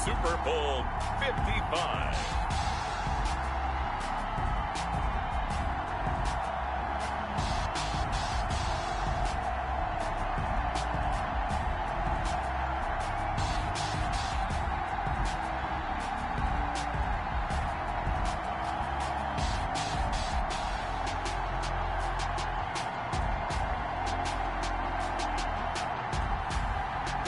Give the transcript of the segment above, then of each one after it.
Super Bowl 55.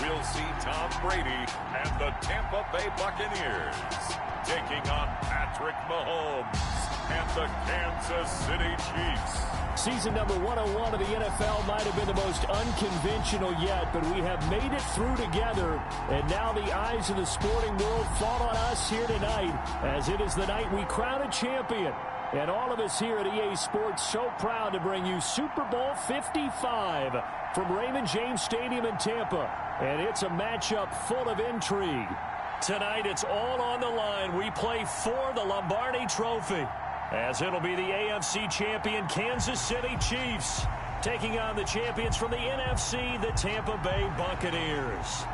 We'll see Tom Brady and the Tampa Bay Buccaneers taking on Patrick Mahomes and the Kansas City Chiefs. Season number 101 of the NFL might have been the most unconventional yet, but we have made it through together, and now the eyes of the sporting world fall on us here tonight, as it is the night we crown a champion. And all of us here at EA Sports so proud to bring you Super Bowl 55 from Raymond James Stadium in Tampa. And it's a matchup full of intrigue. Tonight, it's all on the line. We play for the Lombardi Trophy, as it'll be the AFC champion Kansas City Chiefs taking on the champions from the NFC, the Tampa Bay Buccaneers.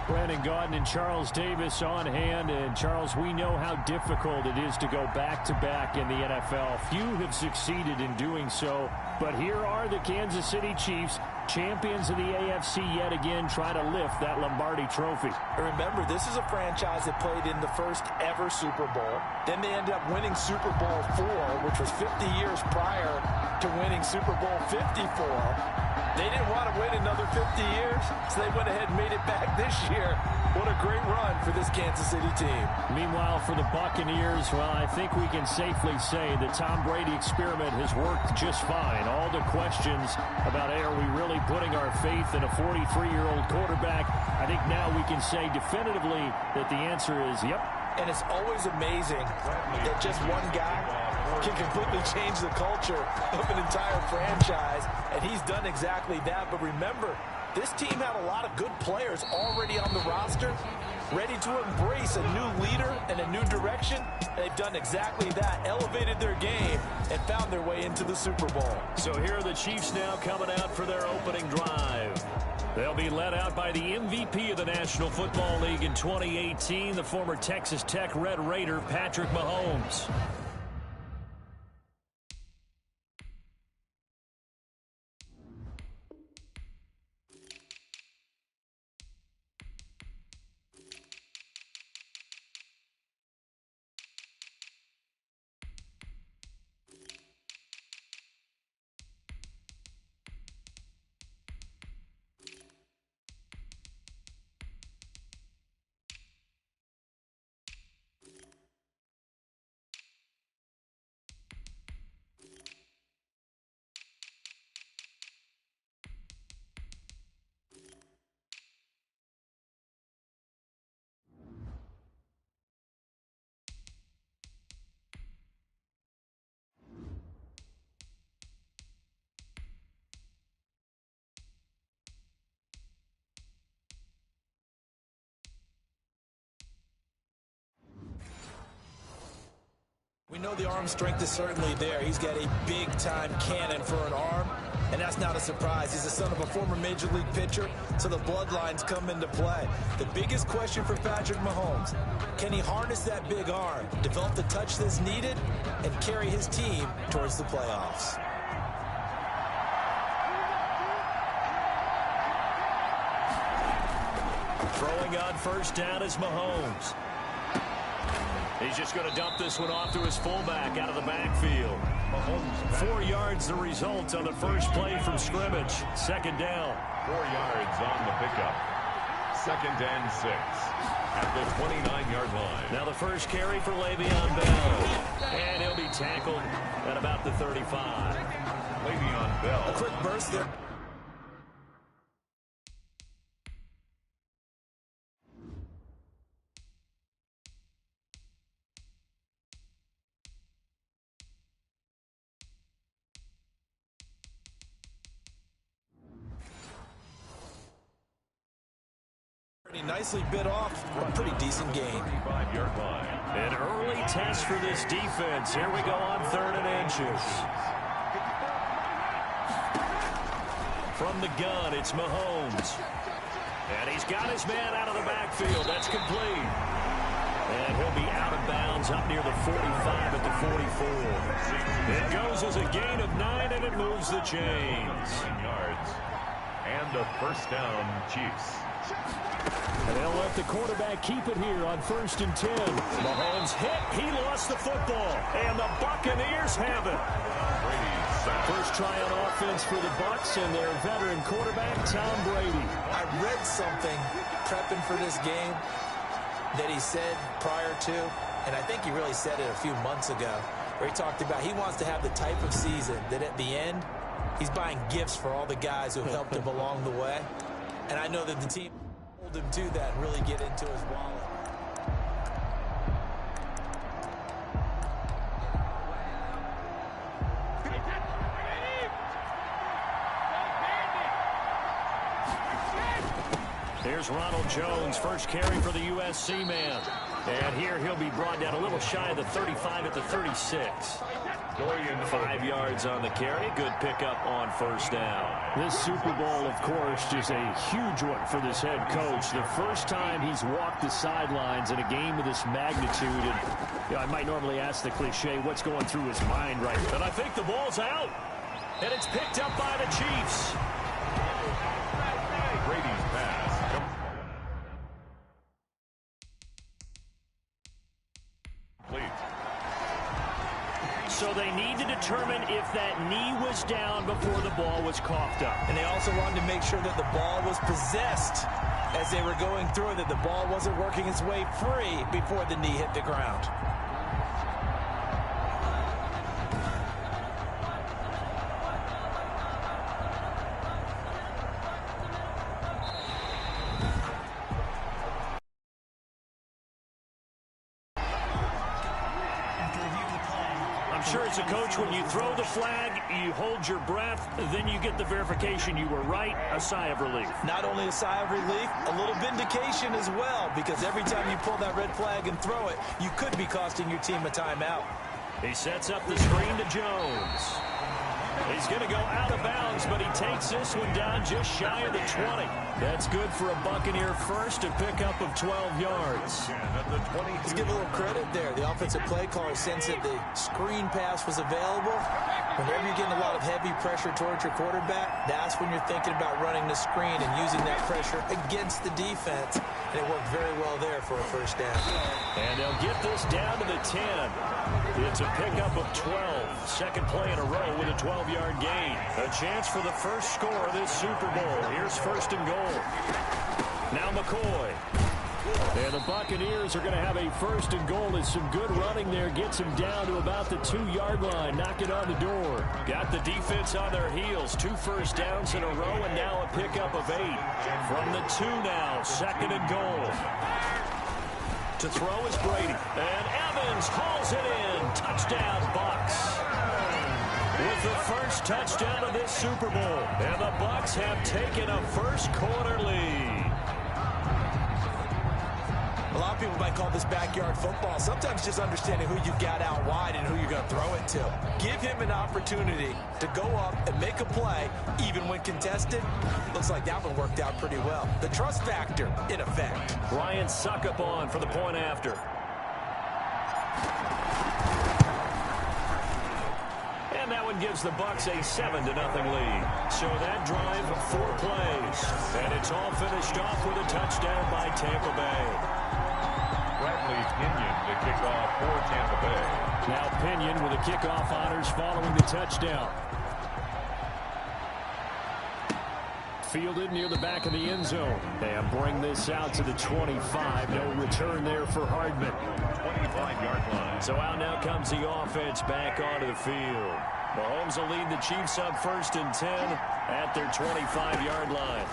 Brandon Gaudin and Charles Davis on hand. And, Charles, we know how difficult it is to go back-to-back in the NFL. Few have succeeded in doing so. But here are the Kansas City Chiefs, champions of the AFC yet again, try to lift that Lombardi Trophy. Remember, this is a franchise that played in the first ever Super Bowl. Then they ended up winning Super Bowl IV, which was 50 years prior to winning Super Bowl 54. They didn't want to wait another 50 years, so they went ahead and made it back this year. What a great run for this Kansas City team. Meanwhile, for the Buccaneers, well, I think we can safely say the Tom Brady experiment has worked just fine. All the questions about, hey, are we really putting our faith in a 43-year-old quarterback? I think now we can say definitively that the answer is yep. And it's always amazing that just one guy can completely change the culture of an entire franchise, and he's done exactly that. But remember, this team had a lot of good players already on the roster, ready to embrace a new leader and a new direction. And they've done exactly that, elevated their game, and found their way into the Super Bowl. So here are the Chiefs now coming out for their opening drive. They'll be led out by the MVP of the National Football League in 2018, the former Texas Tech Red Raider, Patrick Mahomes. We know the arm strength is certainly there. He's got a big-time cannon for an arm, and that's not a surprise. He's the son of a former Major League pitcher, so the bloodlines come into play. The biggest question for Patrick Mahomes, can he harness that big arm, develop the touch that's needed, and carry his team towards the playoffs? Throwing on first down is Mahomes. He's just going to dump this one off to his fullback out of the backfield. 4 yards the result on the first play from scrimmage. Second down. 4 yards on the pickup. 2nd and 6 at the 29-yard line. Now the first carry for Le'Veon Bell. And he'll be tackled at about the 35. Le'Veon Bell. A quick burst there. Nicely bit off a pretty decent game. 5-yard line. An early test for this defense. Here we go on 3rd and inches. From the gun, it's Mahomes. And he's got his man out of the backfield. That's complete. And he'll be out of bounds up near the 45 at the 44. It goes as a gain of 9, and it moves the chains. 9 yards. And a first down, Chiefs. And they'll let the quarterback keep it here on 1st and 10. Mahomes hit. He lost the football. And the Buccaneers have it. First try on offense for the Bucs and their veteran quarterback, Tom Brady. I read something prepping for this game that he said prior to, and I think he really said it a few months ago, where he talked about he wants to have the type of season that at the end, he's buying gifts for all the guys who helped him along the way. And I know that the team told him to that and really get into his wallet. Here's Ronald Jones, first carry for the USC man. And here he'll be brought down a little shy of the 35 at the 36. 5 yards on the carry. Good pickup on first down. This Super Bowl, of course, is a huge one for this head coach. The first time he's walked the sidelines in a game of this magnitude. And you know, I might normally ask the cliche, what's going through his mind right now? And I think the ball's out. And it's picked up by the Chiefs. Brady's pass. So they need to determine if that knee was down before the ball was coughed up. And they also wanted to make sure that the ball was possessed as they were going through it, that the ball wasn't working its way free before the knee hit the ground. Sure, as a coach, when you throw the flag, you hold your breath, then you get the verification you were right, a sigh of relief. Not only a sigh of relief, a little vindication as well, because every time you pull that red flag and throw it, you could be costing your team a timeout. He sets up the screen to Jones. He's going to go out of bounds, but he takes this one down just shy of the 20. That's good for a Buccaneer first, a pickup of 12 yards. Let's give a little credit there. The offensive play caller sensed that the screen pass was available. Whenever you're getting a lot of heavy pressure towards your quarterback, that's when you're thinking about running the screen and using that pressure against the defense. And it worked very well there for a first down. And they'll get this down to the 10. It's a pickup of 12. Second play in a row with a 12-yard gain. A chance for the first score of this Super Bowl. Here's 1st and goal. Now McCoy. And the Buccaneers are going to have a 1st and goal as some good running there gets them down to about the 2-yard line. Knock it on the door. Got the defense on their heels. 2 first downs in a row and now a pickup of 8. From the 2 now, 2nd and goal. To throw is Brady. And Evans hauls it in. Touchdown, Bucs. With the first touchdown of this Super Bowl. And the Bucs have taken a first-quarter lead. A lot of people might call this backyard football. Sometimes just understanding who you got out wide and who you're going to throw it to. Give him an opportunity to go up and make a play, even when contested. Looks like that one worked out pretty well. The trust factor, in effect. Ryan Succop for the point after. And that one gives the Bucs a 7-0 lead. So that drive, 4 plays. And it's all finished off with a touchdown by Tampa Bay. Pinion to kick off for Tampa Bay. Now Pinion with the kickoff honors following the touchdown. Fielded near the back of the end zone. And bring this out to the 25. No return there for Hardman. 25-yard line. So out now comes the offense back onto the field. Mahomes will lead the Chiefs up 1st and 10 at their 25-yard line.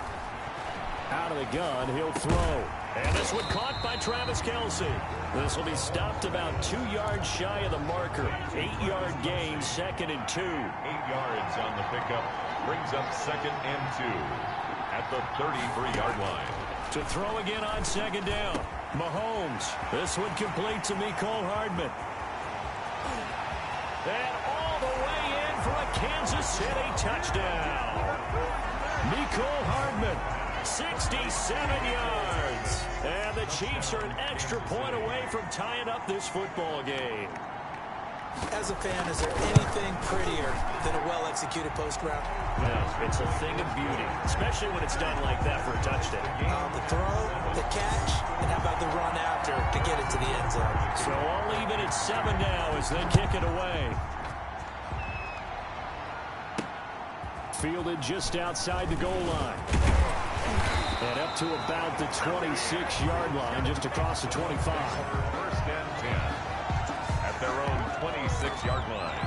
Out of the gun, he'll throw. And this one caught by Travis Kelce. This will be stopped about 2 yards shy of the marker. 8-yard gain, 2nd and 2. 8 yards on the pickup. Brings up 2nd and 2 at the 33-yard line. To throw again on 2nd down. Mahomes. This one complete to Mecole Hardman. And all the way in for a Kansas City touchdown. Mecole Hardman 67 yards. And the Chiefs are an extra point away from tying up this football game. As a fan, is there anything prettier than a well-executed post route? No, it's a thing of beauty, especially when it's done like that for a touchdown. The throw, the catch, and how about the run after to get it to the end zone? So all even at 7 now as they kick it away. Fielded just outside the goal line. And up to about the 26-yard line, just across the 25. First and 10 at their own 26-yard line.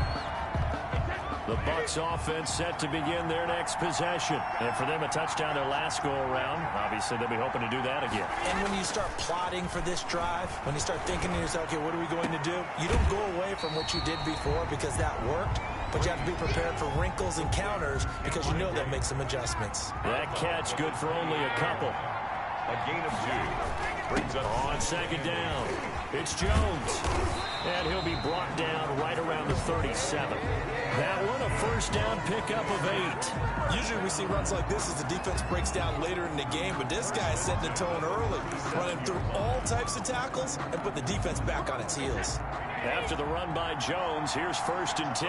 The Bucs offense set to begin their next possession. And for them, a touchdown their last go-around. Obviously, they'll be hoping to do that again. And when you start plotting for this drive, when you start thinking to yourself, okay, what are we going to do? You don't go away from what you did before because that worked. But you have to be prepared for wrinkles and counters because you know they'll make some adjustments. That catch good for only a couple. A gain of 2. Brings up on second down. It's Jones. And he'll be brought down right around the 37. That one, a first down pickup of 8. Usually we see runs like this as the defense breaks down later in the game, but this guy is setting the tone early, running through all types of tackles and put the defense back on its heels. After the run by Jones, here's first and 10.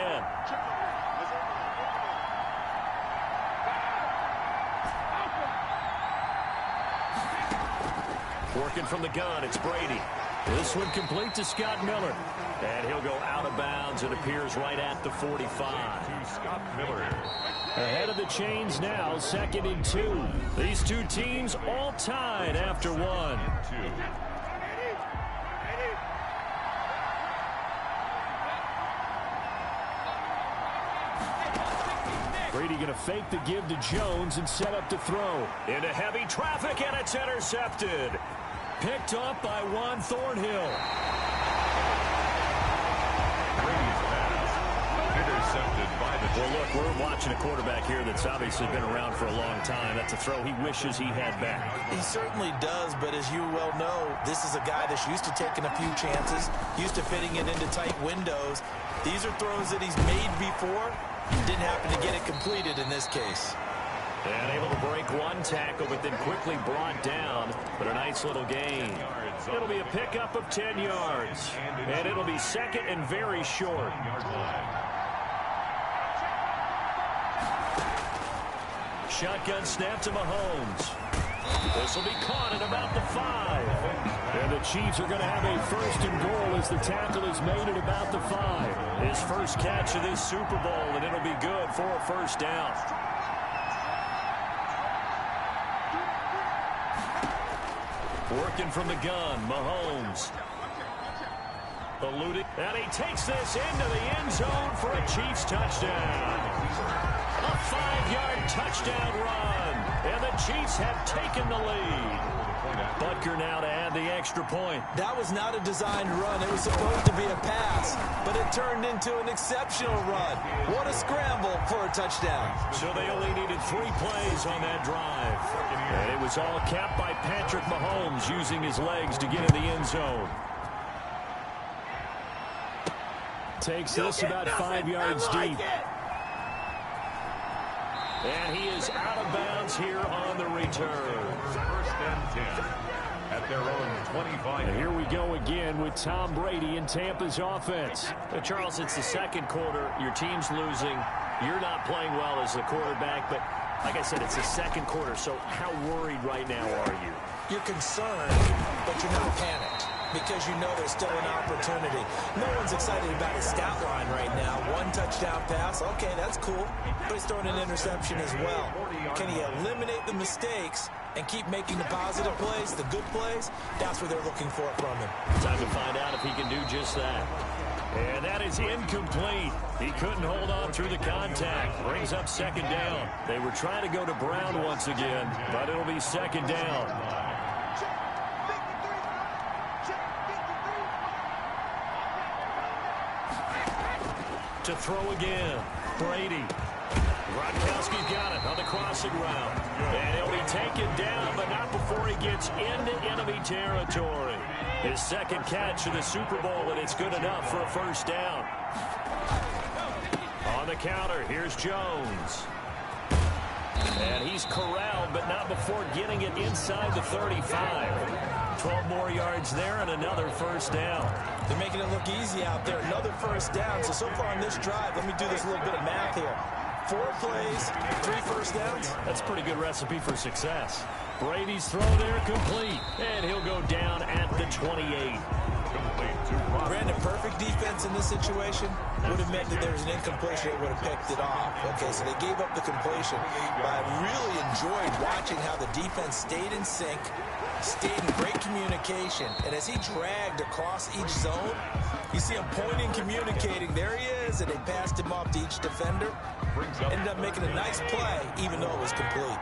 Working from the gun, it's Brady. This one complete to Scott Miller. And he'll go out of bounds. It appears right at the 45. to Scott Miller. Ahead of the chains now, second and 2. These two teams all tied after 1. Brady going to fake the give to Jones and set up to throw. Into heavy traffic, and it's intercepted. Picked up by Juan Thornhill. Brady's pass intercepted by the... Well, look, we're watching a quarterback here that's obviously been around for a long time. That's a throw he wishes he had back. He certainly does, but as you well know, this is a guy that's used to taking a few chances, used to fitting it into tight windows. These are throws that he's made before. Didn't happen to get it completed in this case. And able to break one tackle, but then quickly brought down. But a nice little gain. It'll be a pickup of 10 yards. And it'll be second and very short. Shotgun snap to Mahomes. This will be caught at about the 5. And the Chiefs are going to have a first and goal as the tackle is made at about the 5. His first catch of this Super Bowl, and it'll be good for a first down. Working from the gun, Mahomes. Eluded, and he takes this into the end zone for a Chiefs touchdown. A 5-yard touchdown run, and the Chiefs have taken the lead. Butker now to add the extra point. That was not a designed run. It was supposed to be a pass, but it turned into an exceptional run. What a scramble for a touchdown. So they only needed 3 plays on that drive. And it was all capped by Patrick Mahomes using his legs to get in the end zone. Takes this about 5 yards deep. And he is out of bounds here on the return. First and 10 at their own 25. And here we go again with Tom Brady in Tampa's offense. Charles, it's the second quarter. Your team's losing. You're not playing well as the quarterback, but like I said, it's the second quarter. So how worried right now are you? You're concerned, but you're not panicked because you know there's still an opportunity. No one's excited about his stat line right now. 1 touchdown pass, okay, that's cool. But he's throwing an interception as well. Can he eliminate the mistakes and keep making the positive plays, the good plays? That's what they're looking for from him. Time to find out if he can do just that. And that is incomplete. He couldn't hold on through the contact. Brings up second down. They were trying to go to Brown once again, but it'll be second down. To throw again, Brady. Gronkowski's got it on the crossing route. And he'll be taken down, but not before he gets into enemy territory. His second catch of the Super Bowl, and it's good enough for a first down. On the counter, here's Jones. And he's corralled, but not before getting it inside the 35. 12 more yards there and another first down. They're making it look easy out there. Another first down. So far on this drive, let me do this little bit of math here. 4 plays, 3 first downs. That's a pretty good recipe for success. Brady's throw there complete, and he'll go down at the 28. Brandon, perfect defense in this situation would have meant that there was an incompletion that would have picked it off. Okay, so they gave up the completion. But I really enjoyed watching how the defense stayed in sync, stayed in great communication. And as he dragged across each zone, you see him pointing, communicating. There he is, and they passed him off to each defender. Ended up making a nice play, even though it was complete.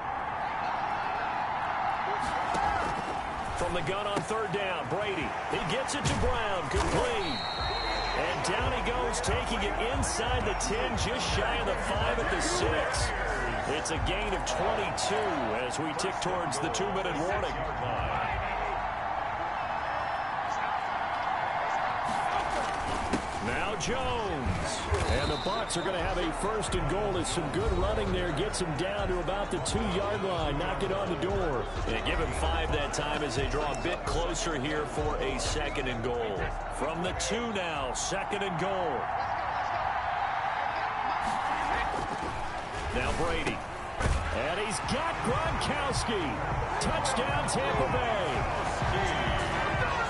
From the gun on third down, Brady. He gets it to Brown, complete. And down he goes, taking it inside the 10, just shy of the 5 at the 6. It's a gain of 22 as we tick towards the 2-minute warning. Now Jones. And the Bucs are going to have a first and goal as some good running there gets him down to about the 2-yard line. Knock it on the door. And give him 5 that time as they draw a bit closer here for a second and goal. From the 2 now, second and goal. Now Brady. And he's got Gronkowski. Touchdown Tampa Bay.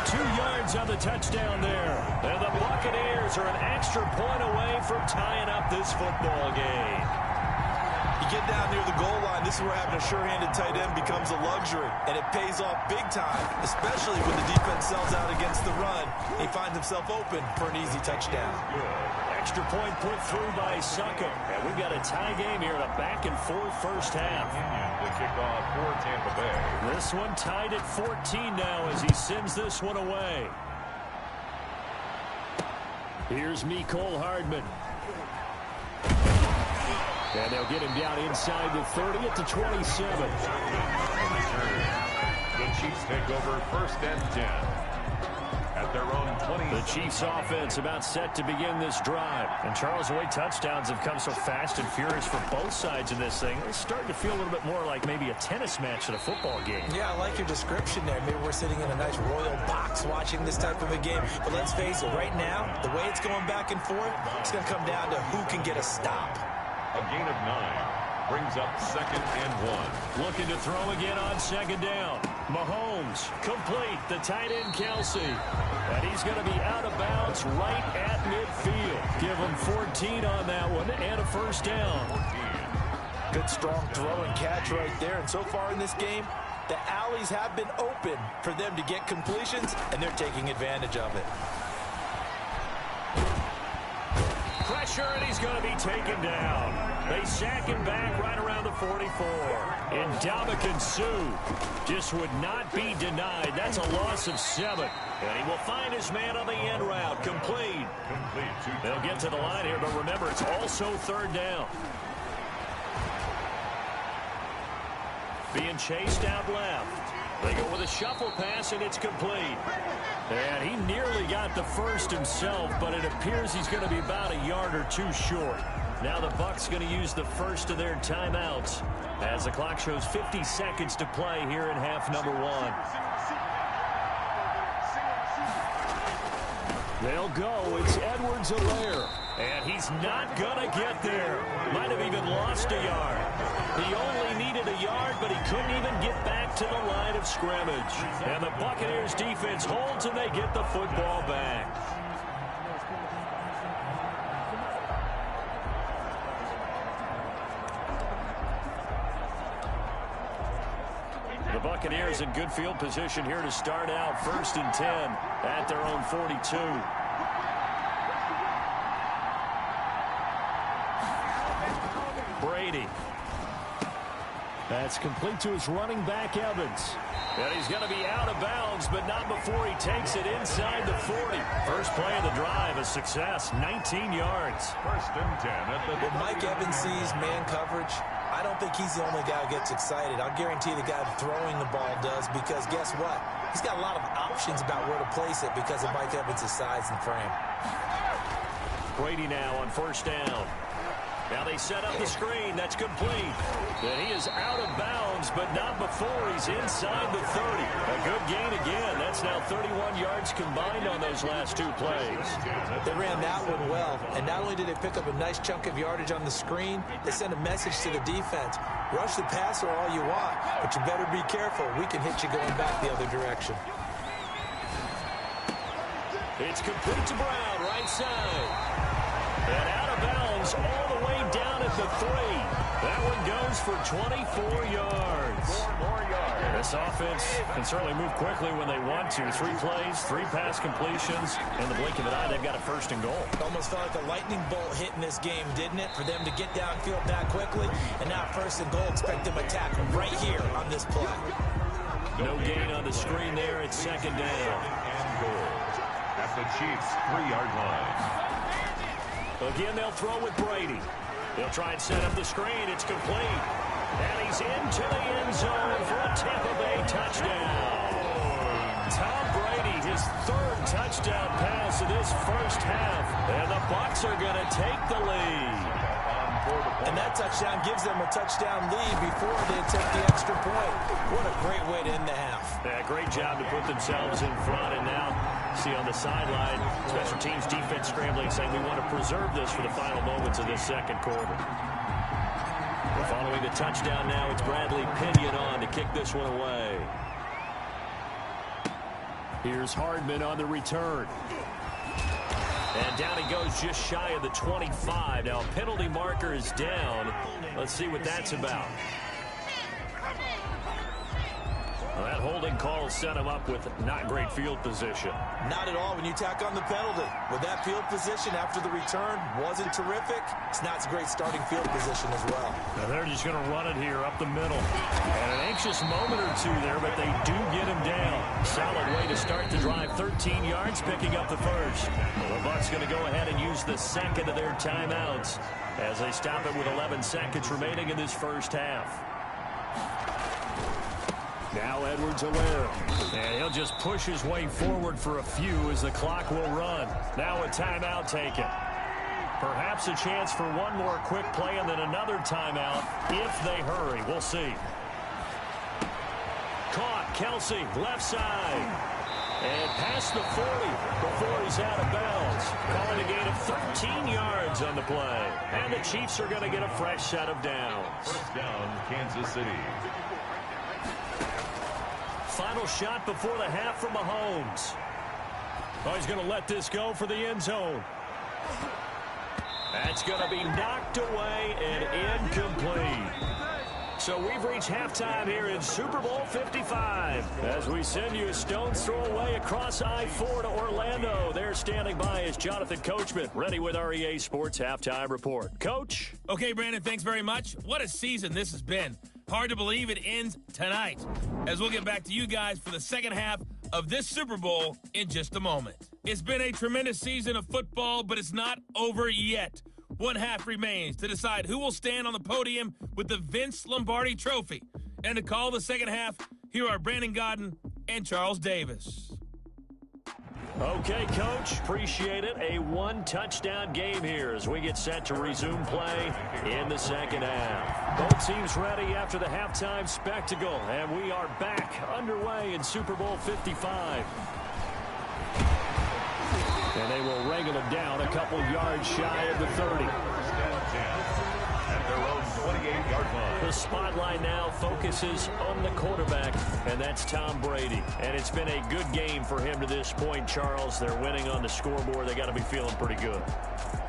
2 yards on the touchdown there. And the Buccaneers are an extra point away from tying up this football game. You get down near the goal line, this is where having a sure-handed tight end becomes a luxury. And it pays off big time, especially when the defense sells out against the run. He finds himself open for an easy touchdown. Extra point put through by Succo. And we've got a tie game here in a back-and-forth first half. The kickoff for Tampa Bay. This one tied at 14 now as he sends this one away. Here's Mecole Hardman. And they'll get him down inside the 30 at the 27. The Chiefs take over first and 10. At their own 20. The Chiefs offense about set to begin this drive. And Charles, the way touchdowns have come so fast and furious for both sides in this thing, it's starting to feel a little bit more like maybe a tennis match than a football game. Yeah, I like your description there. Maybe we're sitting in a nice royal box watching this type of a game. But let's face it, right now, the way it's going back and forth, it's going to come down to who can get a stop. A gain of 9 brings up second and 1. Looking to throw again on second down. Mahomes, complete, the tight end Kelsey. And he's going to be out of bounds right at midfield. Give him 14 on that one and a first down. Good strong throw and catch right there. And so far in this game, the alleys have been open for them to get completions, and they're taking advantage of it. Pressure, and he's going to be taken down. They sack him back right around the 44. And Ndamukong Suh just would not be denied. That's a loss of 7. And he will find his man on the end route. Complete. They'll get to the line here, but remember, it's also third down. Being chased out left. They go with a shuffle pass, and it's complete. And he nearly got the first himself, but it appears he's going to be about a yard or 2 short. Now the Bucs going to use the first of their timeouts as the clock shows 50 seconds to play here in half number 1. They'll go. It's Edwards-Helaire. And he's not going to get there. Might have even lost a yard. He only needed a yard, but he couldn't even get back to the line of scrimmage. And the Buccaneers defense holds, and they get the football back. The Buccaneers in good field position here to start out first and 10 at their own 42. Brady. That's complete to his running back, Evans. And he's going to be out of bounds, but not before he takes it inside the 40. First play of the drive, a success, 19 yards. First and 10 at the... When Mike Evans sees man coverage, I don't think he's the only guy who gets excited. I'll guarantee the guy throwing the ball does, because guess what? He's got a lot of options about where to place it because of Mike Evans' size and frame. Brady now on first down. Now they set up the screen. That's complete. And he is out of bounds, but not before he's inside the 30. A good gain again. That's now 31 yards combined on those last two plays. They ran that one well. And not only did they pick up a nice chunk of yardage on the screen, they sent a message to the defense. Rush the passer all you want, but you better be careful. We can hit you going back the other direction. It's complete to Brown, right side. And out of bounds all the way down at the 3. That one goes for 24 yards. 4 more yards. This offense can certainly move quickly when they want to. 3 plays, 3 pass completions. In the blink of an eye, they've got a first and goal. It almost felt like a lightning bolt hit in this game, didn't it? For them to get downfield that quickly. And now first and goal, expect them to attack right here on this play. No gain on the screen there. It's second down. And goal at the Chiefs' 3-yard line. Again, they'll throw with Brady. They'll try and set up the screen. It's complete. And he's into the end zone for a Tampa Bay touchdown. Tom Brady, his 3rd touchdown pass of this first half. And the Bucs are going to take the lead. And that touchdown gives them a touchdown lead before they take the extra point. What a great way to end the half. Yeah, great job to put themselves in front. And now, see on the sideline, special teams defense scrambling, saying we want to preserve this for the final moments of this second quarter. Following the touchdown now, it's Bradley Pinion on to kick this one away. Here's Hardman on the return. And down he goes just shy of the 25. Now, penalty marker is down. Let's see what that's about. Well, that holding call set him up with not great field position. Not at all when you tack on the penalty. With that field position after the return wasn't terrific, it's not a great starting field position as well. Now they're just going to run it here up the middle. And an anxious moment or two there, but they do get him down. Solid way to start the drive. 13 yards, picking up the first. The Bucs going to go ahead and use the second of their timeouts as they stop it with 11 seconds remaining in this first half. Now Edwards-Helaire, and he'll just push his way forward for a few as the clock will run. Now a timeout taken. Perhaps a chance for one more quick play and then another timeout if they hurry. We'll see. Caught, Kelsey, left side. And past the 40 before he's out of bounds. Calling a gain of 13 yards on the play. And the Chiefs are going to get a fresh set of downs. First down, Kansas City. Final shot before the half from Mahomes. Oh, he's going to let this go for the end zone. That's going to be knocked away and incomplete. So we've reached halftime here in Super Bowl 55. As we send you a stone's throw away across I-4 to Orlando. There standing by is Jonathan Coachman, ready with our EA Sports Halftime Report. Coach? Okay, Brandon, thanks very much. What a season this has been. Hard to believe it ends tonight, as we'll get back to you guys for the second half of this Super Bowl in just a moment. It's been a tremendous season of football, but it's not over yet. One half remains to decide who will stand on the podium with the Vince Lombardi Trophy. And to call the second half, here are Brandon Gaudin and Charles Davis. Okay, Coach, appreciate it. A one-touchdown game here as we get set to resume play in the second half. Both teams ready after the halftime spectacle, and we are back underway in Super Bowl 55. And they will wrangle him down a couple yards shy of the 30. At their own 28-yard line. The spotlight now focuses on the quarterback, and that's Tom Brady. And it's been a good game for him to this point, Charles. They're winning on the scoreboard. They got to be feeling pretty good.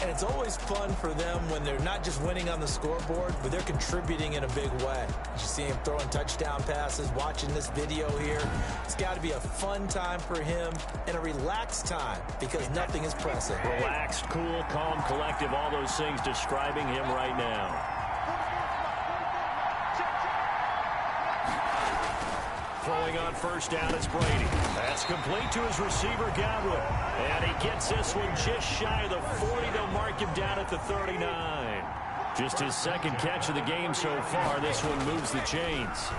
And it's always fun for them when they're not just winning on the scoreboard, but they're contributing in a big way. You see him throwing touchdown passes, watching this video here. It's got to be a fun time for him and a relaxed time because nothing is pressing. Relaxed, cool, calm, collective, all those things describing him right now. Throwing on first down, it's Brady. That's complete to his receiver, Godwin. And he gets this one just shy of the 40. They'll mark him down at the 39. Just his second catch of the game so far. This one moves the chains.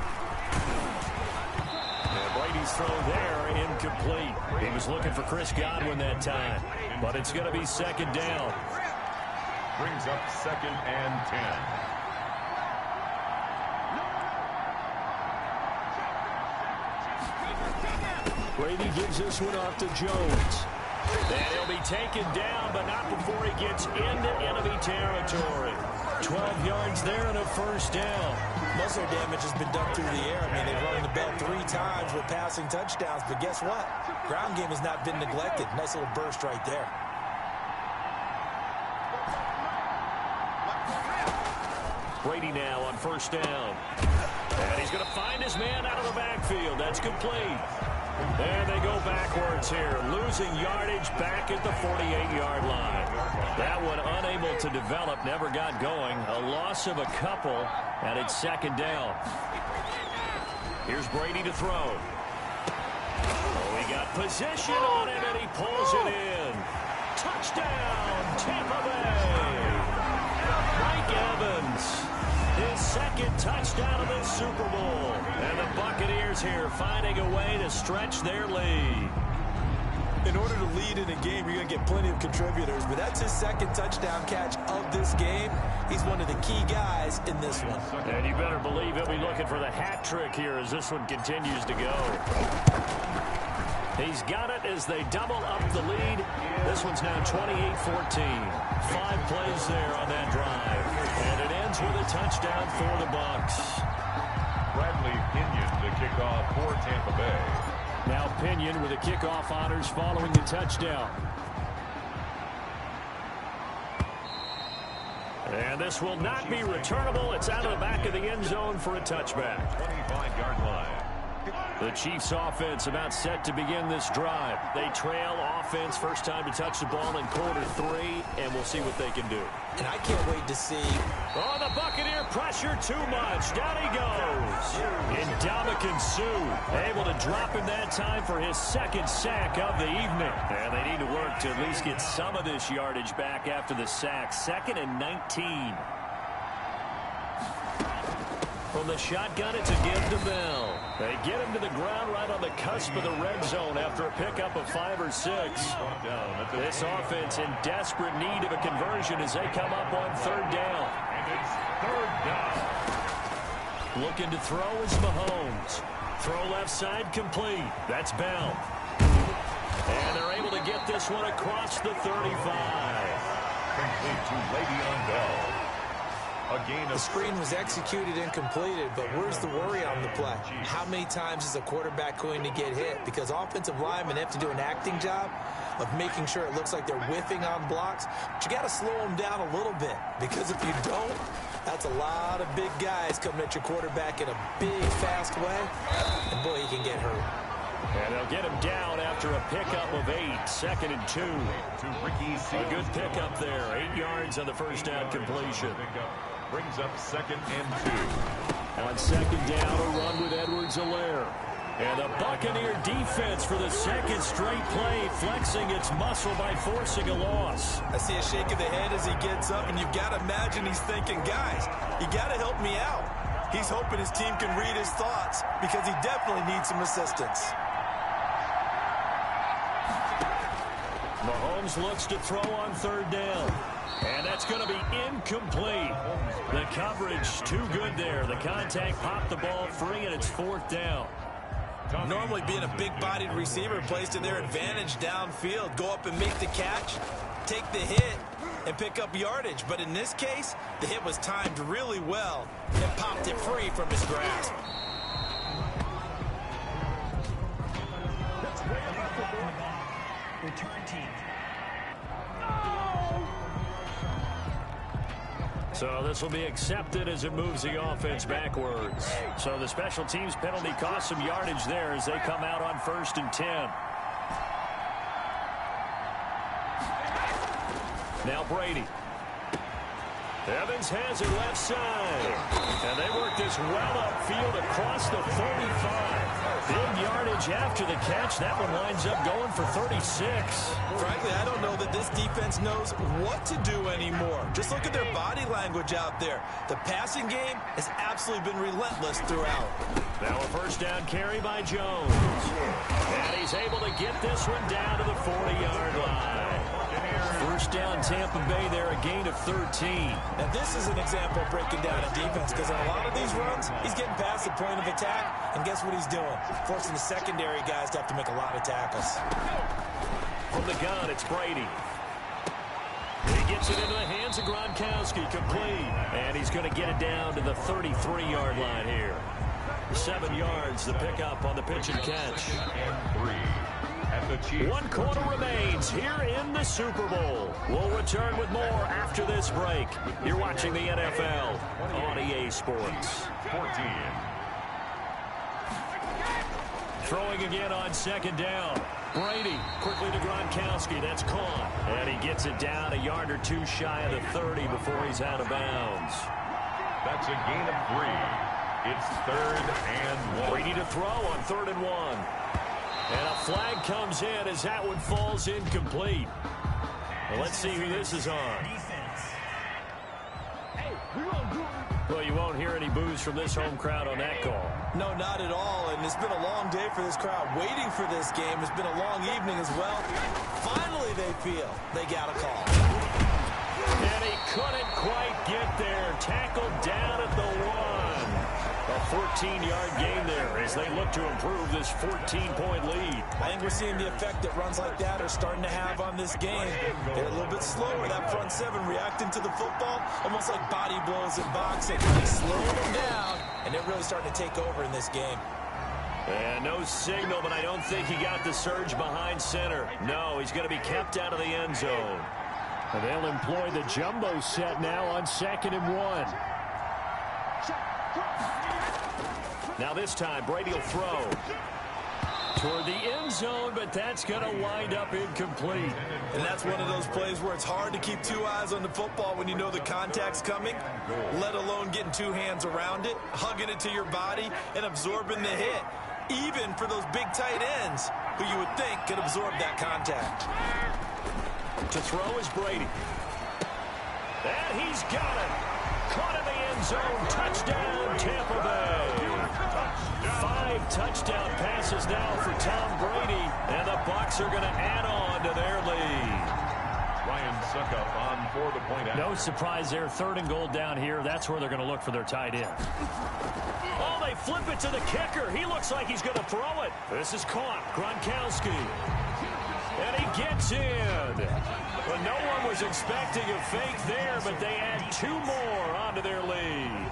And Brady's thrown there, incomplete. He was looking for Chris Godwin that time. But it's going to be second down. Brings up 2nd and 10. Brady gives this one off to Jones. And he'll be taken down, but not before he gets into enemy territory. 12 yards there and a first down. Most of their damage has been done through the air. I mean, they've rung the bell 3 times with passing touchdowns, but guess what? Ground game has not been neglected. Nice little burst right there. Brady now on first down. And he's going to find his man out of the backfield. That's complete. And they go backwards here, losing yardage back at the 48-yard line. That one unable to develop, never got going. A loss of a couple, and it's 2nd down. Here's Brady to throw. Oh, he got possession on him, and he pulls it in. Touchdown, Tampa Bay. Mike Evans. His 2nd touchdown of this Super Bowl. And the Buccaneers here finding a way to stretch their lead. In order to lead in a game, you're going to get plenty of contributors, but that's his 2nd touchdown catch of this game. He's one of the key guys in this one. And you better believe he'll be looking for the hat trick here as this one continues to go. He's got it as they double up the lead. This one's now 28-14. 5 plays there on that drive. And it ends with a touchdown for the Bucs. Bradley Pinion the kickoff for Tampa Bay. Now Pinion with the kickoff honors following the touchdown. And this will not be returnable. It's out of the back of the end zone for a touchback. 25-yard line. The Chiefs offense about set to begin this drive. They trail offense, first time to touch the ball in quarter 3, and we'll see what they can do. And I can't wait to see. Oh, the Buccaneer pressure too much. Down he goes. Ndamukong Suh able to drop him that time for his 2nd sack of the evening. And they need to work to at least get some of this yardage back after the sack. 2nd and 19. From the shotgun, it's again to Bell. They get him to the ground right on the cusp of the red zone after a pickup of 5 or 6. This offense in desperate need of a conversion as they come up on 3rd down. And it's 3rd down. Looking to throw is Mahomes. Throw left side complete. That's Bell. And they're able to get this one across the 35. Complete to Le'Veon Bell. The screen was executed and completed, but where's the worry on the play? How many times is a quarterback going to get hit? Because offensive linemen have to do an acting job of making sure it looks like they're whiffing on blocks. But you got to slow them down a little bit, because if you don't, that's a lot of big guys coming at your quarterback in a big, fast way. And boy, he can get hurt. And they'll get him down after a pickup of 8. 2nd and 2. A good pickup there. 8 yards on the first down completion. Brings up 2nd and 2. On 2nd down, a run with Edwards-Helaire. And the Buccaneer defense for the 2nd straight play, flexing its muscle by forcing a loss. I see a shake of the head as he gets up, and you've got to imagine he's thinking, guys, you got to help me out. He's hoping his team can read his thoughts because he definitely needs some assistance. Mahomes looks to throw on 3rd down. And that's going to be incomplete. The coverage too good there. The contact popped the ball free, and it's 4th down. Normally being a big-bodied receiver plays to their advantage downfield. Go up and make the catch, take the hit, and pick up yardage. But in this case, the hit was timed really well and popped it free from his grasp. Return team. So this will be accepted as it moves the offense backwards. So the special teams penalty cost some yardage there as they come out on 1st and 10. Now Brady. Evans has it left side. And they work this well upfield across the 45. Big yardage after the catch. That one winds up going for 36. Frankly, I don't know that this defense knows what to do anymore. Just look at their body language out there. The passing game has absolutely been relentless throughout. Now a first down carry by Jones. And he's able to get this one down to the 40-yard line. First down, Tampa Bay there, a gain of 13. Now, this is an example of breaking down a defense, because in a lot of these runs, he's getting past the point of attack, and guess what he's doing? Forcing the secondary guys to have to make a lot of tackles. From the gun, it's Brady. He gets it into the hands of Gronkowski, complete. And he's going to get it down to the 33-yard line here. 7 yards, the pickup on the pitch and catch. One quarter remains here in the Super Bowl. We'll return with more after this break. You're watching the NFL on EA Sports. 14. Throwing again on second down. Brady quickly to Gronkowski. That's caught. And he gets it down a yard or two shy of the 30 before he's out of bounds. That's a gain of 3. It's 3rd and 1. Brady to throw on 3rd and 1. And a flag comes in as that one falls incomplete. Well, let's see who this is on. Well, you won't hear any boos from this home crowd on that call. No, not at all. And it's been a long day for this crowd. Waiting for this game. It's been a long evening as well. Finally, they feel they got a call. And he couldn't quite get there. Tackled down at the 1. A 14-yard gain there as they look to improve this 14-point lead. I think we're seeing the effect that runs like that are starting to have on this game. They're a little bit slower, that front seven, reacting to the football, almost like body blows in boxing. They slow them down, and they're really starting to take over in this game. And no signal, but I don't think he got the surge behind center. No, he's going to be kept out of the end zone. And they'll employ the jumbo set now on 2nd and 1. Now this time, Brady will throw toward the end zone, but that's going to wind up incomplete. And that's one of those plays where it's hard to keep 2 eyes on the football when you know the contact's coming, let alone getting 2 hands around it, hugging it to your body, and absorbing the hit, even for those big tight ends who you would think could absorb that contact. To throw is Brady. And he's got it. Caught in the end zone. Touchdown, Tampa Bay. 5 touchdown passes now for Tom Brady, and the Bucs are going to add on to their lead. Ryan Suckup on for the point out. No surprise there. 3rd and goal down here. That's where they're going to look for their tight end. Oh, they flip it to the kicker. He looks like he's going to throw it. This is caught. Gronkowski. And he gets in. But no one was expecting a fake there, but they add 2 more onto their lead.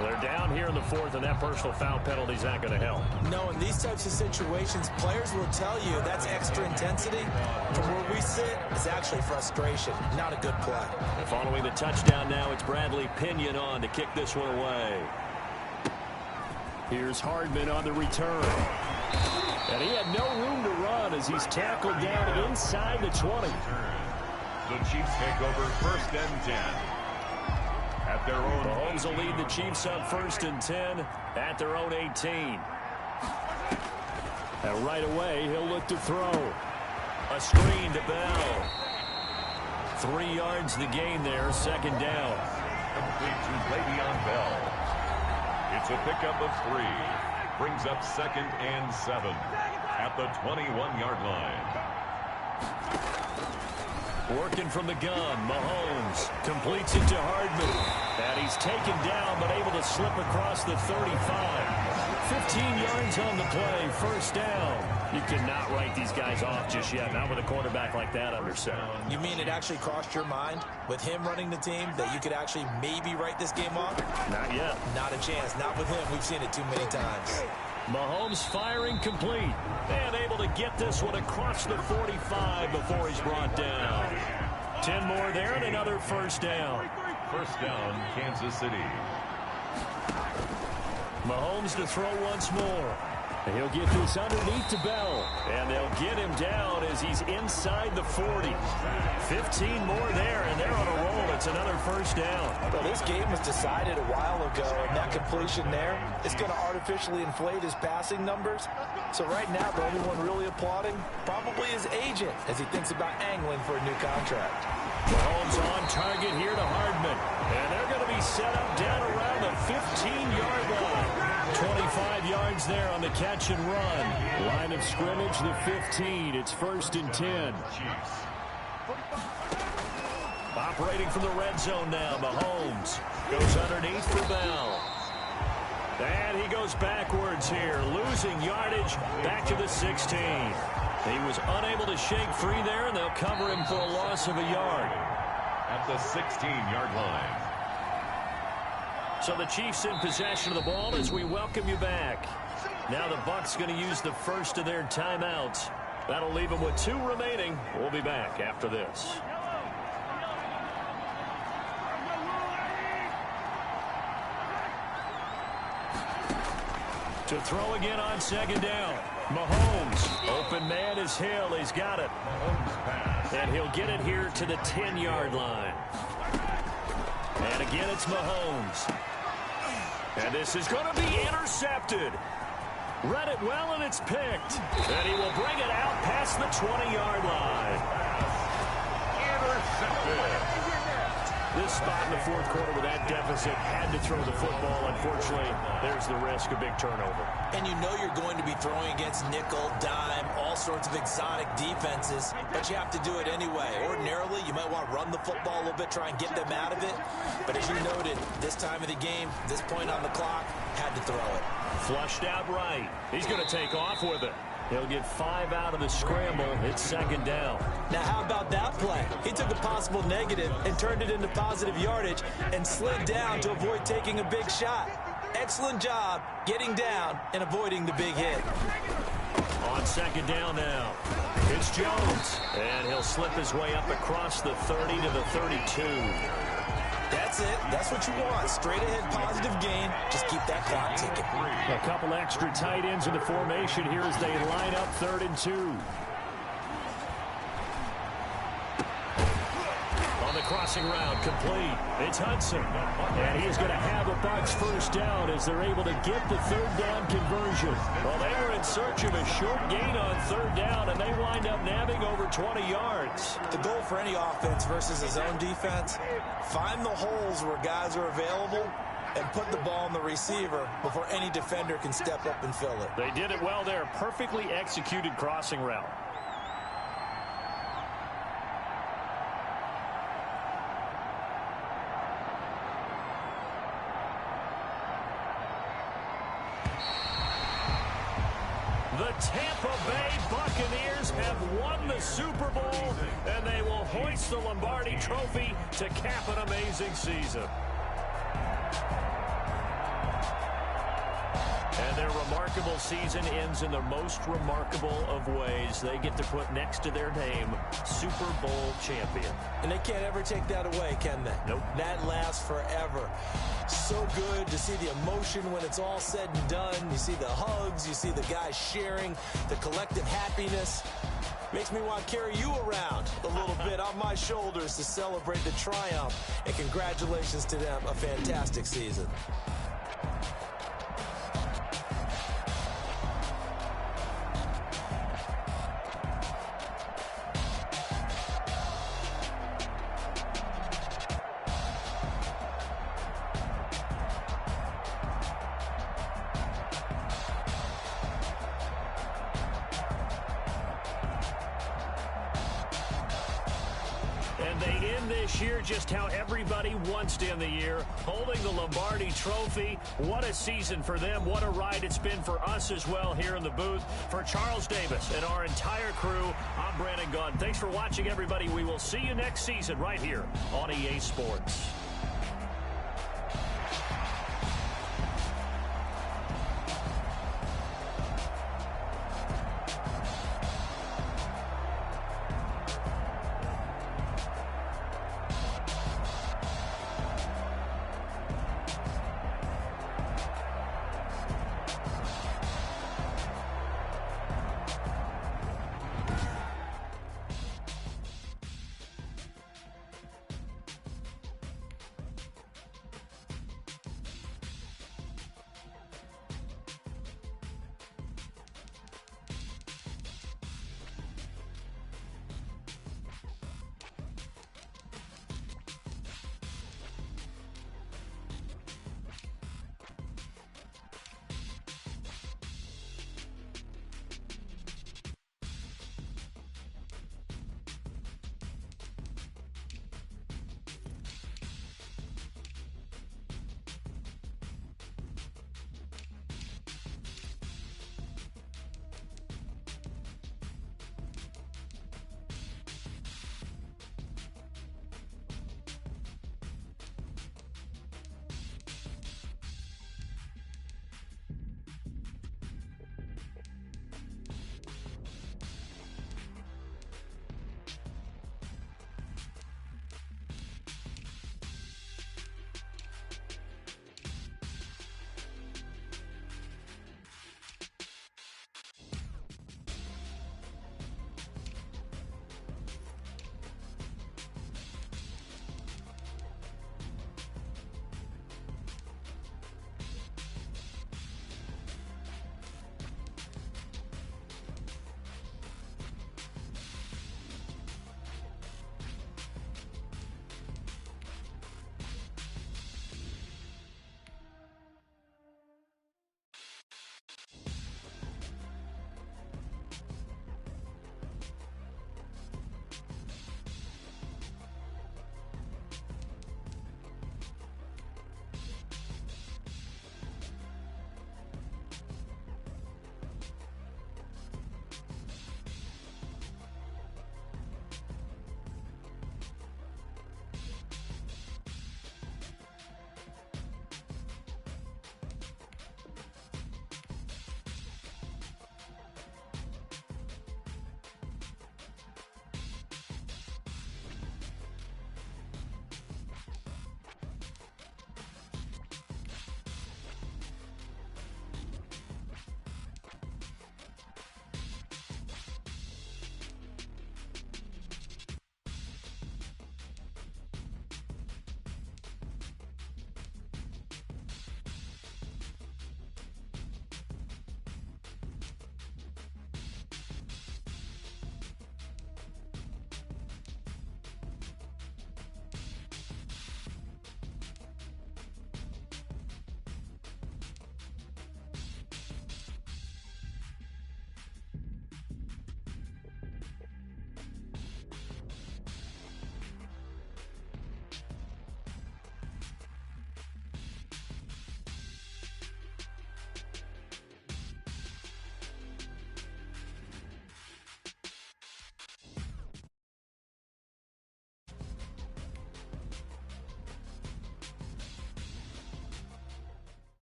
They're down here in the 4th, and that personal foul penalty is not going to help. No, in these types of situations, players will tell you that's extra intensity. From where we sit, it's actually frustration, not a good play. Following the touchdown now, it's Bradley Pinion on to kick this one away. Here's Hardman on the return. And he had no room to run as he's tackled down inside the 20. The Chiefs take over 1st and 10. At their own. Mahomes will lead the Chiefs up 1st and 10 at their own 18. And right away, he'll look to throw. A screen to Bell. 3 yards the gain there, 2nd down. Complete to Le'Veon Bell. It's a pickup of 3. Brings up 2nd and 7 at the 21-yard line. Working from the gun, Mahomes completes it to Hardman. And he's taken down, but able to slip across the 35. 15 yards on the play, 1st down. You cannot write these guys off just yet, not with a quarterback like that under center. You mean it actually crossed your mind, with him running the team, that you could actually maybe write this game off? Not yet. Not a chance. Not with him. We've seen it too many times. Mahomes firing complete. And able to get this one across the 45 before he's brought down. 10 more there and another 1st down. 1st down, Kansas City. Mahomes to throw once more. And he'll get this underneath to Bell. And they'll get him down as he's inside the 40. 15 more there, and they're on a roll. It's another 1st down. Well, this game was decided a while ago, and that completion there is going to artificially inflate his passing numbers. So right now, the only one really applauding probably his agent as he thinks about angling for a new contract. Mahomes on target here to Hardman. And they're going to be set up down around the 15-yard line. 25 yards there on the catch and run. Line of scrimmage, the 15. It's 1st and 10. Operating from the red zone now, Mahomes goes underneath for Bell. And he goes backwards here, losing yardage back to the 16. He was unable to shake free there, and they'll cover him for a loss of a yard. At the 16-yard line. So the Chiefs in possession of the ball as we welcome you back. Now the Bucs going to use the first of their timeouts. That'll leave them with 2 remaining. We'll be back after this. To throw again on 2nd down. Mahomes. Open man is Hill. He's got it. And he'll get it here to the 10-yard line. And again, it's Mahomes. And this is going to be intercepted. Read it well, and it's picked. And he will bring it out past the 20-yard line. Intercepted. This spot in the 4th quarter with that deficit had to throw the football. Unfortunately, there's the risk of big turnover. And you know you're going to be throwing against nickel, dime, all sorts of exotic defenses, but you have to do it anyway. Ordinarily, you might want to run the football a little bit, try and get them out of it. But as you noted, this time of the game, this point on the clock, had to throw it. Flushed out right. He's going to take off with it. He'll get 5 out of the scramble. It's 2nd down. Now, how about that play? He took a possible negative and turned it into positive yardage and slid down to avoid taking a big shot. Excellent job getting down and avoiding the big hit. On 2nd down now, it's Jones. And he'll slip his way up across the 30 to the 32. That's it. That's what you want. Straight ahead positive gain. Just keep that clock ticking. A couple extra tight ends in the formation here as they line up 3rd and 2. On the crossing route, complete. It's Hudson. And he's going to have a Bucs 1st down as they're able to get the 3rd down conversion. Well, they were in search of a short gain on 3rd down, and they wind up nabbing over 20 yards. The goal for any offense versus a zone defense, find the holes where guys are available and put the ball on the receiver before any defender can step up and fill it. They did it well there. Perfectly executed crossing route. The Tampa Bay Buccaneers have won the Super Bowl, and they will hoist the Lombardi Trophy to cap an amazing season. And their remarkable season ends in the most remarkable of ways. They get to put next to their name, Super Bowl champion. And they can't ever take that away, can they? Nope. That lasts forever. So good to see the emotion when it's all said and done. You see the hugs, you see the guys sharing, the collective happiness. Makes me want to carry you around a little bit on my shoulders to celebrate the triumph. And congratulations to them, a fantastic season. And they end this year just how everybody wants to end the year, holding the Lombardi Trophy. What a season for them. What a ride it's been for us as well here in the booth. For Charles Davis and our entire crew, I'm Brandon Gunn. Thanks for watching, everybody. We will see you next season right here on EA Sports.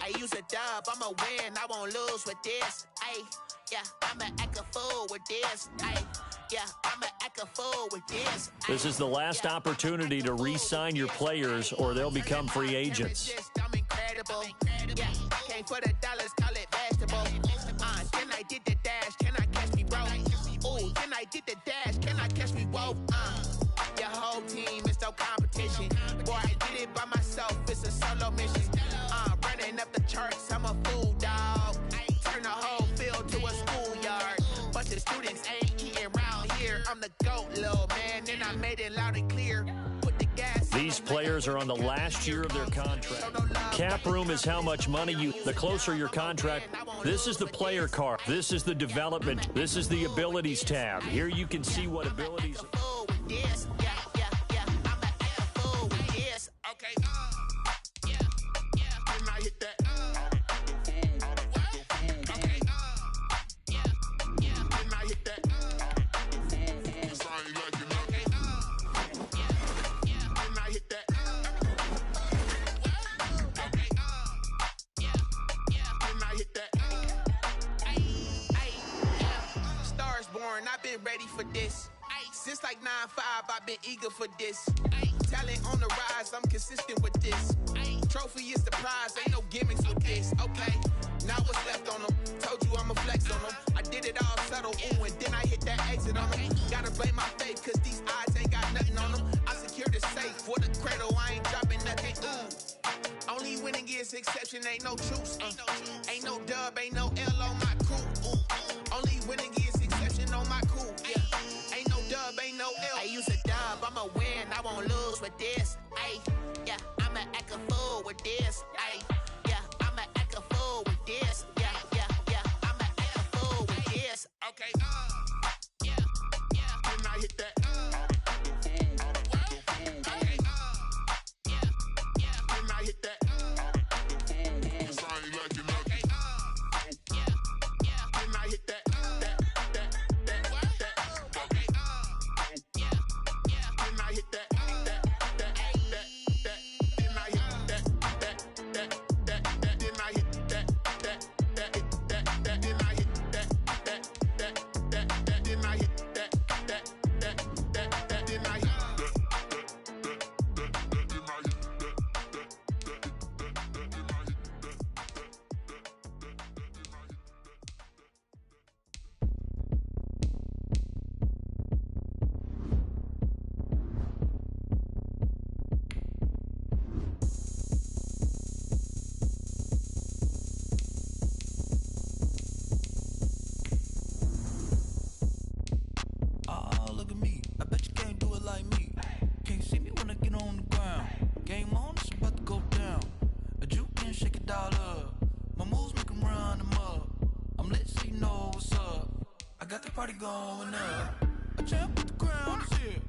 I use a dub, I'ma win, I won't lose with this. Ay, yeah, I'ma act a fool with this. Ay, yeah, I'ma act a fool with this. This is the last opportunity to re-sign your players or they'll become free agents. I'm incredible. Yeah, came for the dollars, call it vegetable. Then I did the dash, can I catch me, bro? Ooh, then I did the dash, can I catch me, whoa? Your whole team is no competition. Boy, I did it by myself, it's a solo mission. Running up the charts, I'm a fool, dog. Turn the whole field to a schoolyard. Bunch of students ain't eating round here. I'm the GOAT, little man, and I made it loud and clear. Put the gas. These players are on the last year of their contract. Cap room is how much money the closer your contract. This is the player card. This is the development. This is the abilities tab. Here you can see what abilities. I've been ready for this. Since like 9-5, I've been eager for this. Talent on the rise, I'm consistent with this. Trophy is the prize, ain't no gimmicks with this. Okay, now what's left on them? Told you I'ma flex on them. I did it all subtle, ooh, and then I hit that exit on them. Gotta blame my faith, cause these odds ain't got nothing on them. I secured the safe for the cradle, I ain't dropping nothing, ooh. Only winning is exception, ain't no truce. Ain't no dub, ain't no L on my crew. Only winning is exception on my cool, yeah. Ain't no dub, ain't no L. I use a dub, I'ma win, I won't lose with this. Ay, yeah, I'ma act a fool with this. Ay, yeah, I'ma act a fool with this. Yeah, yeah, yeah, I'ma act a fool with this. Okay, yeah, yeah. Then I hit that. Okay, yeah, yeah. Then I hit that. Party going up. A champ with the crown is here.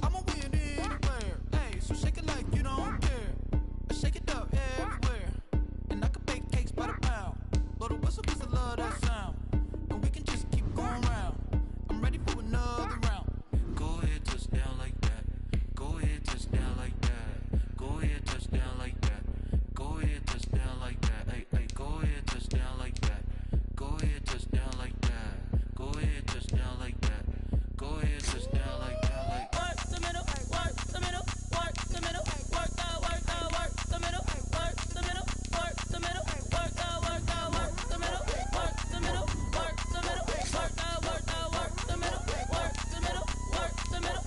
I'ma win anywhere. Hey, so shake it like you don't care. I shake it up everywhere. And I can bake cakes by the pound. Blow the whistle cause I love that sound. And we can just keep going round. I'm ready for another round. Go ahead, touch down like that. Go ahead, touch down like that. Go ahead, touch down like that. Go ahead, touch down like that. Hey, hey, go ahead, touch down like that. Go ahead, touch down like that. Go ahead, touch down like that. Go ahead, touch down like that. Like work the middle, work the middle, work the middle, work the middle, work the middle, work the middle, work the middle, work the middle, work the middle, work the middle, work the middle, work the middle,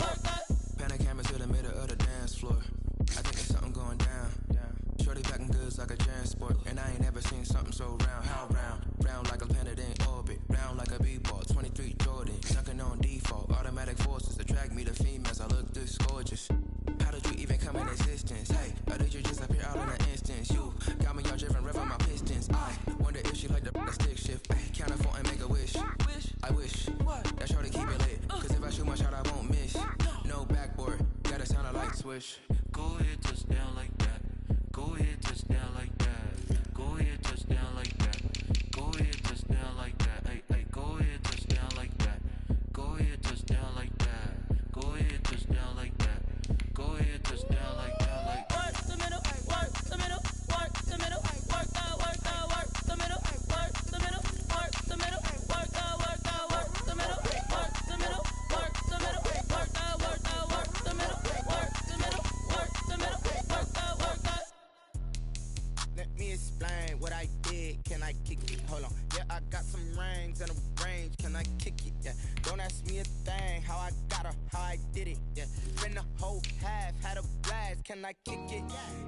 work the. Pan a camera to the middle of the dance floor. I think there's something going down. Shorty packing goods like a transport, and I ain't ever seen something so round. How round? Round like a planet in orbit, round like a b-ball. 23 Jordan, dunking on default. Automatic forces attract me to females. I look this gorgeous. How did you even come in existence? Hey, or did you just appear out in an instance? You got me all driven, revving my pistons. I wonder if she like the stick shift. Ay, count a phone and make a wish. I wish that shorty keep it lit. Cause if I shoot my shot, I won't miss. No backboard, gotta sound a light switch. Go ahead, touch down like that. Go ahead, touch down like that. Go ahead, touch down like that. Go ahead, touch down like that. Hey, hey, go ahead, touch down like that. Go ahead, touch down like that. Go ahead, touch down like that. Go ahead, touch down like that. Like work the middle, work the middle, work the middle, I kick it? Hold on. Yeah, I got some rings and a range. Can I kick it? Yeah. Don't ask me a thing. How I got her, how I did it. Yeah. Spend the whole half, had a blast. Can I kick it?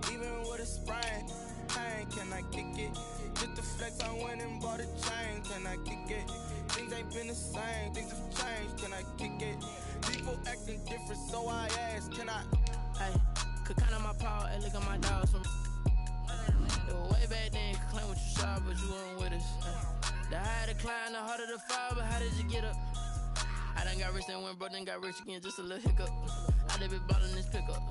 Even with a sprain, pain. Can I kick it? Just the flex, I went and bought a chain. Can I kick it? Things ain't been the same. Things have changed. Can I kick it? People acting different, so I ask. Can I? Hey, could count on my power and look at my dogs from. Way back then, could claim what you saw, but you weren't with us. The higher the climb, the harder the fall, but how did you get up? I done got rich and went broke, then got rich again, just a little hiccup. I done been ballin' this pickup.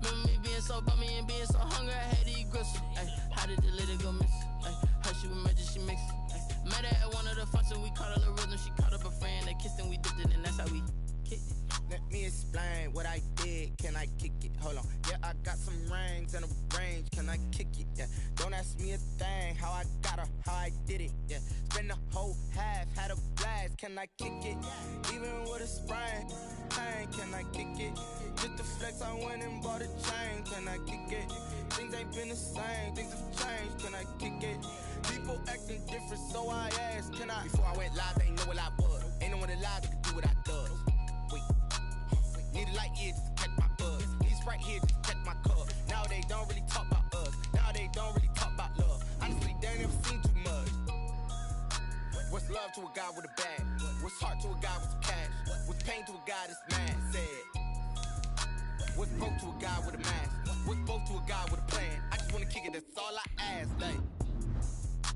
Remember me being so bummy and being so hungry, I had to eat gristle. Ay, how did the lady go miss? Ay, her she was magic, she mixed. Met her at one of the functions, we caught a little rhythm. She caught up a friend, they kissed and we dipped it, and that's how we kicked it. Let me explain what I did. Can I kick it? Hold on. Yeah, I got some rings and a range. Can I kick it? Yeah. Don't ask me a thing. How I got her, how I did it. Yeah. Spend the whole half, had a blast. Can I kick it? Even with a sprain, pain. Can I kick it? Just the flex, I went and bought a chain. Can I kick it? Things ain't been the same. Things have changed. Can I kick it? People acting different, so I ask. Can I? Before I went live, they ain't know what I was. Ain't no one alive that could do what I does. Wait. Need a light here just to catch my buzz. Need Sprite here just to catch my cup. Now they don't really talk about us. Now they don't really talk about love. Honestly, they ain't never seen too much. What's love to a guy with a bag? What's heart to a guy with some cash? What's pain to a guy that's mad? Said. What's broke to a guy with a mask? What's broke to a guy with a plan? I just wanna kick it, that's all I ask. Like,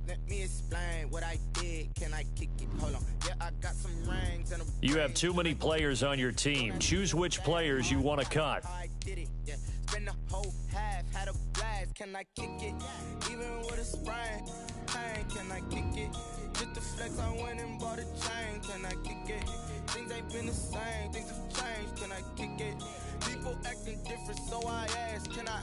let me explain what I did. Can I kick it? Hold on. Yeah, I got some rings and a. You have too many players on your team. Choose which players you want to cut. I did it. Yeah. Spend the whole half, had a blast. Can I kick it? Even with a sprain, pain. Can I kick it? Just the flex, I went and bought a chain. Can I kick it? Things ain't been the same. Things have changed. Can I kick it? People acting different, so I ask. Can I?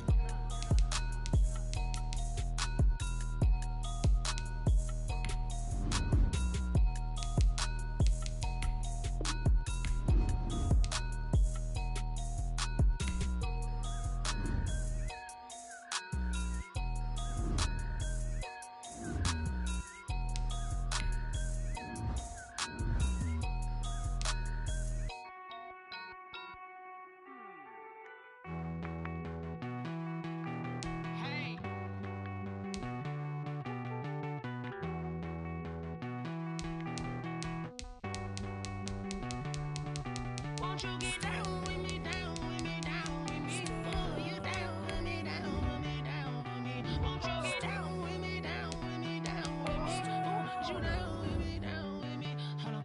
Won't you get down with me, down with me, down with me? Oh, you down with me, down with me, down with me. Won't you get down with me, down with me, down with me? Oh, you down with me, down with me. Hold on.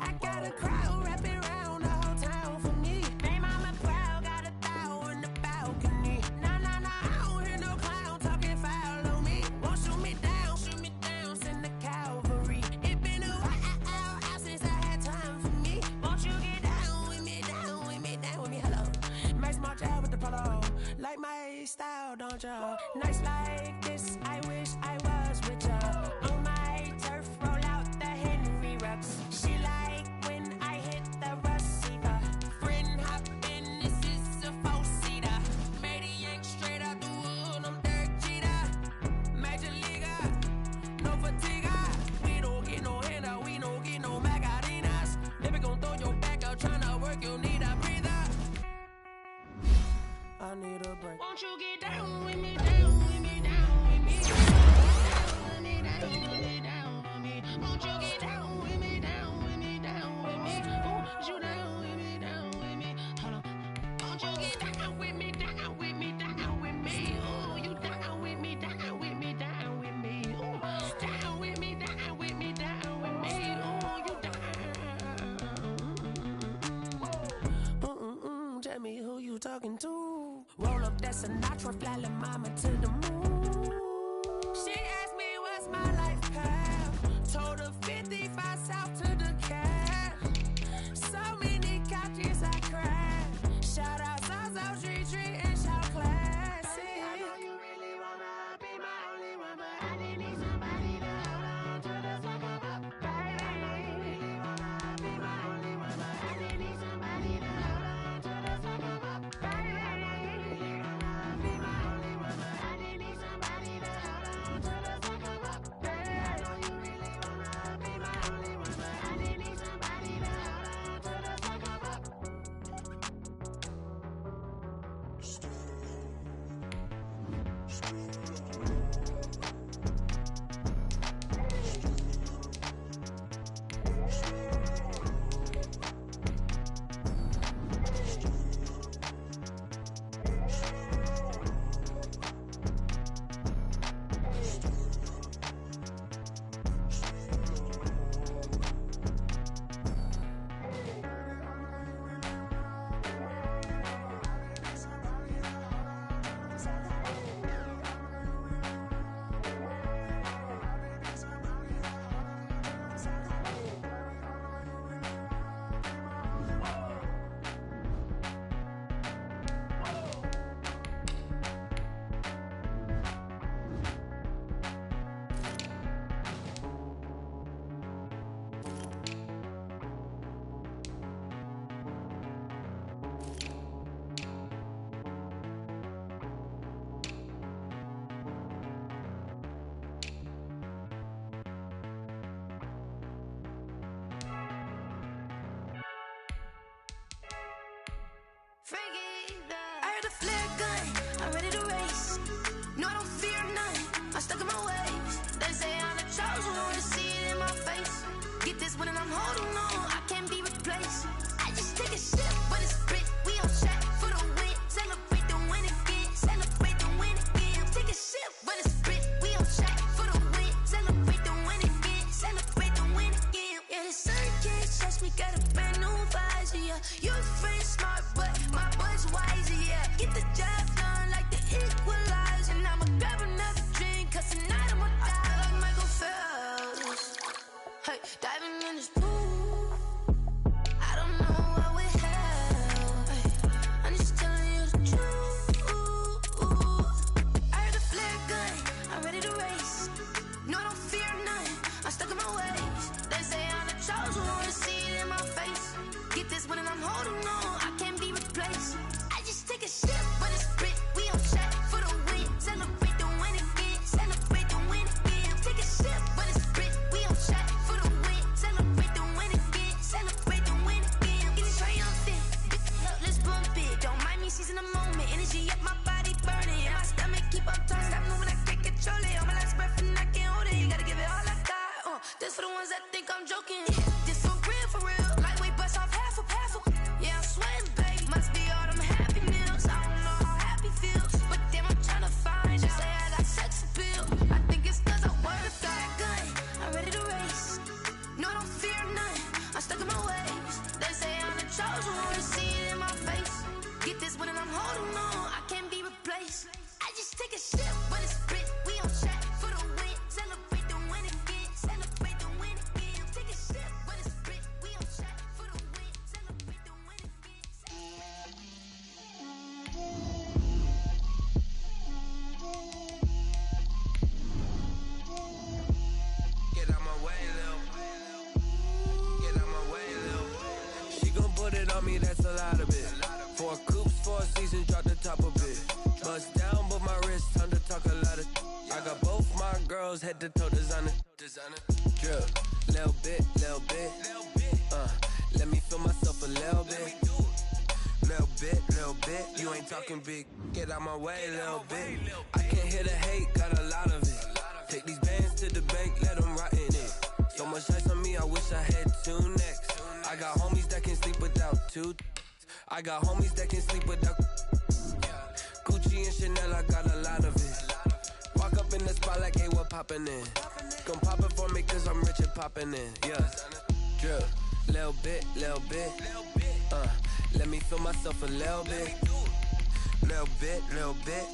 I got a crowd wrapping around the whole town for me. Hey, mama proud, got a thou in the balcony. Nah, nah, nah, I don't hear no clown talking foul on me. Won't shoot me down, send the cavalry. It been a while since I had time for me. Won't you get down with me, down with me, down with me? Hello. Nice march out with the polo. Like my style, don't ya? Nice like this, I wish I was with ya. On my turf, roll out the Henry Rux. She like when I hit the receiver. Friend hop in, this is a four-seater. Made a yank straight out the wood, I'm Derek Jeter. Major leaguer, no fatigue. We don't get no handout, we don't get no Magarinas. Never gon' throw your back out, tryna work, you need a breather. I need a break. Won't you get down with me, down with me, down with me? Down with me, down with me, down with me. Won't you get down with me, down with me, down with me? Oh, you down with me, down with me. Hold on. Won't you get down with me, down with me, down with me? Oh, you down with me, down with me, down with me. Oh, down with me, down with me, down with me. Oh, you down. Tell me who you talking to. Roll up that Sinatra, fly la mama to the moon. She asked me what's my life path. Told her 55 south to the cat. So many couches I cried. Shout out South Street and shout classic. I know you really wanna be my only one, but I didn't need somebody to hold on to the fuck up, baby. I know you really wanna be my only one, but I didn't need somebody to hold on to the fuck up, baby. I know you really wanna be my only one, but I didn't need somebody to hold on to the fuck up, baby. You friend smart, but my boy's wiser, yeah. Get the job done like the equalizer. And I'ma grab another drink, cause tonight I'ma die like Michael Phelps. Hey, diving in this pool, I don't know what we have. Hey, I'm just telling you the truth. I heard a flare gun, I'm ready to race. No, I don't fear none, I'm stuck in my ways. They say I'm the chosen one, see it in my face. Get this one and I'm holding on, I can't be replaced. I just take a sip, but it's split, we on shot for the win. Celebrate the win again, celebrate the win again. Take a sip, but it's split, we on shot for the win. Celebrate the win again, celebrate the win again. Getting triumphant, let's bump it. Don't mind me seizing the moment, energy up my body burning. And my stomach keep up talking, stop moving, I can't control it. On my last breath and I can't hold it, you gotta give it all I got. This for the ones that think I'm joking. This for real, lightweight bust off half a. Yeah, I'm sweating, babe. Must be all them happy meals. I don't know how happy feels, but damn, I'm trying to find. They say I got sex appeal. I think it's cause I work that gun. I'm ready to race. No, I don't fear none. I'm stuck in my ways. They say I'm the chosen one, see it in my face. Get this one and I'm holding on, I can't be replaced. I just take a sip, but it's split. We on chat for the win. Celebrate the win again. Celebrate the win again. Take a sip, but it's split. We on chat for the win. Celebrate the win again. Get out my way, Lil. Get out my way, Lil. She gon' put it on me, that's a lot of it. 4 coops, 4 seasons, drop the top a bit. Bust down, but my wrist, time to talk a lot of. I got both my girls, head to toe designer. Drip, little bit. Let me feel myself a little bit. Little bit, you ain't talking big. Get out my way, little bit. I can't hear the hate, got a lot of it. Take these bands to the bank, let them rot in it. So much ice on me, I wish I had 2 necks. I got homies that can sleep without 2. I got homies that can sleep without Gucci and Chanel, I got a lot of it. Walk up in the spot like, hey, what poppin' in? Gon' pop it for me cause I'm rich and poppin' in, yeah. Drip, little bit. Let me feel myself a little bit. Little bit,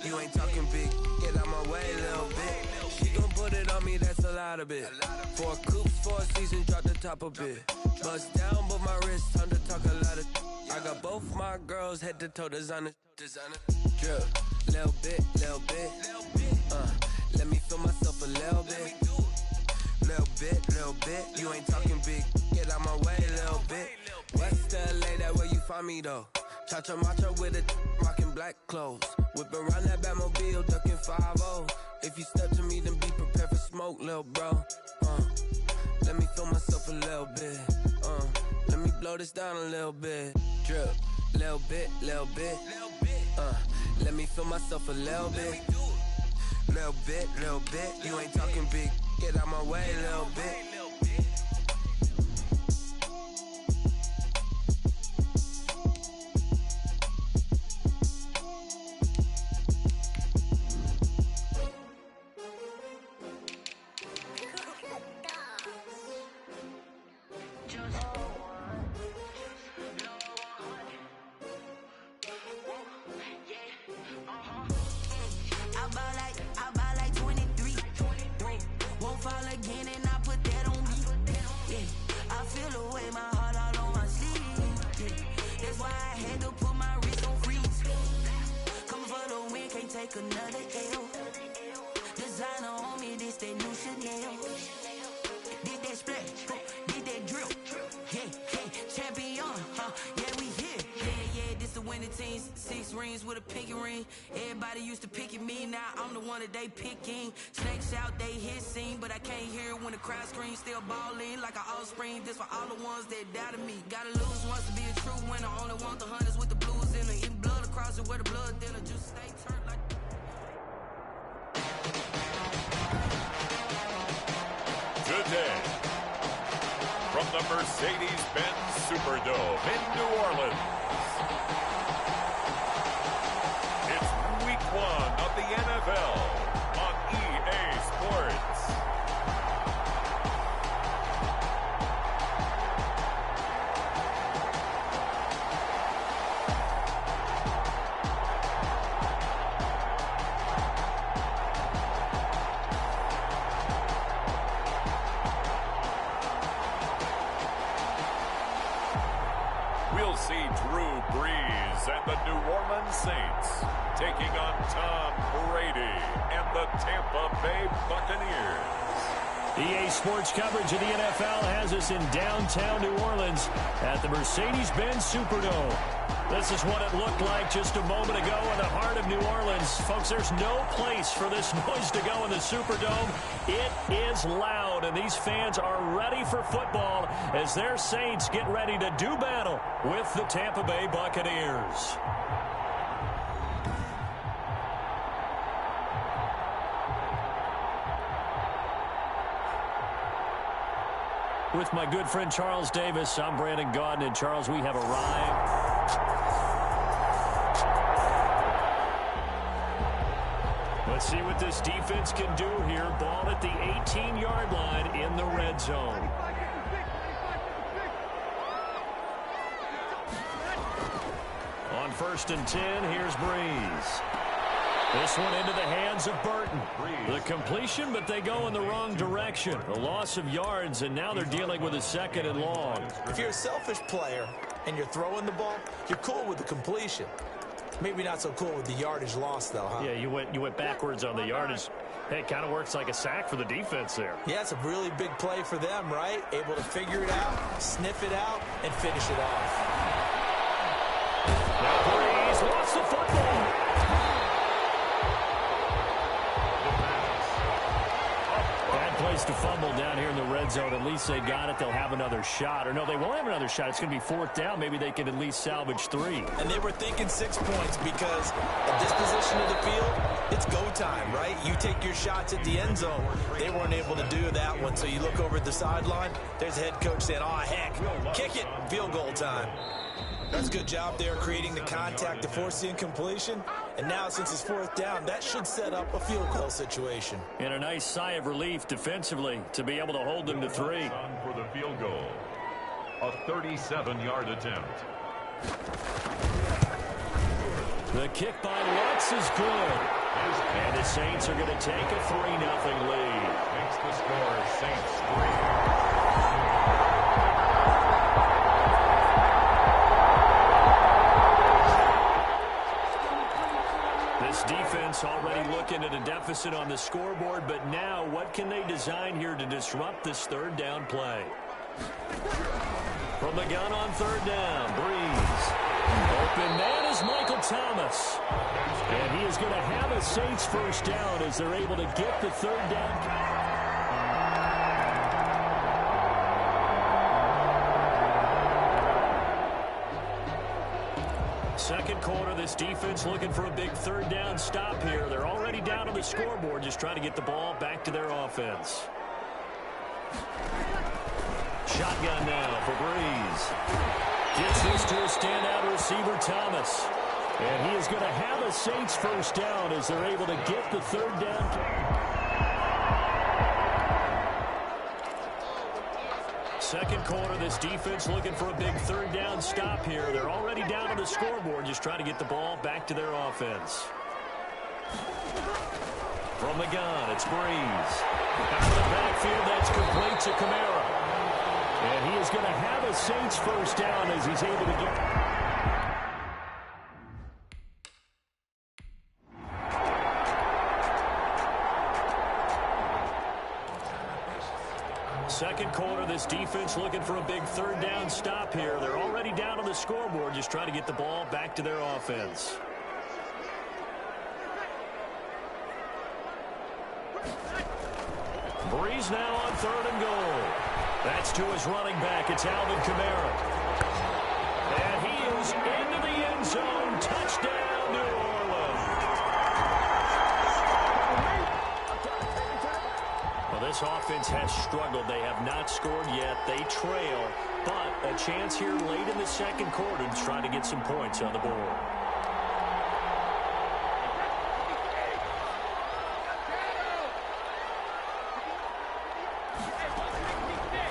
you ain't talking big. Get out my way, little bit. She gon' put it on me, that's a lot of it. 4 coops, 4 seasons, drop the top a bit. Bust down, but my wrist, time to talk a lot of. I got both my girls, head to toe designer. Drip, little bit. Let me feel myself a little bit. Little bit, you ain't talking big. Get out my way, little bit. West LA, that where you find me though. Cha-cha matcha with a rockin' black clothes. Whip around that Batmobile, ducking 5-0. If you step to me, then be prepared for smoke, lil' bro. Let me feel myself a little bit. Let me blow this down a little bit. Drip, little bit. Let me feel myself a little bit. Little bit, you ain't talking big. Get out my way, little bit. I buy like 23. Won't fall again and I put that on me. Yeah, I feel the way my heart all on my sleeve. Yeah, that's why I had to put my wrist on freeze. Coming for the win, can't take another L. Designer on me, this that new Chanel. Did that splash, did that drill. Yeah, champion, yeah, we here. Yeah, this the winning team. 6 rings with a pinky ring. Everybody used to pick at me, now I'm the one that they picking. Snakes out, they hit scene, but I can't hear it when the crowd screams. Still ballin' like an offspring. This for all the ones that doubted me. Gotta lose once to be a true winner. Only want the hunters with the blues in it. Eating blood across it where the blood dinner. Just stay turned like. Today, from the Mercedes-Benz Superdome in New Orleans, it's Week 1 of the NFL on EA Sports. see Drew Brees and the New Orleans Saints taking on Tom Brady and the Tampa Bay Buccaneers. EA Sports coverage of the NFL has us in downtown New Orleans at the Mercedes-Benz Superdome. This is what it looked like just a moment ago in the heart of New Orleans. Folks, there's no place for this noise to go in the Superdome. It is loud, and these fans are ready for football as their Saints get ready to do battle with the Tampa Bay Buccaneers. With my good friend Charles Davis, I'm Brandon Gaudin. And Charles, we have arrived. Let's see what this defense can do here. Ball at the 18-yard line in the red zone. On 1st and 10, here's Brees. This one into the hands of Burton. The completion, but they go in the wrong direction. A loss of yards, and now they're dealing with a 2nd and long. If you're a selfish player and you're throwing the ball, you're cool with the completion. Maybe not so cool with the yardage loss, though, huh? Yeah, you went backwards on the yardage. Hey, it kind of works like a sack for the defense there. Yeah, it's a really big play for them, right? Able to figure it out, sniff it out, and finish it off. Now Brees lost the football. Place to fumble down here in the red zone. At least they got it. They'll have another shot. Or no, they won't have another shot. It's going to be 4th down. Maybe they can at least salvage 3. And they were thinking 6 points because at this position of the field, it's go time, right? You take your shots at the end zone. They weren't able to do that one. So you look over at the sideline. There's the head coach saying, oh, heck, kick it. Field goal time. That's a good job there creating the contact to force the incompletion. And now, since it's 4th down, that should set up a field goal situation. And a nice sigh of relief defensively to be able to hold them to 3. For the field goal, a 37-yard attempt. The kick by Lutz is good. And the Saints are going to take a 3-0 lead. Makes the score Saints 3. Defense already looking at a deficit on the scoreboard, but now what can they design here to disrupt this 3rd down play? From the gun on 3rd down, Brees. Open man is Michael Thomas. And he is going to have a Saints 1st down as they're able to get the 3rd down. Second quarter, this defense looking for a big 3rd down stop here. They're already down on the scoreboard, just trying to get the ball back to their offense. Shotgun now for Brees. Gets this to a standout receiver, Thomas. And he is going to have a Saints 1st down as they're able to get the 3rd down. Second quarter, this defense looking for a big 3rd down stop here. They're already down on the scoreboard, just trying to get the ball back to their offense. From the gun, it's Brees. Out of the backfield, that's complete to Kamara. And he is going to have a Saints 1st down as he's able to get... Second quarter, this defense looking for a big 3rd down stop here. They're already down on the scoreboard, just trying to get the ball back to their offense. Brees now on 3rd and goal. That's to his running back. It's Alvin Kamara. And he is into the end zone. Touchdown, New Orleans. Well, this offense has struggled. They have not scored yet. They trail, but a chance here late in the second quarter to try to get some points on the board.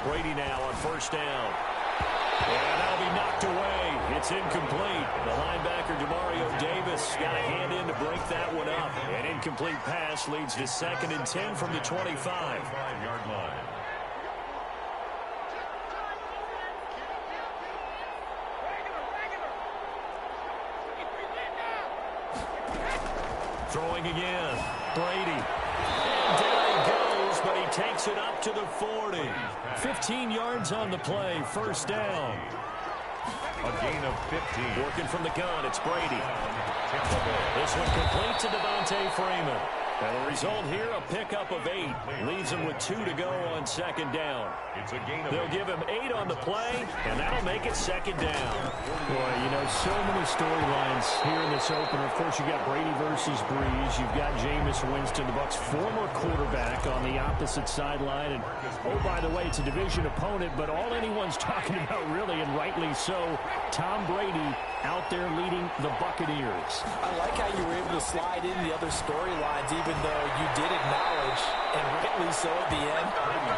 Brady now on 1st down. And that'll be knocked away. It's incomplete. The linebacker, Demario Davis, got a hand in to break that one up. An incomplete pass leads to 2nd and 10 from the 25. 5-yard line. Throwing again. Brady. And down he goes, but he takes it up to the 40. 15 yards on the play. First down. A gain of 15. Working from the gun, it's Brady. This one complete to Devontae Freeman. And the result here, a pickup of 8. Leaves him with 2 to go on second down. It's a gain of They'll give him 8 on the play, and that'll make it second down. Boy, you know, so many storylines here in this opener. Of course, you've got Brady versus Breeze. You've got Jameis Winston, the Bucs' former quarterback, on the opposite sideline. And, oh, by the way, it's a division opponent, but all anyone's talking about, really, and rightly so, Tom Brady out there leading the Buccaneers. I like how you were able to slide in the other storylines, even though you did acknowledge, and rightly so at the end,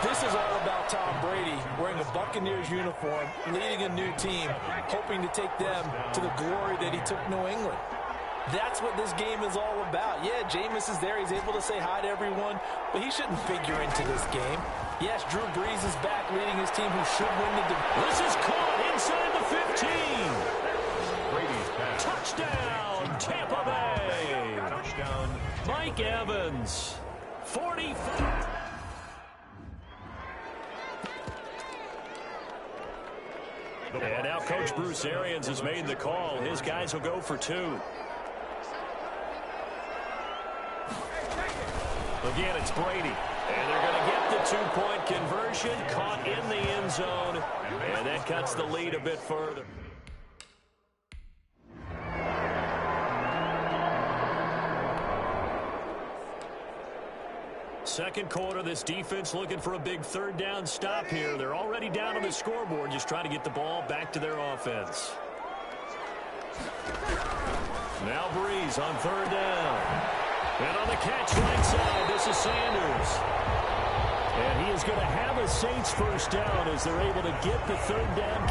this is all about Tom Brady wearing a Buccaneers uniform, leading a new team, hoping to take them to the glory that he took New England. That's what this game is all about. Yeah, Jameis is there. He's able to say hi to everyone, but he shouldn't figure into this game. Yes, Drew Brees is back leading his team who should win the division. This is caught inside the 15. Touchdown, Tampa Bay. touchdown. Mike Evans, 45. And now Coach Bruce Arians has made the call. His guys will go for 2. Again, it's Brady. And they're going to get the 2-point conversion. Caught in the end zone. And that cuts the lead a bit further. Second quarter, this defense looking for a big third down stop here. They're already down on the scoreboard, just trying to get the ball back to their offense. Now Breeze on third down. And on the catch right side, this is Sanders. And he is going to have a Saints first down as they're able to get the third down.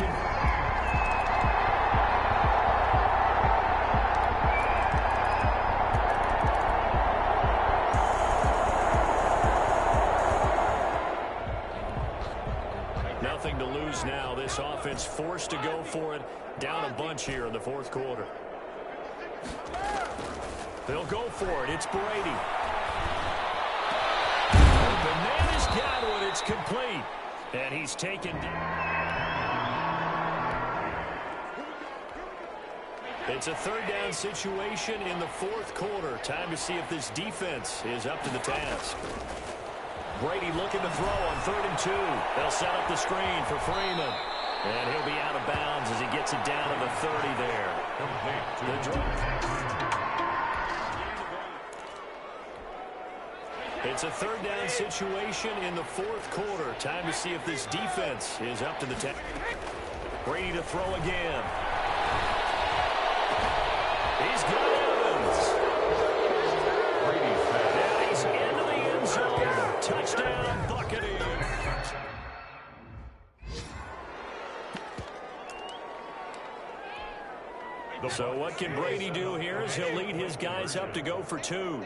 Nothing to lose now. This offense forced to go for it. Down a bunch here in the fourth quarter. They'll go for it. It's Brady. The man has got one. It's complete. And he's taken. It's a third down situation in the fourth quarter. Time to see if this defense is up to the task. Brady looking to throw on 3rd and 2. They'll set up the screen for Freeman. And he'll be out of bounds as he gets it down to the 30 there. It's a third down situation in the fourth quarter. Time to see if this defense is up to the task. Brady to throw again. He's got Evans. And he's into the end zone. Touchdown, Buccaneers. So what can Brady do here is he'll lead his guys up to go for 2.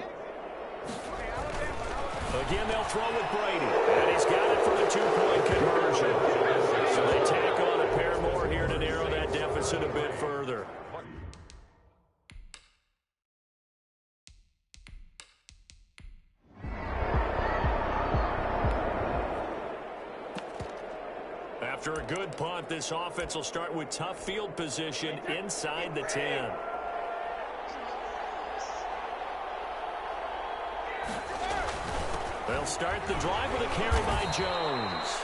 Again, they'll throw with Brady. And he's got it for the 2-point conversion. So they tack on a pair more here to narrow that deficit a bit further. After a good punt, this offense will start with tough field position inside the 10. They'll start the drive with a carry by Jones.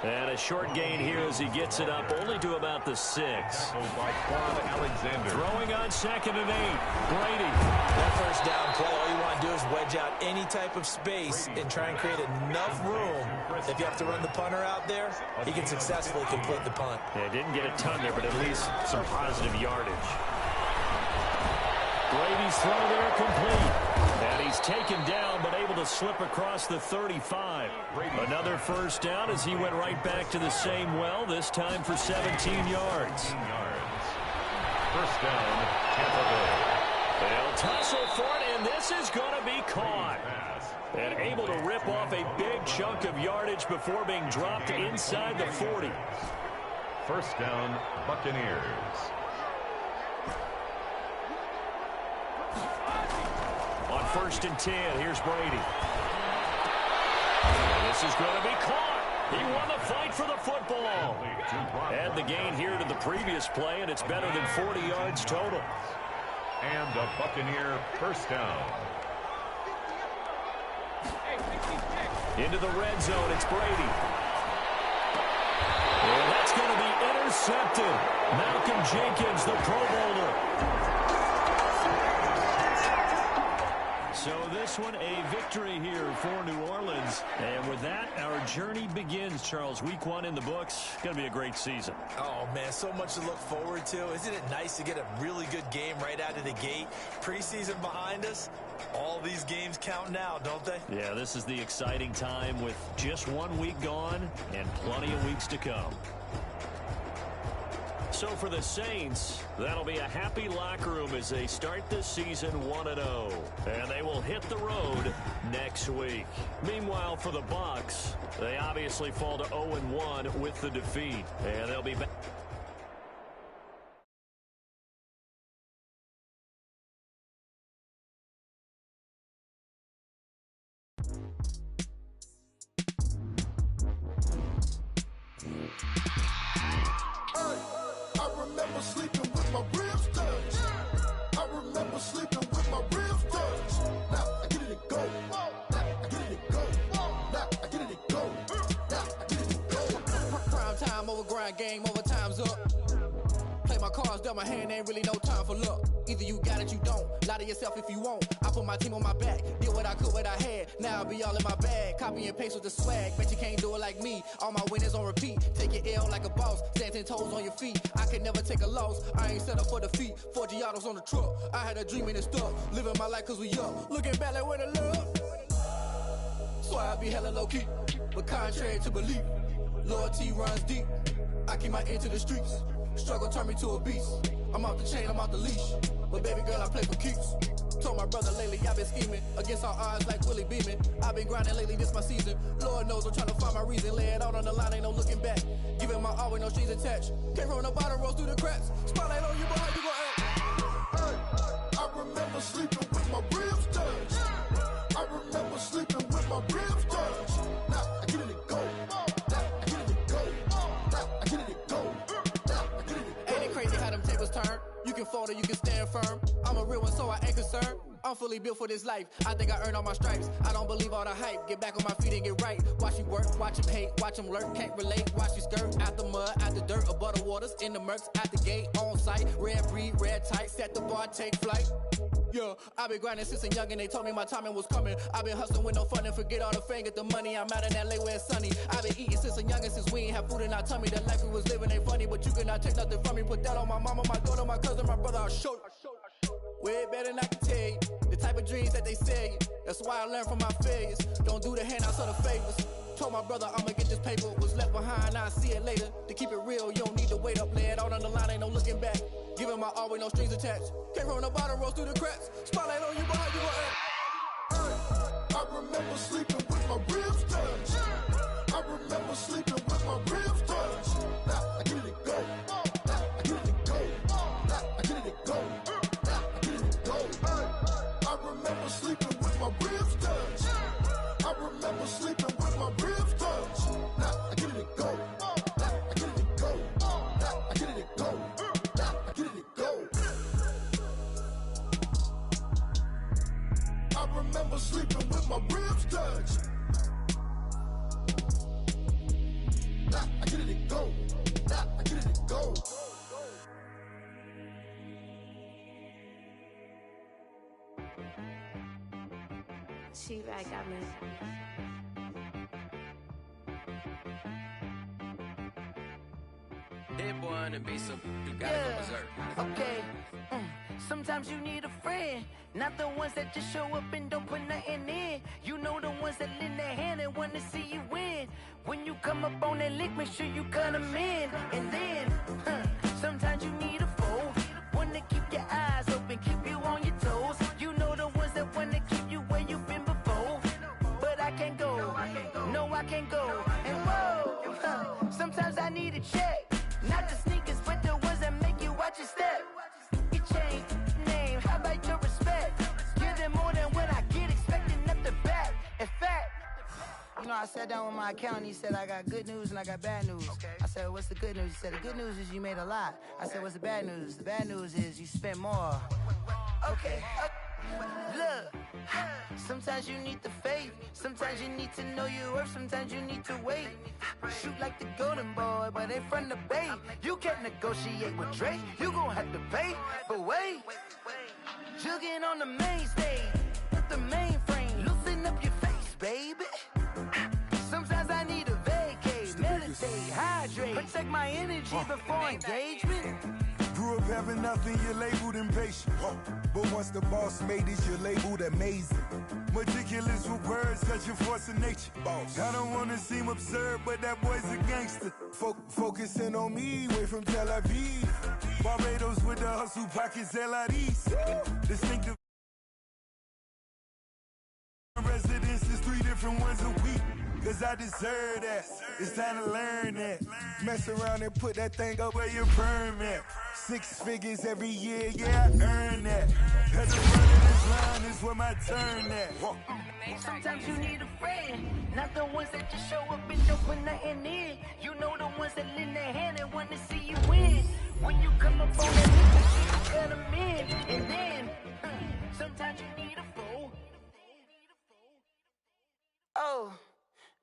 And a short gain here as he gets it up only to about the 6. Throwing on 2nd and 8. Brady. That first down play, all you want to do is wedge out any type of space and try and create enough room. If you have to run the punter out there, he can successfully complete the punt. Yeah, didn't get a ton there, but at least some positive yardage. Brady's throw there complete. And he's taken down, but able to slip across the 35. Another first down as he went right back to the same well, this time for 17 yards. First down, Tampa Bay. They'll tussle for it, and this is going to be caught. And able to rip off a big chunk of yardage before being dropped inside the 40. First down, Buccaneers. 1st and 10. Here's Brady. This is going to be caught. He won the fight for the football. And the gain here to the previous play, and it's better than 40 yards total. And a Buccaneer first down. Into the red zone, it's Brady. And that's going to be intercepted. Malcolm Jenkins, the Pro Bowler. So this one, a victory here for New Orleans. And with that, our journey begins, Charles. Week 1 in the books. Going to be a great season. Oh, man, so much to look forward to. Isn't it nice to get a really good game right out of the gate? Preseason behind us. All these games count now, don't they? Yeah, this is the exciting time with just 1 week gone and plenty of weeks to come. So for the Saints, that'll be a happy locker room as they start this season 1-0. And they will hit the road next week. Meanwhile, for the Bucs, they obviously fall to 0-1 with the defeat. And they'll be back. Sleeping with my ribs touched. I remember sleeping with my ribs touched. Now I get it go. Now I get it go. Now I get it go. Now I get it go. Prime time over grind game, overtime's up. Play my cards, dealt my hand, ain't really no time for luck. Either you got it, you don't. Lie to yourself if you won't. I put my team on my back. Did what I could, what I had. Now I'll be all in my bag. Copy and paste with the swag. Bet you can't do it like me. All my winners on repeat. Take your L like a boss. Stand 10 toes on your feet. I could never take a loss. I ain't set up for defeat. 4 Giottos on the truck. I had a dream and it stuck. Living my life cause we up. Looking back like where the love. So I be hella low key. But contrary to belief, loyalty runs deep. I keep my ear to the streets. Struggle turned me to a beast. I'm off the chain, I'm off the leash. But baby girl, I play for keeps. Told my brother lately, I've been scheming. Against all odds like Willie Beeman. I've been grinding lately, this my season. Lord knows I'm trying to find my reason. Lay it out on the line, ain't no looking back. Giving my all with no strings attached. Came from the bottom, rose through the cracks. Spotlight on you, but how you gon' act? Hey, I remember sleeping with my ribs touched. I remember sleeping with my ribs touched. Now I get it go. Now I get it go. Now I get it go. Ain't it crazy how them tables turn? You can fold or you can stand firm. I'm a real one, so I ain't concerned. I'm fully built for this life. I think I earned all my stripes. I don't believe all the hype. Get back on my feet and get right. Watch you work, watch him hate, watch him lurk. Can't relate, watch you skirt. Out the mud, out the dirt, above the waters, in the murks, out the gate, on site. Red breed, red tight, set the bar, take flight. Yeah, I've been grinding since a youngin', they told me my timing was coming. I've been hustling with no fun and forget all the fame, get the money. I'm out in LA where it's sunny. I've been eating since a youngin', since we ain't have food in our tummy. The life we was living ain't funny, but you cannot take nothing from me. Put that on my mama, my daughter, my cousin, my brother, I'll show you. Way better than I can tell you. The type of dreams that they sell you. That's why I learned from my failures. Don't do the handouts or the favors. Told my brother I'ma get this paper. Was left behind, I'll see it later. To keep it real, you don't need to wait up. Lay it out on the line, ain't no looking back. Giving my all with no strings attached. Came from the bottom, rose through the cracks. Spotlight on you, but how you gon' act? I remember sleeping with my ribs touched. I remember sleeping with my ribs touched. Now I get it go. Now I get it go. Now I get it go. Now I get it go. I remember sleeping with my ribs touched. I remember sleeping with my ribs touched. Now I get it go. Now I get it go. Now I get it go. Now I get it go. I remember sleeping with my ribs touched. Now I get it go. Now I get it go. She right got me. Hit one and be some. You gotta go berserk. Okay. Sometimes you need a friend, not the ones that just show up and don't put nothing in. You know the ones that lend their hand and want to see you win. When you come up on that lick, make sure you cut them in. And then, sometimes you need a foe, one to keep your eyes open, keep you on your toes. You know the ones that want to keep you where you've been before. But I can't go, no I can't go. And whoa, sometimes I need a check. Not the sneakers, but the ones that make you watch your step. You change name, how about your respect? Give them more than what I give. I sat down with my accountant. He said, I got good news and I got bad news. Okay. I said, what's the good news? He said, the good news is you made a lot. I said, what's the bad news? The bad news is you spent more. Okay. Look, sometimes you need the faith. Sometimes you need to know your worth. Sometimes you need to wait. Shoot like the golden boy, but ain't from the bay. You can't negotiate with Drake. You gon' have to pay. But wait, jugging on the main stage with the mainframe. Loosen up your face, baby. Sometimes I need a vacate, meditate, hydrate, protect my energy before engagement. Grew up having nothing, you're labeled impatient. But once the boss made it, you're labeled amazing. Meticulous with words, cause you're forcing nature. Boss. I don't wanna seem absurd, but that boy's a gangster. Focusing on me, way from Tel Aviv. Barbados with the hustle pockets, LIDs. Distinctive residences, 3 different ones a week. Cause I deserve that. It's time to learn that. Mess around and put that thing up where your permit. 6 figures every year, yeah, I earn that. At the front of this line is where my turn at. Sometimes you need a friend, not the ones that just show up and don't put nothing in. You know the ones that lend their hand and want to see you win. When you come up on that list, you cut them in. And then, sometimes you need a fool. Oh.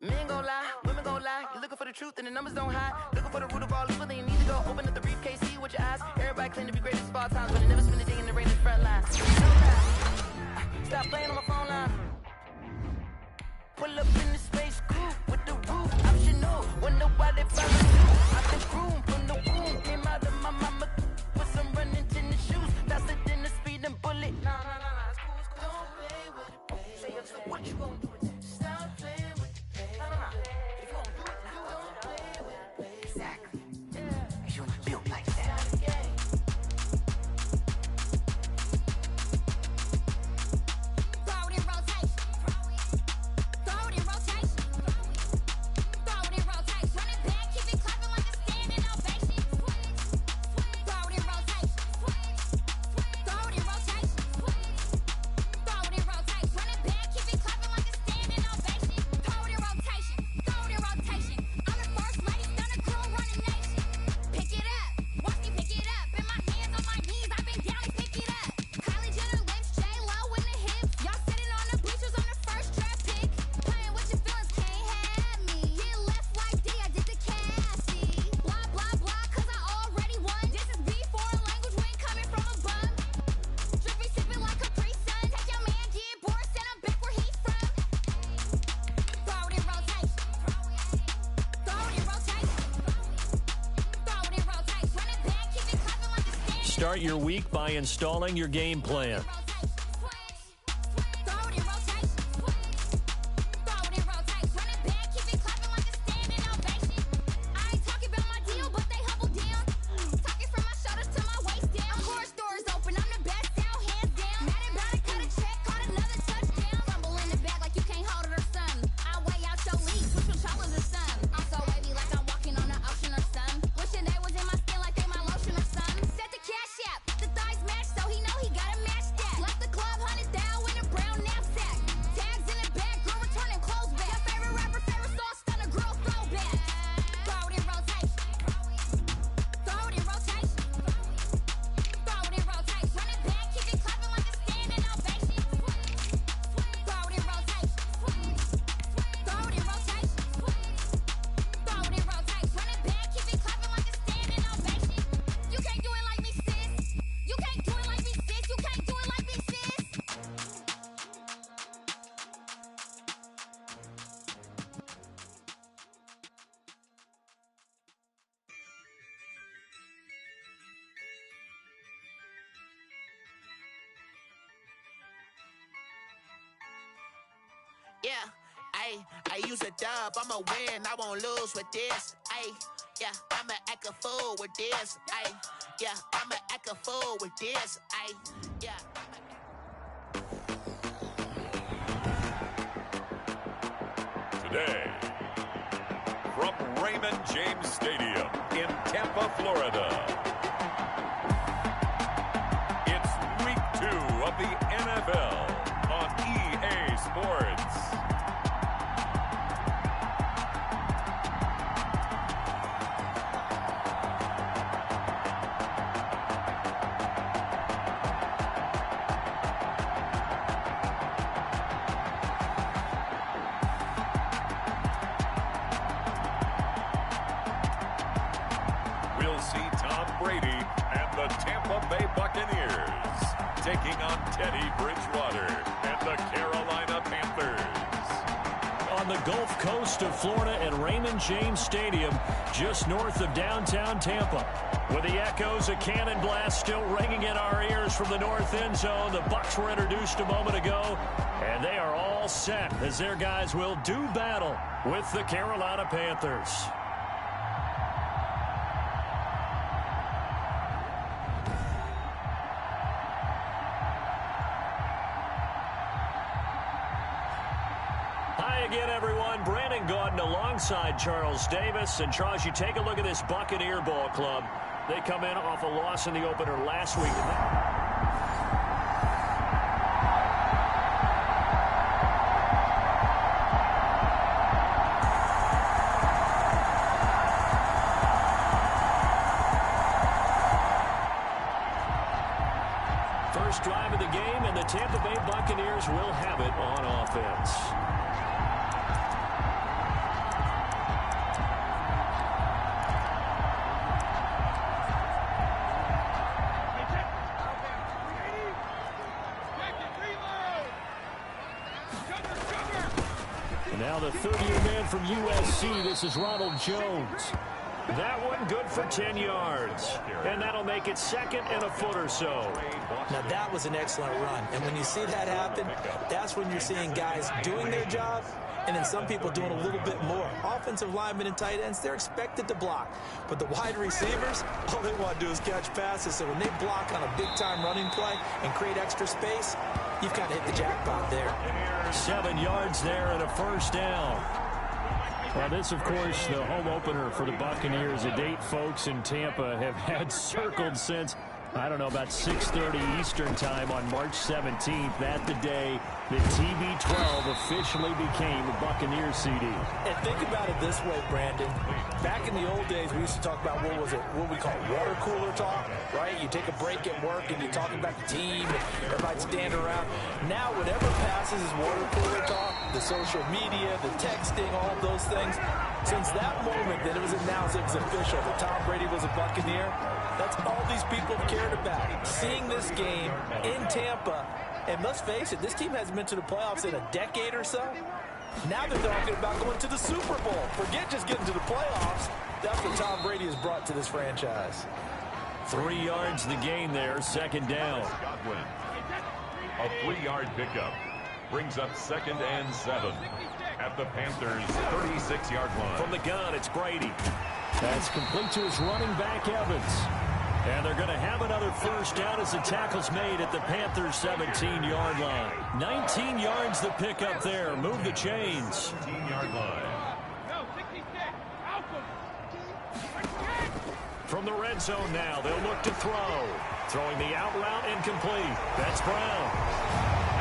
Men gon' lie, women gon' lie. You're looking for the truth and the numbers don't hide. Looking for the root of all evil, then you need to go open up the briefcase, see with your eyes. Everybody claim to be greatest of all times, but they never spend a day in the rain in the front line. No lie. Stop playing on my phone line. Pull up in the space coupe with the roof optional. Wonder why they follow you. I've been groomed from the womb. Came out of my mama with some running tennis shoes. Faster than the speeding bullet. Nah, it's cool. Don't play with it, baby. Say so what you gon' do with it? Stop playing with it. If you gon' do it, don't play with it. Exactly. Cause you ain't built like that. Throw it in rotation. Throw it in rotation. Throw it in rotation. Run it back, keep it clapping like a standing ovation. Throw it in rotation. Throw it in rotation. Throw it in rotation. Run it back, keep it clapping like a standing ovation. Throw it in rotation. Throw it in rotation. I'm the first lady, stunner crew, running nation. Pick it up, watch me pick it up. In my hands, on my knees, I've been down and pick it up. Kylie Jenner lips, J-Lo in the hips. Y'all sitting on the bleachers on the first draft pick. Playing with your feelings, can't have me. Yeah, left like D, I did the Cassie. Blah, blah, blah, cause I already won. This is B, foreign language, we ain't coming from a bum. Drippy, sipping like Capri Sun. Take your man, get bored, send him back where he's from. Throw it in rotation. Throw it in rotation. Throw it in rotation. Run it back, keep it clapping like a standing. Start your week by installing your game plan. Throw it in rotation. Throw it in rotation. Run it back, keep it clapping like a standing ovation. I ain't talking about my deal, but they humble down. Talking from my shoulders to my waist down. Of course, doors open, I'm the best out, hands down. Madden about to cut a check, caught another touchdown. Fumble in the bag like you can't hold it or something. I weigh out your league, switch from chocolate or something. I'm so wavy like I'm walking on the ocean or something. Wishing they was in my skin like they my lotion or something. Set the cash app, the thighs match, so he know he gotta match that. Left the club, 100,000 in a brown knapsack. Tags in the bag, girl returning clothes back. Your favorite rapper, favorite song, stunner, girl throwback. Throw it in rotation. Throw it in rotation. Throw it in rotation. Run it back, keep it clapping like a standing ovation. Throw it in rotation. Throw it in rotation. Throw it in rotation. Run it back, keep it clapping like a standing ovation. You can't do it like me, sis. You can't do it like me, sis. You can't do it like me, sis. Yeah, I use a dub, I'ma win, I won't lose with this. Yeah, I'ma act a fool with this. Yeah, I'ma act a fool with this. Yeah. Today, from Raymond James Stadium in Tampa, Florida, it's week 2 of the NFL on EA Sports. see Tom Brady and the Tampa Bay Buccaneers taking on Teddy Bridgewater and the Carolina Panthers. On the Gulf Coast of Florida at Raymond James Stadium, just north of downtown Tampa. With the echoes of cannon blast still ringing in our ears from the north end zone, the Bucs were introduced a moment ago, and they are all set as their guys will do battle with the Carolina Panthers. Hi again, everyone. Brandon Gaudin alongside Charles Davis. And Charles, you take a look at this Buccaneer ball club. They come in off a loss in the opener last week. First drive of the game, and the Tampa Bay Buccaneers will have it on offense. Now the third-year man from USC, this is Ronald Jones. That one good for 10 yards. And that'll make it second and a foot or so. Now that was an excellent run. And when you see that happen, that's when you're seeing guys doing their job and then some people doing a little bit more. Offensive linemen and tight ends, they're expected to block. But the wide receivers, all they want to do is catch passes. So when they block on a big-time running play and create extra space, you've kind of hit the jackpot there. 7 yards there and a first down. Well, this, of course, the home opener for the Buccaneers, a date folks in Tampa have had circled since, I don't know, about 6:30 Eastern time on March 17th. That the day that TB12 officially became a Buccaneers CD. And think about it this way, Brandon. Back in the old days, we used to talk about, what we call water cooler talk, right? You take a break at work and you're talking about the team, and everybody's standing around. Now, whatever passes is water cooler talk, the social media, the texting, all of those things. Since that moment that it was announced it was official that Tom Brady was a Buccaneer, that's all these people have cared about. Seeing this game in Tampa, and let's face it, this team hasn't been to the playoffs in a decade or so. Now they're talking about going to the Super Bowl. Forget just getting to the playoffs. That's what Tom Brady has brought to this franchise. 3 yards the gain there, second down. Godwin. A 3-yard pickup brings up 2nd and 7 at the Panthers' 36-yard line. From the gun, it's Brady. That's complete to his running back, Evans. And they're going to have another first down as the tackle's made at the Panthers' 17-yard line. 19 yards the pickup there. Move the chains. 17-yard line. From the red zone now, they'll look to throw. Throwing the out route incomplete. That's Brown.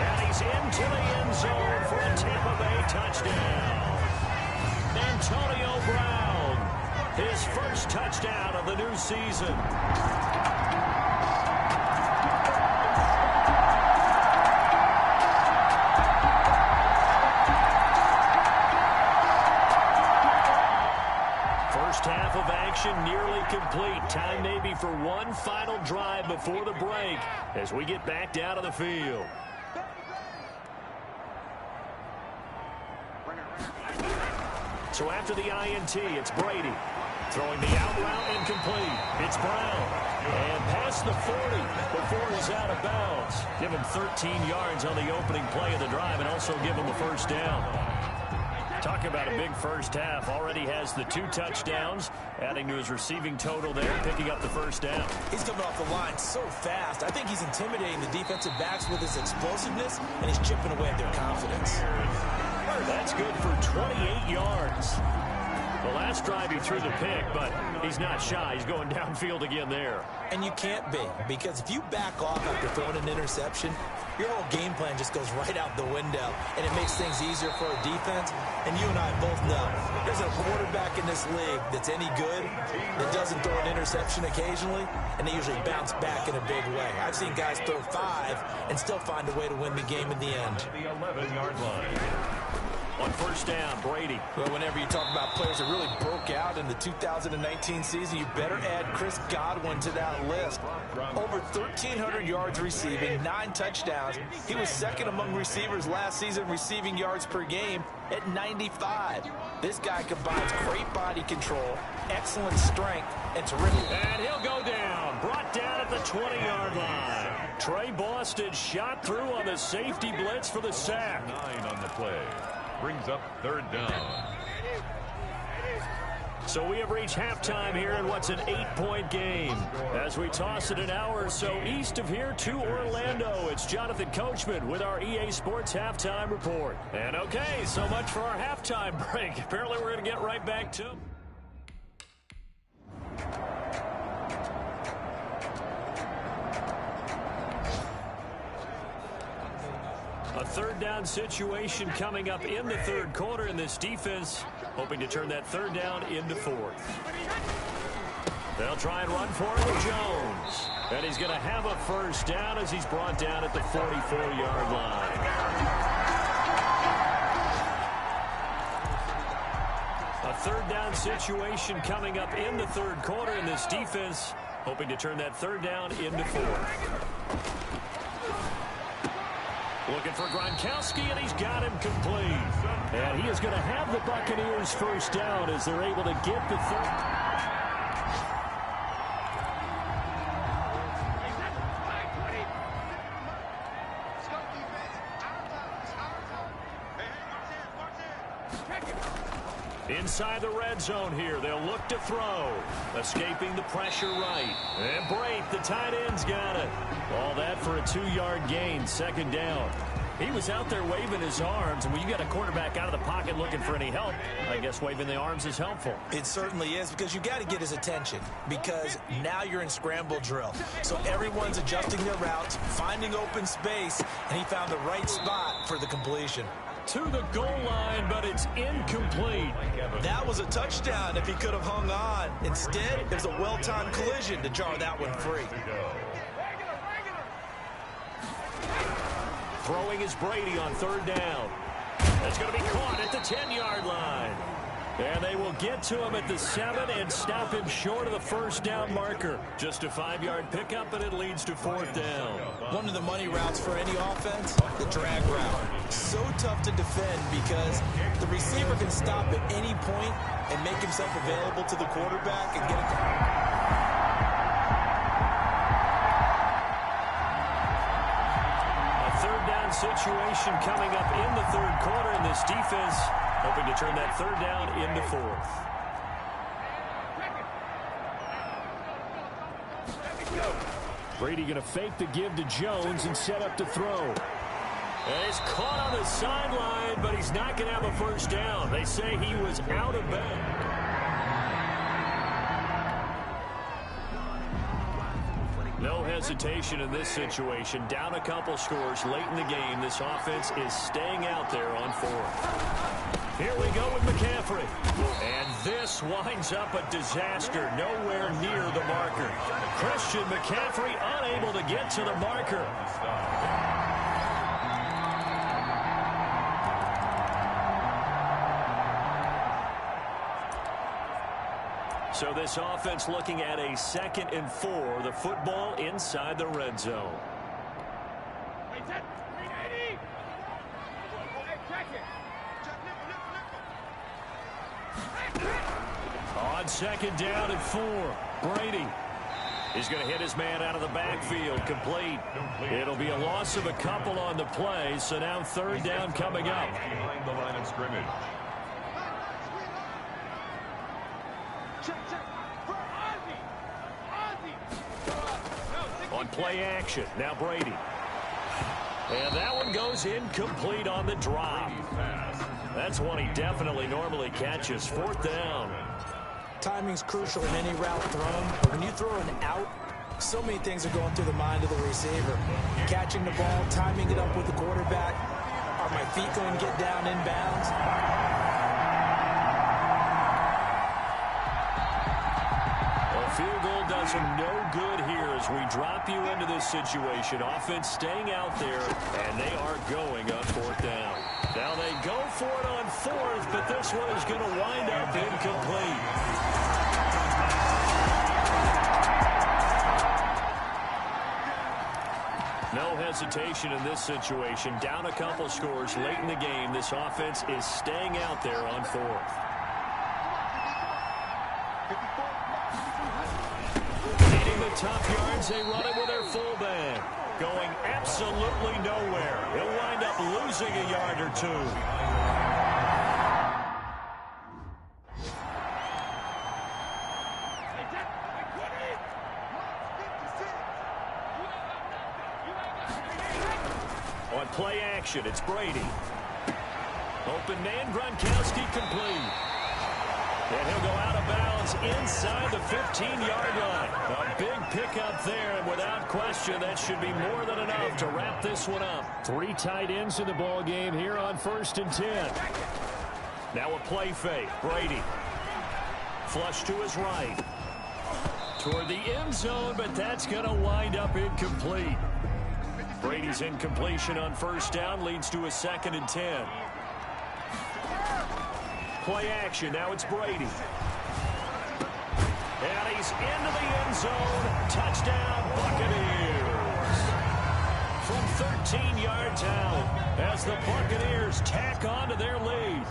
And he's into the end zone for a Tampa Bay touchdown. Antonio Brown. His first touchdown of the new season. First half of action nearly complete. Time maybe for one final drive before the break as we get back down to the field. So after the INT, it's Brady. Throwing the out route incomplete. It's Brown. And past the 40 before he's out of bounds. Give him 13 yards on the opening play of the drive and also give him a first down. Talk about a big first half. Already has the 2 touchdowns, adding to his receiving total there, picking up the first down. He's coming off the line so fast. I think he's intimidating the defensive backs with his explosiveness, and he's chipping away at their confidence. That's good for 28 yards. The last drive he threw the pick, but he's not shy. He's going downfield again there. And you can't be, because if you back off after throwing an interception, your whole game plan just goes right out the window, and it makes things easier for a defense. And you and I both know there's a quarterback in this league that's any good that doesn't throw an interception occasionally, and they usually bounce back in a big way. I've seen guys throw 5 and still find a way to win the game in the end. The 11-yard line. On first down, Brady. Well, whenever you talk about players that really broke out in the 2019 season, you better add Chris Godwin to that list. Over 1,300 yards receiving, 9 touchdowns. He was second among receivers last season receiving yards per game at 95. This guy combines great body control, excellent strength, and terrific. And he'll go down. Brought down at the 20-yard line. Trey Boston shot through on the safety blitz for the sack. 9 on the play. Brings up third down. So we have reached halftime here in what's an 8-point game. As we toss it an hour or so east of here to Orlando, it's Jonathan Coachman with our EA Sports Halftime Report. And okay, so much for our halftime break. Apparently we're going to get right back to a third down situation coming up in the third quarter, in this defense hoping to turn that third down into fourth. They'll try and run for it with Jones. And he's going to have a first down as he's brought down at the 44-yard line. A third down situation coming up in the third quarter, in this defense hoping to turn that third down into fourth. Looking for Gronkowski, and he's got him complete. And he is going to have the Buccaneers first down as they're able to get the third. Inside the red zone here, they'll look to throw. Escaping the pressure right. And Brate, the tight end's got it. All that for a 2-yard gain, second down. He was out there waving his arms, and when you got a quarterback out of the pocket looking for any help, I guess waving the arms is helpful. It certainly is, because you got to get his attention, because now you're in scramble drill. So everyone's adjusting their routes, finding open space, and he found the right spot for the completion. To the goal line, but it's incomplete. That was a touchdown if he could have hung on. Instead, it was a well-timed collision to jar that one free. Throwing is Brady on third down. That's going to be caught at the 10-yard line. And they will get to him at the 7 and stop him short of the first down marker. Just a 5-yard pickup, and it leads to fourth down. One of the money routes for any offense, the drag route. So tough to defend because the receiver can stop at any point and make himself available to the quarterback and get it. Situation coming up in the third quarter, in this defense hoping to turn that third down into fourth. Brady going to fake the give to Jones and set up to throw. And he's caught on the sideline, but he's not going to have a first down. They say he was out of bounds. No hesitation in this situation. Down a couple scores late in the game. This offense is staying out there on fourth. Here we go with McCaffrey. And this winds up a disaster. Nowhere near the marker. Christian McCaffrey unable to get to the marker. So this offense looking at a 2nd and 4. The football inside the red zone. On 2nd down and 4. Brady. He's going to hit his man out of the backfield. Complete. It'll be a loss of a couple on the play. So now third down coming up. Behind the line of scrimmage. On play action, now Brady. And that one goes incomplete on the drop. That's one he definitely normally catches. Fourth down. Timing's crucial in any route thrown, but when you throw an out, so many things are going through the mind of the receiver. Catching the ball, timing it up with the quarterback. Are my feet going to get down inbounds? Field goal does him no good here as we drop you into this situation. Offense staying out there, and they are going on fourth down. Now they go for it on fourth, but this one is going to wind up incomplete. No hesitation in this situation. Down a couple scores late in the game. This offense is staying out there on fourth. Needing the top yards, they run it with their fullback. Going absolutely nowhere. He'll wind up losing a yard or two. On play action, it's Brady. Open man, Gronkowski complete. And he'll go out of bounds inside the 15-yard line. A big pickup there, and without question, that should be more than enough to wrap this one up. 3 tight ends in the ball game here on 1st and 10. Now a play fake. Brady. Flush to his right. Toward the end zone, but that's going to wind up incomplete. Brady's incompletion on 1st down leads to a 2nd and 10. Play action. Now it's Brady. And he's into the end zone. Touchdown, Buccaneers. From 13-yards out as the Buccaneers tack on to their lead.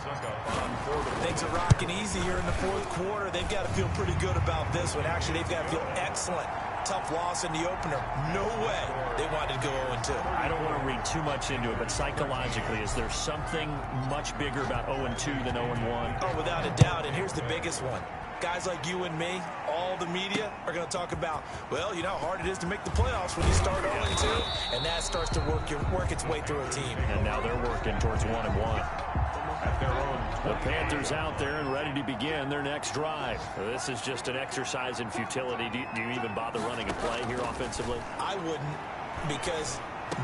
Things are rocking easy here in the 4th quarter. They've got to feel pretty good about this one. Actually, they've got to feel excellent. Tough loss in the opener. No way they wanted to go 0-2. I don't want to read too much into it, but psychologically, is there something much bigger about 0-2 than 0-1? Oh, without a doubt, and here's the biggest one. Guys like you and me, all the media, are going to talk about, well, you know how hard it is to make the playoffs when you start 0-2, and that starts to work its way through a team. And now they're working towards 1-1. The Panthers out there and ready to begin their next drive. This is just an exercise in futility. Do you even bother running a play here offensively? I wouldn't, because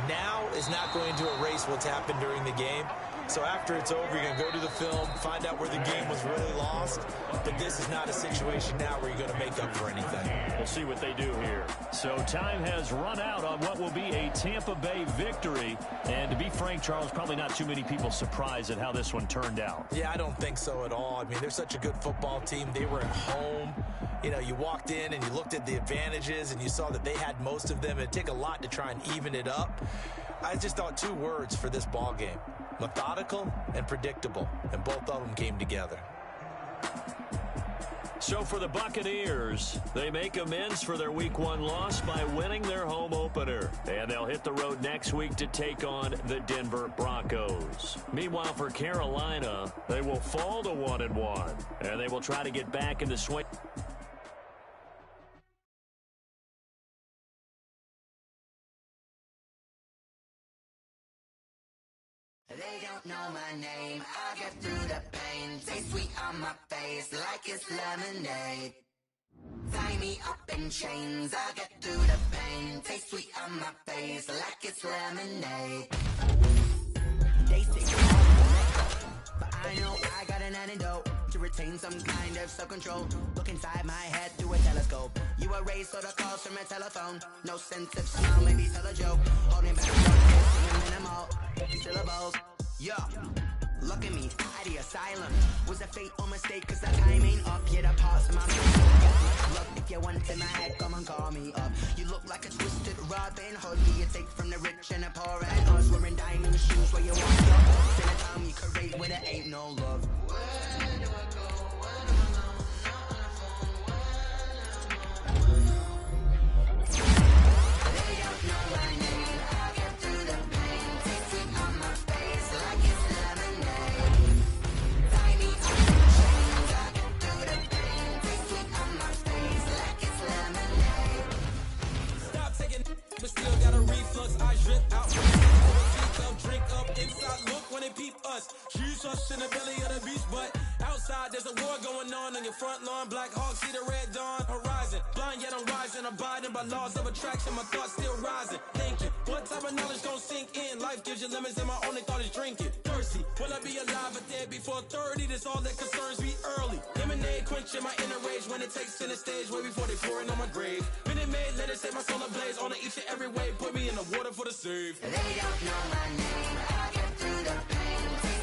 now is not going to erase what's happened during the game. So after it's over, you're going to go to the film, find out where the game was really lost. But this is not a situation now where you're going to make up for anything. We'll see what they do here. So time has run out on what will be a Tampa Bay victory. And to be frank, Charles, probably not too many people surprised at how this one turned out. Yeah, I don't think so at all. I mean, they're such a good football team. They were at home. You know, you walked in and you looked at the advantages and you saw that they had most of them. It'd take a lot to try and even it up. I just thought 2 words for this ball game: methodical and predictable, and both of them came together. So for the Buccaneers, they make amends for their Week 1 loss by winning their home opener. And they'll hit the road next week to take on the Denver Broncos. Meanwhile, for Carolina, they will fall to 1-1, and they will try to get back in the swing. They don't know my name, I get through the pain. Taste sweet on my face like it's lemonade. Tie me up in chains, I get through the pain. Taste sweet on my face like it's lemonade. They say but I know I got an antidote to retain some kind of self-control. Look inside my head through a telescope. You erase all the calls from a telephone. No sense of smile, maybe tell a joke. Holding back minimal syllables. Yeah, look at me, at the asylum. Was a fate or mistake, cause the timing up. Yeah, the parts of my mind. Look, if you want in my head, come and call me up. You look like a twisted Robin Hood. You take from the rich and the poor and us. Wearing diamond shoes where you want your books. In a time you create where there ain't no love. Where do I go? Where am I alone? Not on the phone. They don't know my name. I get through the pain. Taste sweet on my face like it's lemonade. Tie me up in chains. I get through the pain. Taste sweet on my face like it's lemonade. Stop taking but still got a reflux. I drip out. Drink up inside. Look when they peep us. Shoes us in the belly of the beast, but outside there's a war going on your front lawn. Black Hawk see the red dawn horizon. Blind yet I'm rising, abiding by laws of attraction. My thoughts still rising. Thinking, what type of knowledge gon' sink in? Life gives you lemons, and my only thought is drinking. Thirsty, will I be alive or dead before 30? That's all that concerns me early. Lemonade quenching my inner rage when it takes center stage way before they pour it on my grave. Minute Maid, let it set my soul ablaze on each and every way. Put me in the water for the save. They don't know my name. I get through the pain.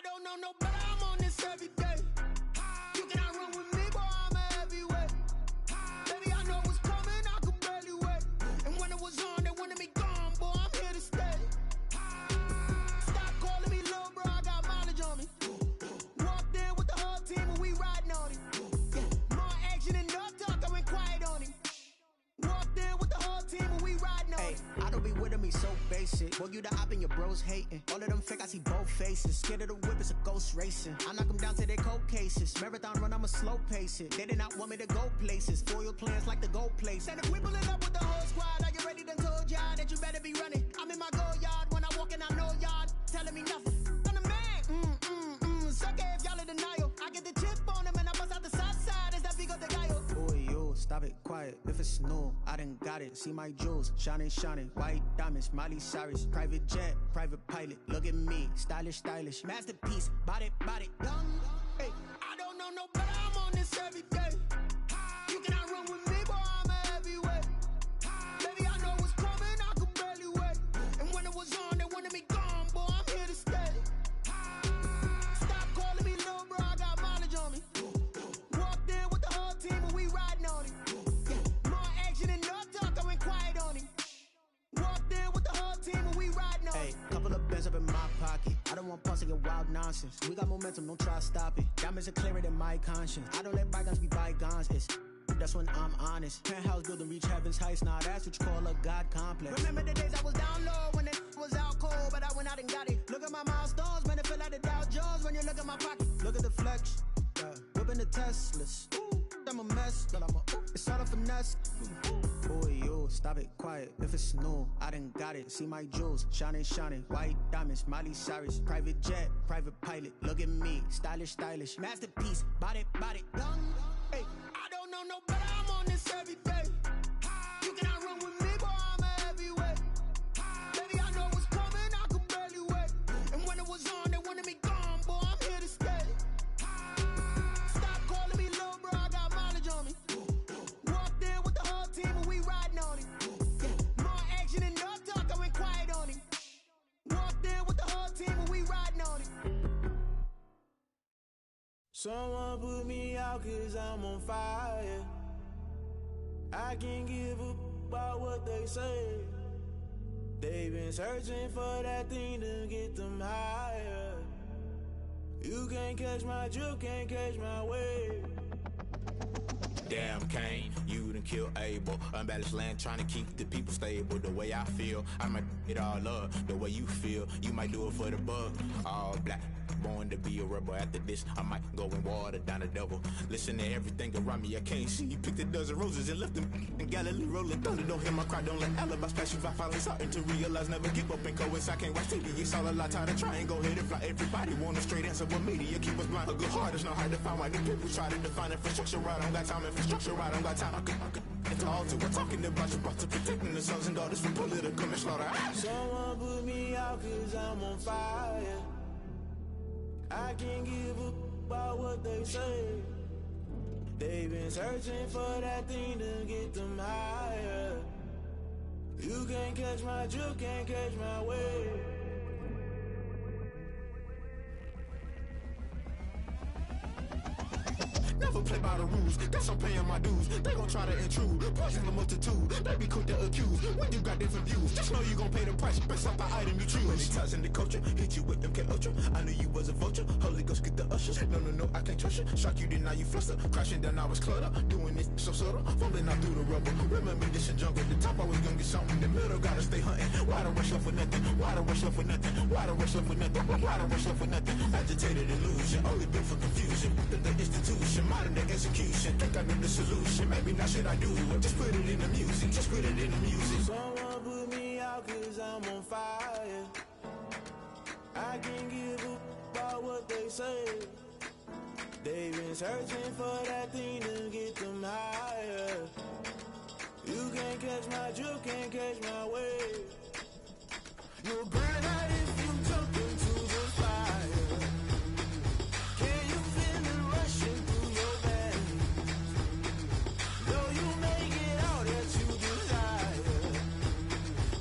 I don't know no better, I'm on this every day. You cannot run with me, boy, I'm a heavyweight. Baby, I know what's coming, I could barely wait. And when it was on, they wanted me gone, boy, I'm here to stay. Stop calling me little bro, I got mileage on me. Walked in with the whole team and we riding on him. More action and no talk, I went quiet on him. Walked in with the whole team and we riding on him. I don't be with him, he's so basic. Boy, you the op and your bros hating. All of them fake, I see both faces. Scared of the whip, it's a ghost racing. I knock them down to their cold cases. Marathon run, I'ma slow pace it. They did not want me to go places. Foil plans like the gold place. And if we pulling up with the whole squad, are you ready? Done told y'all that you better be running. I'm in my go yard when I walk in, I know y'all telling me nothing. I'm the man, suck it if y'all in denial. I get the chip on them and I bust out the south side. Is that big of the guy? Boy, yo, stop it, quiet. If it's new, I done got it. See my jewels, shining, white diamonds, Miley Cyrus, private jet, private pilot. Look at me, stylish, masterpiece, body, young. Hey, I don't know no better, I'm on this every day. You cannot run with me, boy, I'm a heavyweight. Baby, I know what's coming, I could barely wait. And when it was on, they wanted me gone, boy, I'm here to stay. Stop calling me little bro, I got mileage on me. Walked in with the whole team and we riding on him. More action and no talk, I went quiet on him. Walked in with the whole team and we riding on him. Hey, couple of bands up in my pocket. I don't want pulse to get wild nonsense. We got momentum, don't try to stop it. Diamonds are clearer than my conscience. I don't let bygones be bygones. That's when I'm honest. Penthouse building reach heaven's heights. Now that's what you call a God complex. Remember the days I was down low when it was out cold, but I went out and got it. Look at my milestones, man, it feel like the Dow Jones when you look at my pocket. Look at the flex, whipping the Teslas. I'm a mess, but it's all a finesse. Boy, yo, stop it, quiet. If it's new, I done got it. See my jewels, shining, white diamonds, Miley Cyrus, private jet, private pilot. Look at me, stylish, masterpiece, body, young. Hey, I don't know no better, I'm on this every day. You cannot run with me, boy, I'm a heavyweight. Baby, I know what's coming, I could barely wait. And when it was on, they wanted me gone, boy, I'm here to stay. Stop calling me little bro, I got mileage on me. Walked in with the whole team and we riding on him. More action and no talk, I went quiet on him. Walked in with the whole team and we riding on him. Someone put me out cause I'm on fire. I can't give up about what they say. They've been searching for that thing to get them higher. You can't catch my drift, can't catch my wave. Damn, Kane, you done killed Abel. Unbalanced land, trying to keep the people stable. The way I feel, I might it all up. The way you feel, you might do it for the bug. All black, born to be a rebel. After this, I might go and water down the devil. Listen to everything around me, I can't see. Picked a dozen roses and left them in Galilee rolling thunder. Don't hear my cry, don't let alibis pass you. I finally starting to realize, never give up and coincide. I can't watch TV, it's all a lot. Time to try and go ahead and fly. Everybody want a straight answer, but media keep us blind. A good heart is not hard to find. Why the people try to define infrastructure right? I don't got time. Infrastructure right, I don't got time. I could it's all to. We're talking about you, about to protecting the sons and daughters from political and slaughter. Someone put me out cause I'm on fire. I can't give up about what they say. They've been searching for that thing to get them higher. You can't catch my drift, can't catch my wave. Never play by the rules, guess I'm paying my dues. They gon' try to intrude, poison the multitude. They be quick to accuse, when you got different views. Just know you gon' pay the price, based off the item you choose. Many times in the culture, hit you with MK Ultra. I knew you was a vulture, Holy Ghost get the ushers. No, I can't trust you. Shock you, then now you fluster. Crashing down, I was cluttered. Doing this so subtle, fumbling out through the rubble. Remember this a jungle, the top always gonna get something. The middle gotta stay hunting. Why the rush left for nothing? Why the rush left for nothing? Why the rush left for nothing? Why the rush left for nothing? Agitated illusion, only built for confusion. The institution, modern day execution. Think I know the solution. Maybe not should I do it? Just put it in the music. Just put it in the music. Someone put me out cause I'm on fire. I can't give up about what they say. They've been searching for that thing to get them higher. You can't catch my drift, can't catch my wave. You'll burn out if you jump into the fire. Can you feel it rushing through your veins? Though you make it all that you desire.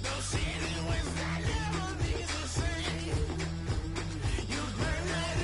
Those seasons when I never be the same. You burn out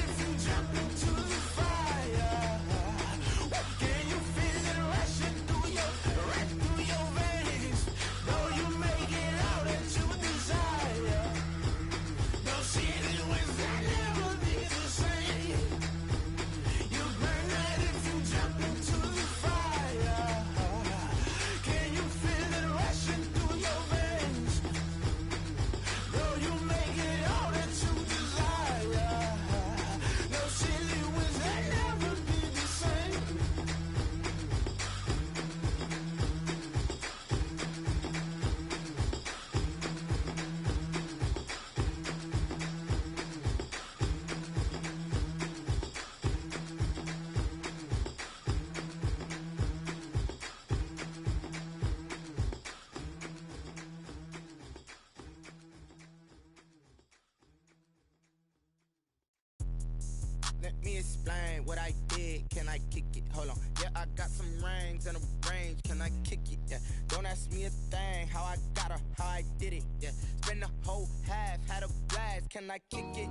Let me explain what I did. Can I kick it? Hold on. Yeah, I got some rings and a range. Can I kick it? Yeah. Don't ask me a thing. How I got her, how I did it. Yeah. Spend the whole half, had a blast. Can I kick it?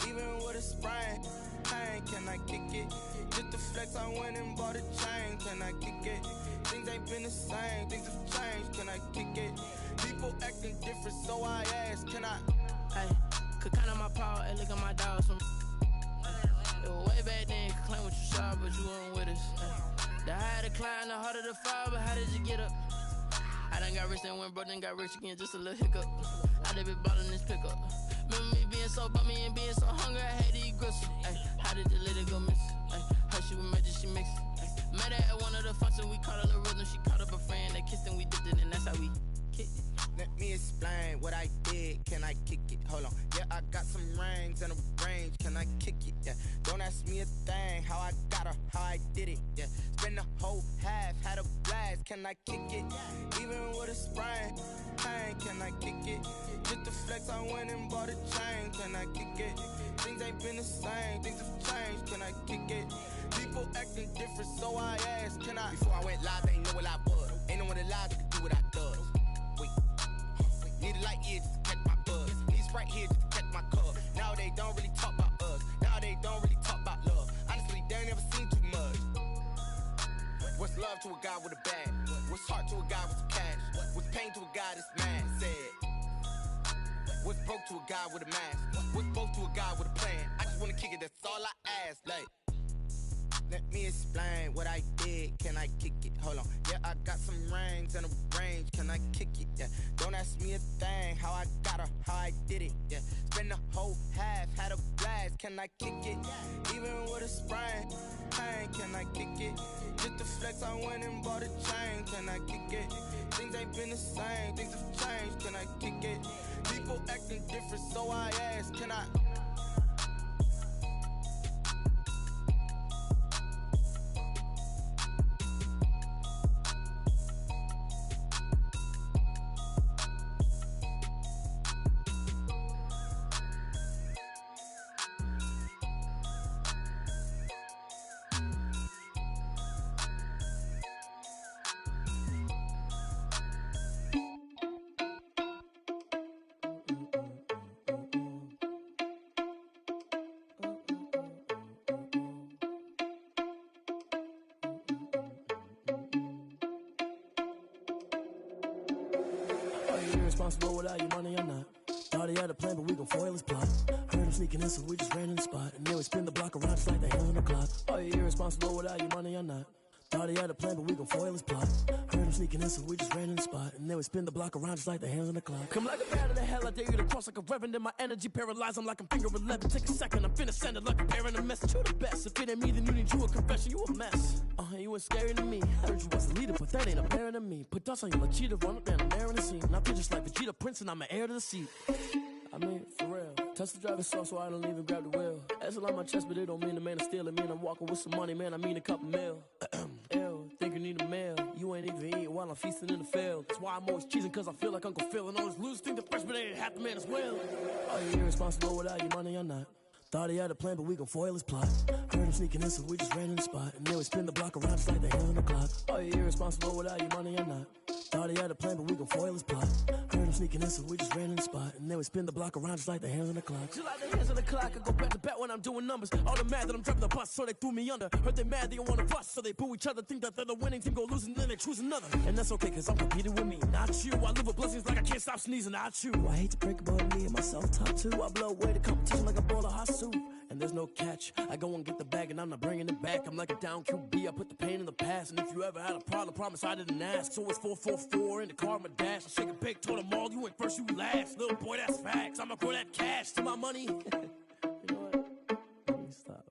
Even with a sprain, pain. Can I kick it? Just to flex, I went and bought a chain. Can I kick it? Things ain't been the same. Things have changed. Can I kick it? People acting different, so I ask. Can I? Hey, could count on my power and look at my dogs from. It was way back then, could claim what you saw, but you weren't with us. The higher the climb, the harder the fall, but how did you get up? I done got rich and went broke, then got rich again, just a little hiccup. I done been ballin' this pickup. Remember me being so bummy and being so hungry, I had to eat gristle. How did the lady go miss? How she was magic, she mixed. Met her at one of the functions, we caught her the rhythm, she caught up a friend, they kissed and we dipped it, and that's how we kicked it. Let me explain what I did. Can I kick it? Hold on. Yeah, I got some rings and a range. Can I kick it? Yeah. Don't ask me a thing. How I got her, how I did it. Yeah. Spend the whole half, had a blast. Can I kick it? Even with a sprain, pain. Can I kick it? Just to flex, I went and bought a chain. Can I kick it? Things ain't been the same. Things have changed. Can I kick it? People acting different, so I asked. Can I? Before I went live, they ain't know what I was. Ain't no one alive that could do what I does. Wait. Need a light here just to catch my buzz. Need Sprite here just to catch my cup. Now they don't really talk about us. Now they don't really talk about love. Honestly, they ain't never seen too much. What's love to a guy with a bag? What's heart to a guy with some cash? What's pain to a guy that's mad? Said. What's broke to a guy with a mask? What's both to a guy with a plan? I just wanna kick it, that's all I ask. Like, let me explain what I did. Can I kick it? Hold on. Yeah, I got some rings and a range. Can I kick it? Yeah. Don't ask me a thing. How I got her, how I did it. Yeah. Spend the whole half, had a blast. Can I kick it? Even with a sprain, pain. Can I kick it? Just to flex, I went and bought a chain. Can I kick it? Things ain't been the same. Things have changed. Can I kick it? People acting different, so I ask. Can I? Irresponsible without your money or not. Thought he had a plan, but we gon' foil his plot. Heard him sneaking in, so we just ran in the spot. And then we spin the block around just like the hands on the clock. Are you irresponsible without your money or not? Thought he had a plan, but we gon' foil his plot. Heard him sneaking in, so we just ran in the spot. And then we spin the block around just like the hands on the clock. Come like a bat of the hell, I dare you to cross like a reverend. In my energy paralyzed, I'm like I'm finger 11. Take a second, I'm finna send it like a bearing a message. You the best, if it ain't me, then you need you a confession. You a mess, you ain't scary to me. I heard you was a leader, but that ain't apparent to me. Put dust on you like cheetah, run up down the air in the scene. I feel just like Vegeta Prince, and I'm an heir to the seat. I mean, for real. Touch the driver's soft, so I don't even grab the wheel. That's on my chest, but it don't mean the man is stealing. Mean I'm walking with some money, man, I mean a couple mil. Ew, think you need a meal. You ain't even eating while I'm feasting in the field. That's why I'm always cheesing, cause I feel like Uncle Phil. And all those losers think the freshman ain't half the man as well. Are you irresponsible without your money or not? Thought he had a plan, but we gon' foil his plot. Heard him sneaking in, so we just ran in the spot. And then we spin the block around just like the hands on the clock. Are you irresponsible without your money or not? Thought he had a plan, but we gon' foil his plot. Heard him sneaking in, so we just ran in the spot. And then we spin the block around just like the hands on the clock. Just like the hands on the clock, I go back to back when I'm doing numbers. All the mad that I'm driving the bus, so they threw me under. Heard they mad, they don't wanna bust, so they boo each other. Think that they're the winning team, go losing, then they choose another. And that's okay, cause I'm competing with me, not you. I live with blessings like I can't stop sneezing, not you. I hate to break about me and myself top two. I blow away the competition like a bowl of hot soup. And there's no catch. I go and get the bag and I'm not bringing it back. I'm like a down QB, I put the pain in the past. And if you ever had a problem, promise I didn't ask. So it's 444 in the car, my dash. I shake a big, told them all, you ain't first, you last. Little boy, that's facts. I'ma grow that cash to my money. You know what? Let me stop.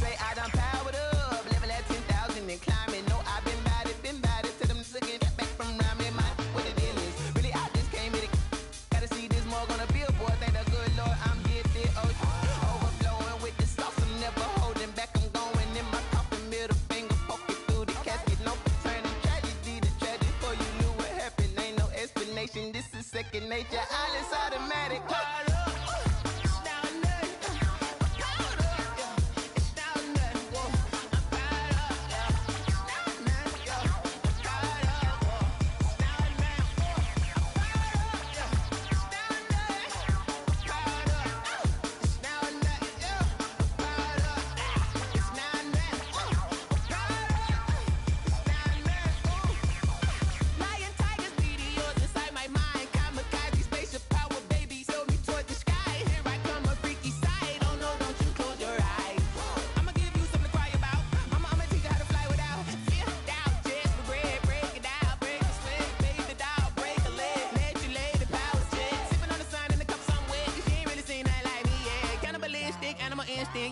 Say I done powered up, level at 10,000 and climbing. No second nature. All is automatic.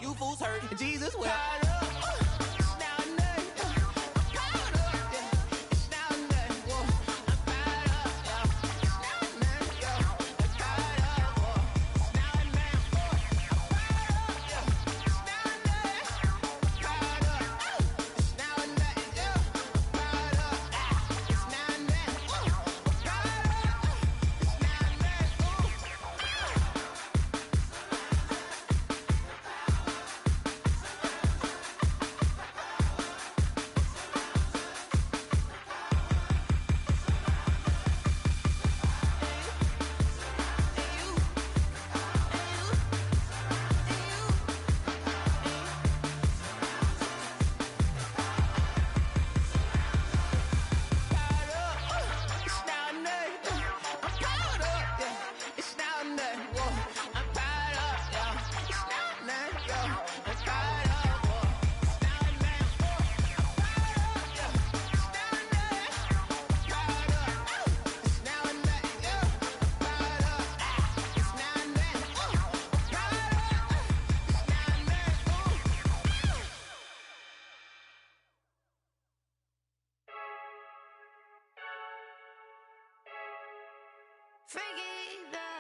You fools hurt. Jesus will.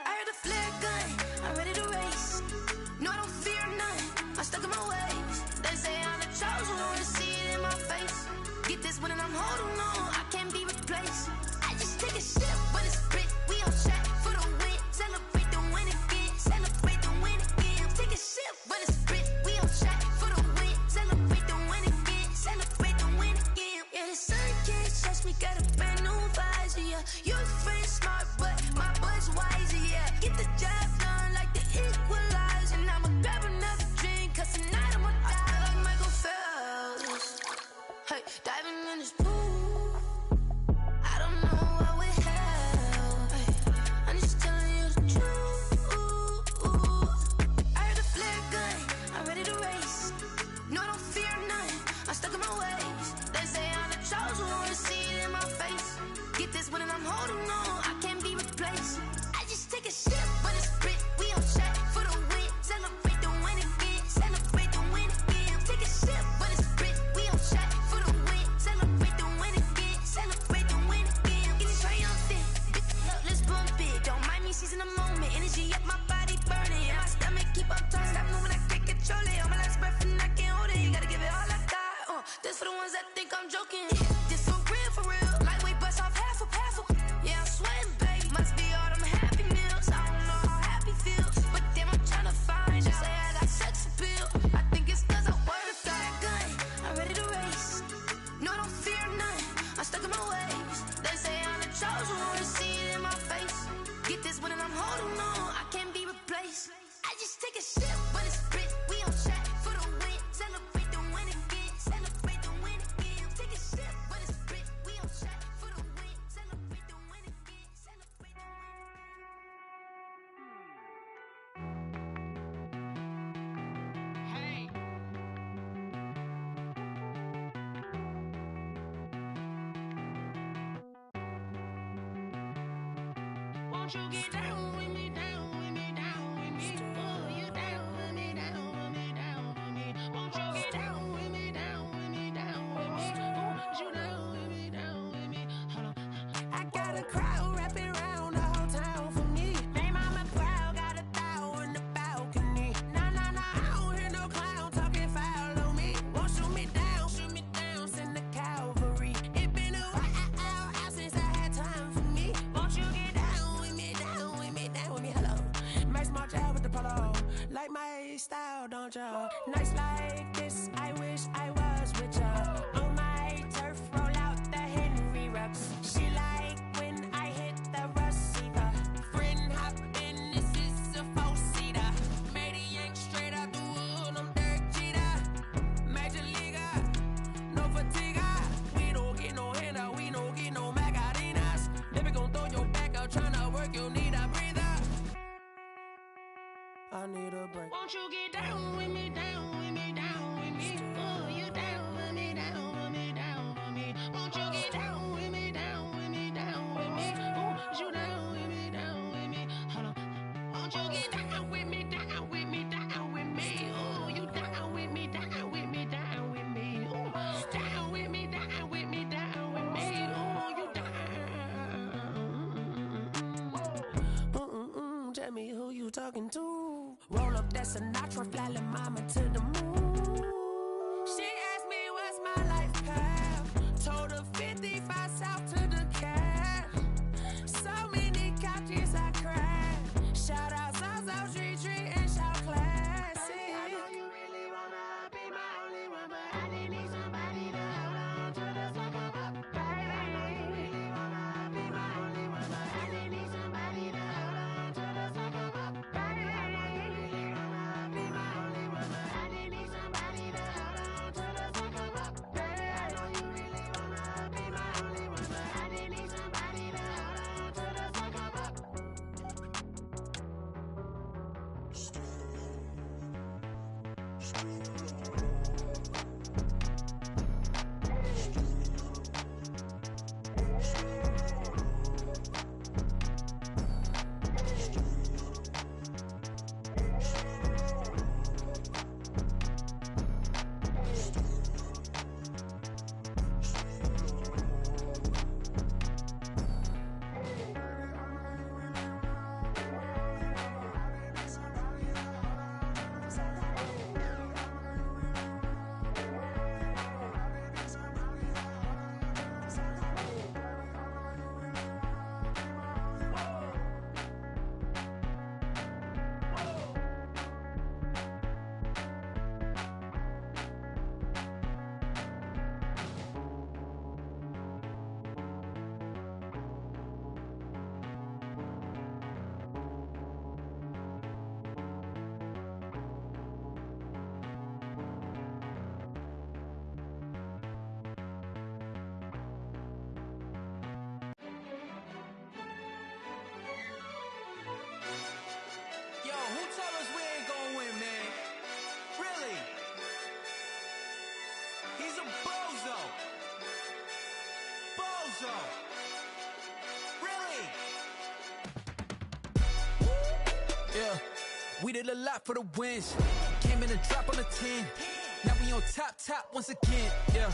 I heard the flare gun, I'm ready to race. No, I don't fear none, I'm stuck in my ways. They say I'm the chosen one, see it in my face. Get this one and I'm holding on, I can't be replaced. I just take a sip, but it's spit, we on track for the win. Celebrate the win again, celebrate the win again. Take a sip, but it's spit, we on track for the win. Celebrate the win again, celebrate the win again. Yeah, the sun can't touch me, got a brand new visor, yeah. Your friend smart, but my boy's wiser, yeah. Get the job done like the equalizer. And I'ma grab another drink, cause tonight I'ma die like Michael Phelps. Hey, diving in this pool, I don't know what would help. Hey, I'm just telling you the truth. I heard the flare gun, I'm ready to race. No, I don't fear none, I'm stuck in my ways. They say I'm the chosen one, see it in my face. Get this one and I'm holding on, I can't be replaced. I just take a sip, but it's spit, we on track for the win. Celebrate the win again, celebrate the win again. Take a sip, but it's spit, we on track for the win. Celebrate the win again, celebrate the win again. Get it triumphant, look, let's bump it. Don't mind me seizing the moment, energy up my body burning. And my stomach keep on turning, stop moving, I can't control it. On my last breath and I can't hold it, you gotta give it all I got. This for the ones that think I'm joking. This for real, lightweight bust off half a. Yeah, I'm sweating, babe. Must be all them happy meals. I don't know how happy feels, but damn, I'm tryna find you. Say I got sex appeal. I think it's cause I work that gun. I'm ready to race. No, I don't fear none. I'm stuck in my ways. They say I'm the chosen one, see it in my face. Get this one and I'm holding on, I can't be replaced. I just take a sip, but it's spit. We on track for the win. Celebrate the win again. Celebrate the win again. Take a sip, but it's spit. We on track for the win. Celebrate the win again. Celebrate the win. Hey. Won't you get down with me, down with me, down with me? Oh, you down with me, down with me, down with me. Won't you get down with me, down with me, down with me? Oh, you down with me, down with me? Hold on. I got a crowd wrapping around the whole town for me. They mama proud, got a thou in the balcony. Nah, I don't hear no clown talking foul on me. Won't shoot me down, send the cavalry. It been a while since I had time for me. Won't you get down with me, want y'all. Nights like this, I wish I was with ya. On my turf, roll out the Henry rocks. She like when I hit the receiver. Friend hop in, this is a four-seater. Made a yank straight out the wood, I'm Derek Jeter. Major leaguer, no fatigue. We don't get no handout, we don't get no Macarinas. Never gon' throw your back out, tryna work, you need a breather. I need a break. Won't you get down with me, down with me, down with me? Oh, you down with me, down with me, down with me. Won't you get down with me, down with me, down with me? Oh, you down with me, down with me? Hold on. Won't you get down with me, down with me, down with me? Oh, you down with me, down with me, down with me? Oh, down with me, down with me, down with me? Oh, you down. Tell me who you talking to. Roll up that Sinatra, fly la mama to the moon. She asked me what's my life path. Told her 55 south to the cat. So many couches I cried. Shout out South Street Tree and shout classic. I know you really wanna be my only one, but I didn't need somebody to hold on to the sucker up. Baby, I know you really wanna be my only one, but I didn't need somebody to hold on to the sucker up. Baby, I know you really wanna be my only one, but I didn't need somebody to hold on to the sucker up. Baby, I know you really wanna be my only one, but I didn't need somebody to hold on to the sucker up. Yo, who told us we ain't gonna win, man? Really? He's a bozo. Bozo. Really? Yeah, we did a lot for the wins. Came in a drop on the 10. Now we on top once again. Yeah.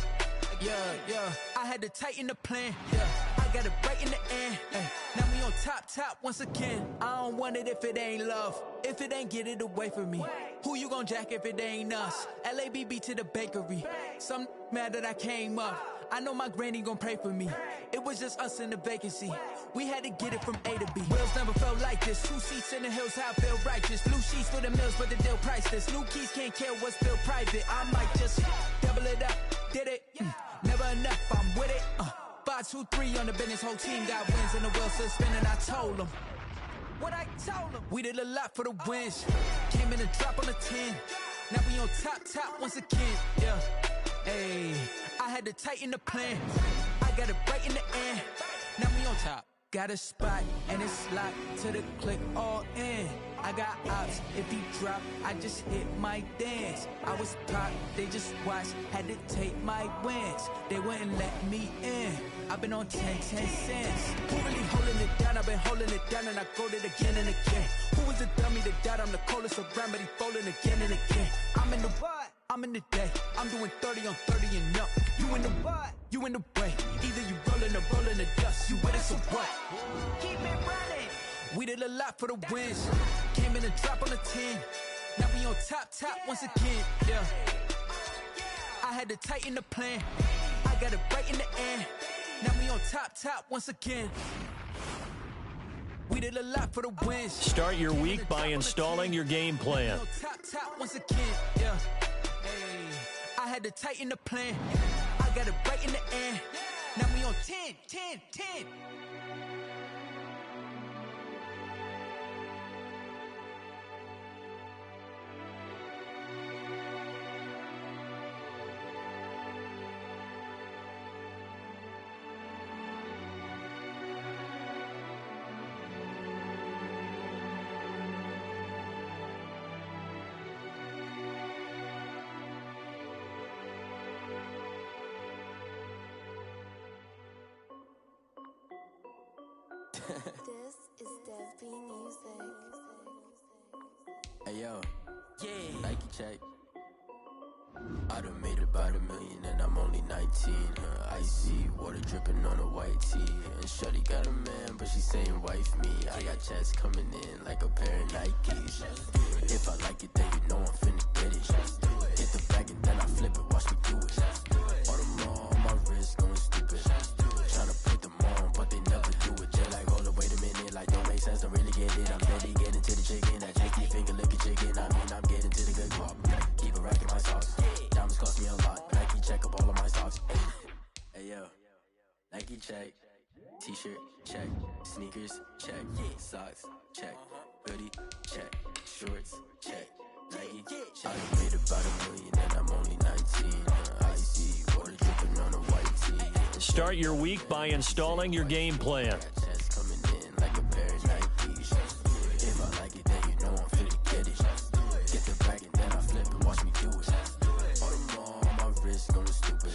I had to tighten the plan. Yeah, I got it right in the end. Ay. Now we on top once again. I don't want it if it ain't love. If it ain't, get it away from me. Who you gon' jack if it ain't us? LABB to the bakery. Some mad that I came up. I know my granny gon' pray for me. It was just us in the vacancy. We had to get it from A to B. Wheels never felt like this. 2 seats in the hills, how I feel righteous. Blue sheets for the mills, but the deal priceless. New keys can't kill what's still private. I might just double it up. Did it? Never enough, I'm with it. 5, 2, 3 on the business. Whole team got wins and the wheels still spinning. I told them what I told them. We did a lot for the wins. Came in a drop on the 10. Now we on top once again. Yeah. Hey, I had to tighten the plan. I got it right in the end. Now we on top. Got a spot and it's locked to the click all in. I got ops, if he drop, I just hit my dance. I was pop, they just watched, had to take my wins. They wouldn't let me in. I've been on 10 cents. Who really holding it down? I've been holding it down and I go it again and again. Who was the dummy that died? I'm the coldest around, but he folding again and again. I'm in the what? I'm in the day. I'm doing 30 on 30 and up. You in the what? You in the way. Either you rolling or rolling the dust. You with us or what? Keep it running. We did a lot for the wins. Came in a drop on the 10. Now we on top once again. Yeah. I had to tighten the plan. I got it right in the end. Now we on top once again. We did a lot for the wins. Start your week by installing your game plan. Top once again, yeah. Hey, I had to tighten the plan. I got it right in the end. Now we on 10. This is Dev B Music. Hey yo, yeah, Nike check. I done made about $1 million and I'm only 19. Icy water dripping on a white tee. And Shorty got a man, but she saying wife me. I got checks coming in like a pair of Nikes. If I like it, then you know I'm finna get it. Hit the bag and then I flip it, watch me do it. All on my wrist going stupid. Tryna put them on, but they never do it. Just like, hold up, wait a minute, like don't make sense, don't really get it. I'm steady getting to the chicken, that tricky finger licking chicken. I mean, I'm getting to the good guap. Keep a rack in my socks. Diamonds cost me a lot. Nike check up all of my socks. Hey yo, Nike check. T-shirt check. Sneakers check. Socks check. Hoodie check. Shorts check. Nike check. I done made about $1 million and I'm only 19. Icy water dripping on a white tee. Start your week by installing your game plan. Coming in like a pair of Nikes. If I like it, then you know I'm finna get it. Get the bag and then I flip it, watch me do it. All them on my wrist going stupid.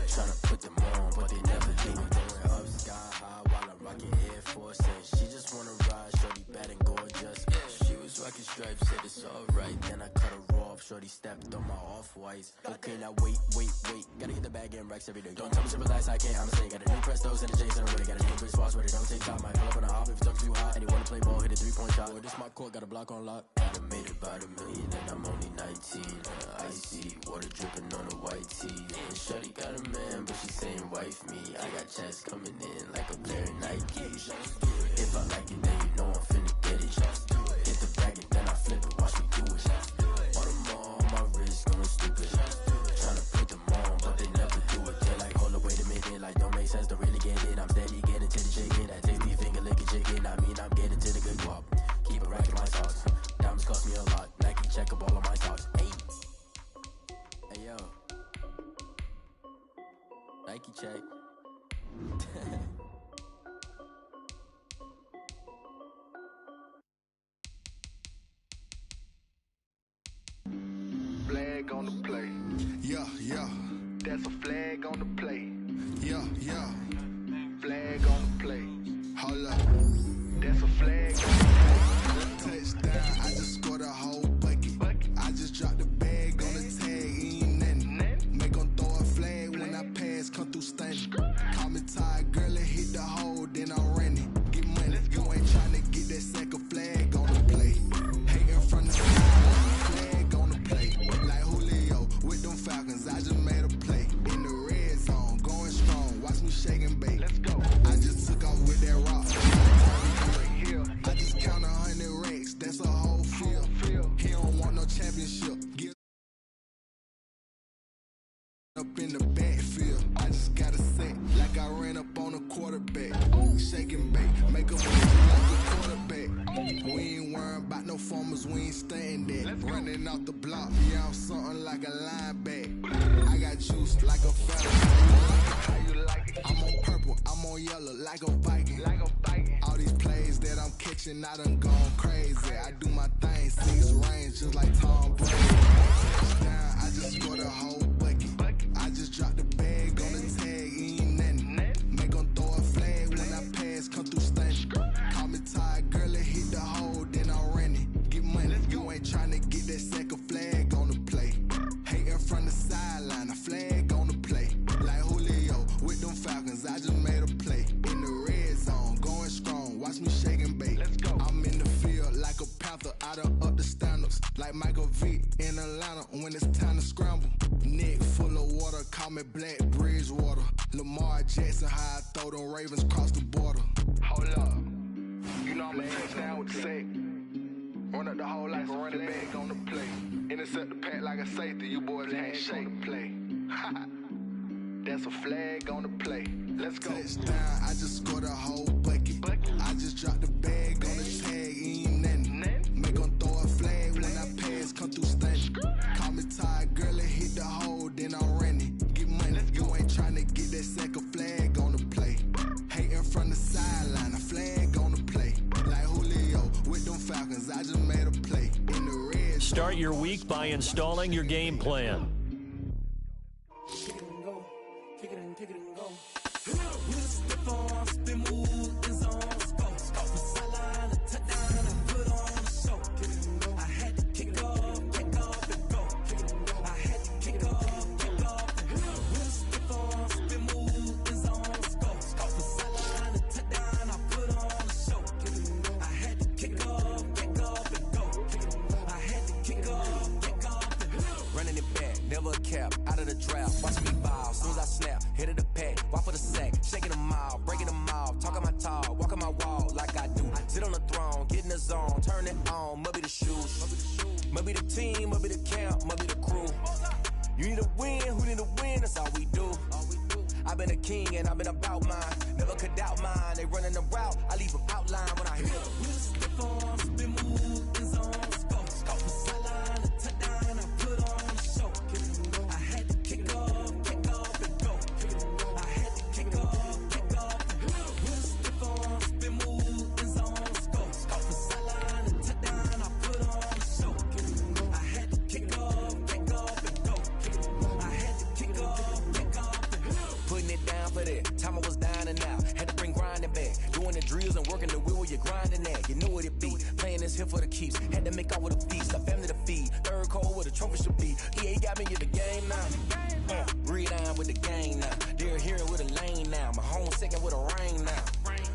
Tryna put them on, but they never do it. Going up sky high while I'm rocking Air Force. And she just wanna ride, shorty bad and gorgeous. She was rocking stripes, said it's alright. Then I cut her off, shorty stepped on my off-whites. Okay, now wait. Gotta get the bag and racks every day. Don't tell me to relax, I can't, I'ma say. Got a new Prestos and a Jason away. Got a new Chris Foss, but it don't take time. Might pull up on a hop if it talks too hot. And you wanna play ball, hit a 3-point shot. Or this my court, got a block on lock. I done made about $1 million and I'm only 19. Icy water dripping on a white tee. And Shorty got a man, but she saying wife me. I got checks coming in like a pair of Nikes. If I like it, then you know I'm finna get it. Hit the bag and then I flip it, watch me do it. All them on my wrist going stupid. Tryna put them on, but they never do it. They're like, hold up, wait a minute, like don't make sense, don't really get it. I'm steady getting to the chicken, that tasty finger licking chicken. I mean, I'm getting to the good guap. Keep a rack in my socks. Diamonds cost me a lot. Nike check up all of my socks. Hey yo, Nike check. Flag on the play. Yeah. That's a flag on the play. Yeah. Flag on the play. Hold up. That's a flag on the play. Touchdown, I just scored a whole bucket. I just dropped the bag on the tag, ain't nothing. Make 'em throw a flag when I pass, come through stunning. Call me tired, girl, and hit the hole, then I'm running. Get money, you ain't tryna get that second flag on the play. Hating from the side, flag on the play. Like Julio with them Falcons, I just made a play. In the red zone, going strong, watch me shake and bake. Let's go. I just took off with that rock. I just count 100 racks, that's a whole field. He don't want no championship. Get up in the backfield. I just got a set like I ran up on a quarterback. Shake and bake, make a play like a quarterback. We ain't worrying about no formers, we ain't staying there. Running off the block, yeah, I'm something like a linebacker. I got juice like a fella. How you like it? I'm on purple, I'm on yellow like a Viking. All these plays that I'm catching, I done gone crazy. I do my thing, 6 range just like Tom Brady. Touchdown, I just scored a whole bucket. I just dropped the bag on the tag, ain't nothing. Make 'em throw a flag when I pass, come through stunning. Call me tired, girl, and hit the hole, then I'm running. Get money, you ain't tryna get that second flag on the play. Hating from the sideline, a flag on the play. Like Julio with them Falcons, I just made a play. In the red zone, going strong, watch me shake and bake. Let's go. I'm in the field like a Panther, I done up the standards. Like Michael Vick in Atlanta when it's time to scramble. Neck full of water, call me Black Bridgewater. Lamar Jackson, how I throw them Ravens cross the border. Hold up. You know I'm a touchdown with the sack. Run up the whole like a running back on the play. Intercept the pack like a safety. You boys can't shake the play. That's a flag on the play. Let's go. Touchdown, I just scored a whole bucket. I just dropped the bag on the tag, ain't nothing. Make them throw a flag when I pass, come through stunning. Call me tired, girl, and hit the hole, then I'm running. Get money, you ain't tryna get that second flag on the play. Hating from the sideline, a flag on the play. Like Julio with them Falcons, I just made a play. In the red. Start your week by installing your game plan. Kick it and go. Kick it and go. With a stiff arm, spin move, is on scope. From sideline to touchdown, I put on the show. I had to kick off and go. I had to kick off and go. With a stiff arm, spin move, is on scope. From sideline to touchdown, I put on the show. I had to kick off and go. I had to kick off and go. Running it back, never a cap, out of the draft. Watch me ball, soon as I snap, hit of the pack, walk for the sack, shaking them out, breaking them off, talking my talk, walking my wall like I do. Sit on the throne, get in the zone, turn it on, must be the shoes, must be the team, must be the camp, must be the crew. You need a win, who need a win, that's all we do. I've been a king and I've been about mine, never could doubt mine. They running the route, I leave them outline when I hit them. With a stiff arm, spin move, is on scope. From sideline to touchdown, I put on the show. I had to kick off and go. I had to kick off and go. With a stiff arm, spin move, is on scope. From sideline to touchdown, I put on the show. I had to kick off and go. I had to kick off and go. Putting it down for that, time I was down and out, had to bring grinding back, doing the drills and working the wheel where you're grinding at, you know what it be, playing this here for the keeps, had to make out with a feast, a family to feed, third cold where the trophy should be, EA got me in the game now, breathe on with the game now, they're here with a lane now, my home second with a rain now,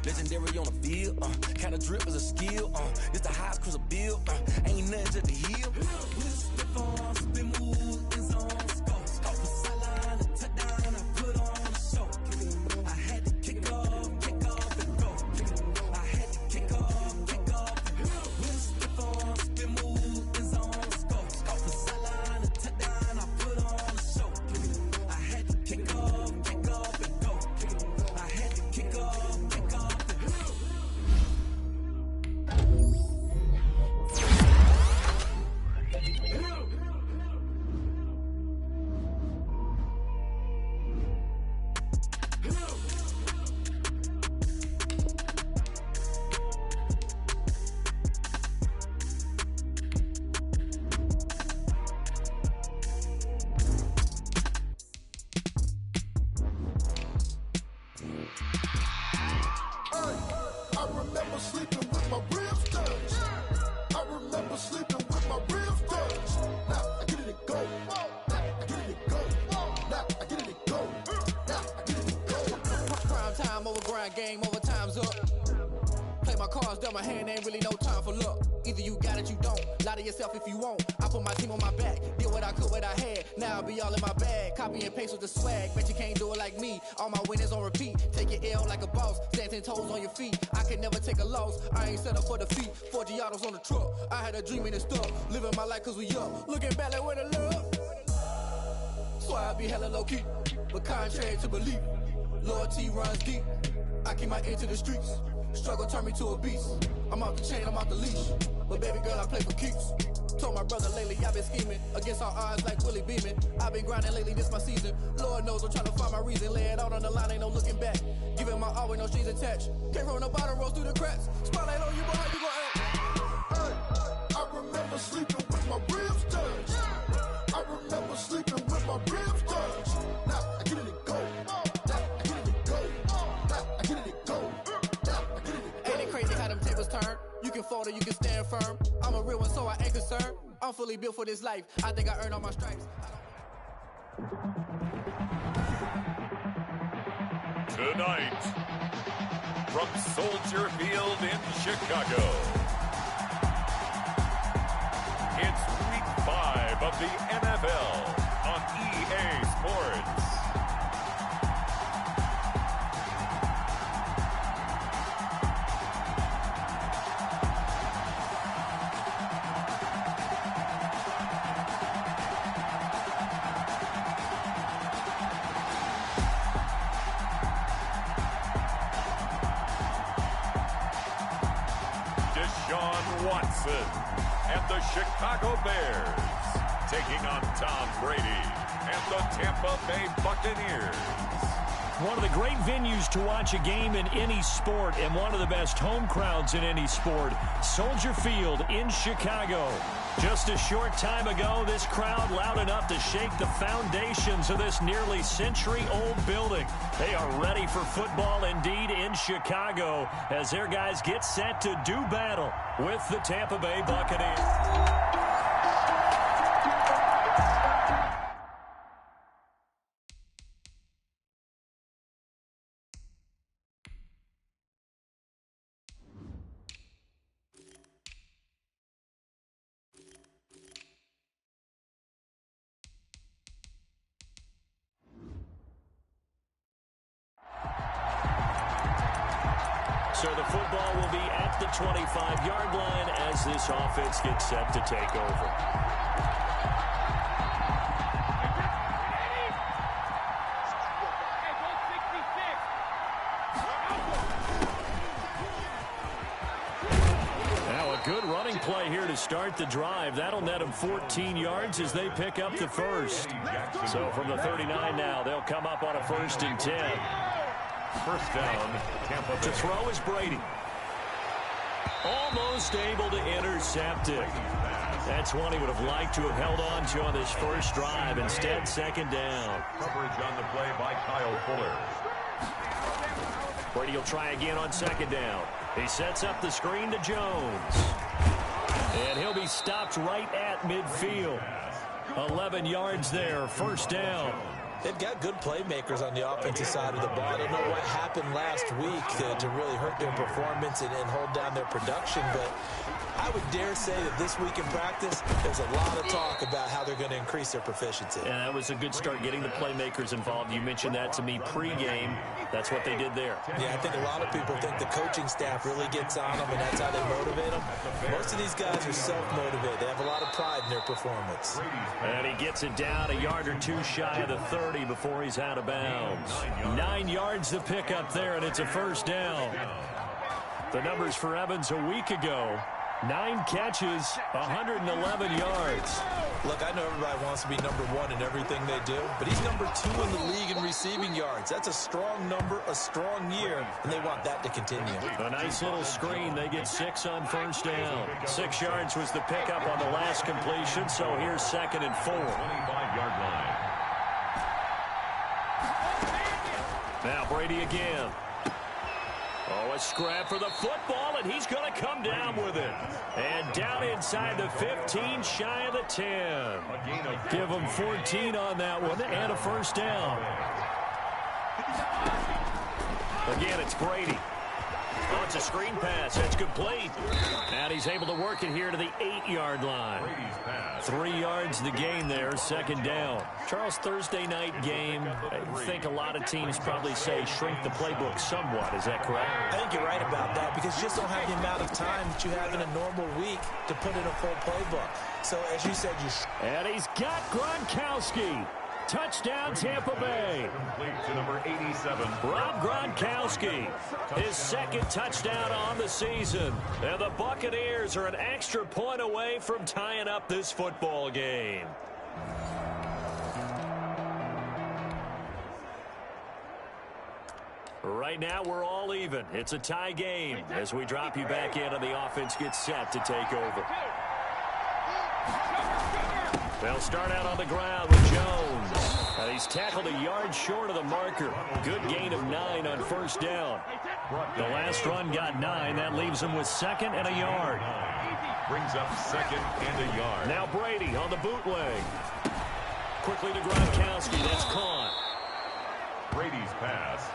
legendary on the field, kind of drip is a skill, it's the highest cruiser bill, ain't nothing to the hill. With a stiff arm, spin move, is on scope. From sideline to touchdown, I put on the show. I had to kick off and go. I had to kick off and go. With a stiff arm, spin move, is on scope. From sideline to touchdown, I put on the show. I had to kick off and go. I had to kick off and go. I remember sleeping with my ribs touched. I remember sleeping with my ribs touched. Now I get it and go. Now I get it and go. Now I get it and go. Now I get it and go. Prime time over grind game, over time's up. Play my cards, dealt my hand, ain't really no time for luck. Either you got it, you don't. Lie to yourself if you won't. I put my team on my back, did what I could, what I had. Now I'll be all in my bag. Copy and paste with the swag. Bet you can't do it like me. All my winners on repeat. Take your L like a boss. Stand 10 toes on your feet. I can never take a loss. I ain't set up for defeat. 4 Giottos on the truck. I had a dream and it stuck. Living my life cause we up. Looking back like where the love. So I be hella low key. But contrary to belief, loyalty runs deep. I keep my ear to the streets. Struggle turned me to a beast. I'm off the chain, I'm off the leash. But baby girl, I play for keeps. Told my brother lately I've been scheming against all odds like Willie Beeman. I've been grinding lately, this my season. Lord knows I'm trying to find my reason. Lay it out on the line, ain't no looking back. Giving my all with no strings attached. Can't roll no bottom, rolls through the cracks. Spotlight on you, boy, how you gon' act? I remember sleeping with my ribs touched. I remember sleeping with my ribs touched. Now I get it and go. Now I get it and go. Now I get it and go. Now I get it and go. Ain't it crazy how them tables turn? You can fold or you can stand firm. I'm a real one, so I ain't concerned. I'm fully built for this life. I think I earned all my stripes. Tonight, from Soldier Field in Chicago, it's Week 5 of the NFL on EA Sports. Watson. And the Chicago Bears taking on Tom Brady and the Tampa Bay Buccaneers. One of the great venues to watch a game in any sport and one of the best home crowds in any sport, Soldier Field in Chicago. Just a short time ago, this crowd loud enough to shake the foundations of this nearly century-old building. They are ready for football indeed in Chicago as their guys get set to do battle with the Tampa Bay Buccaneers. So the football will be at the 25-yard line as this offense gets set to take over. Now a good running play here to start the drive. That'll net them 14 yards as they pick up the first. So from the 39 now, they'll come up on a 1st and 10. First down, Tampa Bay. To throw is Brady. Almost able to intercept it. That's one he would have liked to have held on to on this first drive. Instead, 2nd down. Coverage on the play by Kyle Fuller. Brady will try again on 2nd down. He sets up the screen to Jones. And he'll be stopped right at midfield. 11 yards there, 1st down. They've got good playmakers on the offensive side of the ball. I don't know what happened last week to really hurt their performance and hold down their production, but I would dare say that this week in practice, there's a lot of talk about how they're going to increase their proficiency. And that was a good start getting the playmakers involved. You mentioned that to me pregame. That's what they did there. Yeah, I think a lot of people think the coaching staff really gets on them, and that's how they motivate them. Most of these guys are self-motivated. They have a lot of pride in their performance. And he gets it down a yard or two shy of the 30 before he's out of bounds. 9 yards to pick up there, and it's a 1st down. The numbers for Evans a week ago. 9 catches, 111 yards. Look, I know everybody wants to be number 1 in everything they do, but he's number 2 in the league in receiving yards. That's a strong number, a strong year, and they want that to continue. A nice little screen. They get 6 on 1st down. 6 yards was the pickup on the last completion, so here's 2nd and 4. 25-yard line. Now Brady again. Oh, a scrap for the football, and he's going to come down with it. And down inside the 15, shy of the 10. Give him 14 on that one, and a 1st down. Again, it's Brady. Oh, it's a screen pass. That's complete. And he's able to work it here to the 8-yard line. 3 yards the gain there, 2nd down. Charles, Thursday night game, I think a lot of teams probably say shrink the playbook somewhat. Is that correct? I think you're right about that because you just don't have the amount of time that you have in a normal week to put in a full playbook. So, as you said, and he's got Gronkowski. Touchdown, Tampa Bay. Complete to number 87. Rob Gronkowski, his 2nd touchdown on the season. And the Buccaneers are an extra point away from tying up this football game. Right now, we're all even. It's a tie game as we drop you back in and the offense gets set to take over. They'll start out on the ground with Jones. And he's tackled a yard short of the marker. Good gain of 9 on 1st down. The last run got 9. That leaves him with 2nd and a yard. Brings up 2nd and a yard. Now Brady on the bootleg. Quickly to Gronkowski. That's caught. Brady's pass.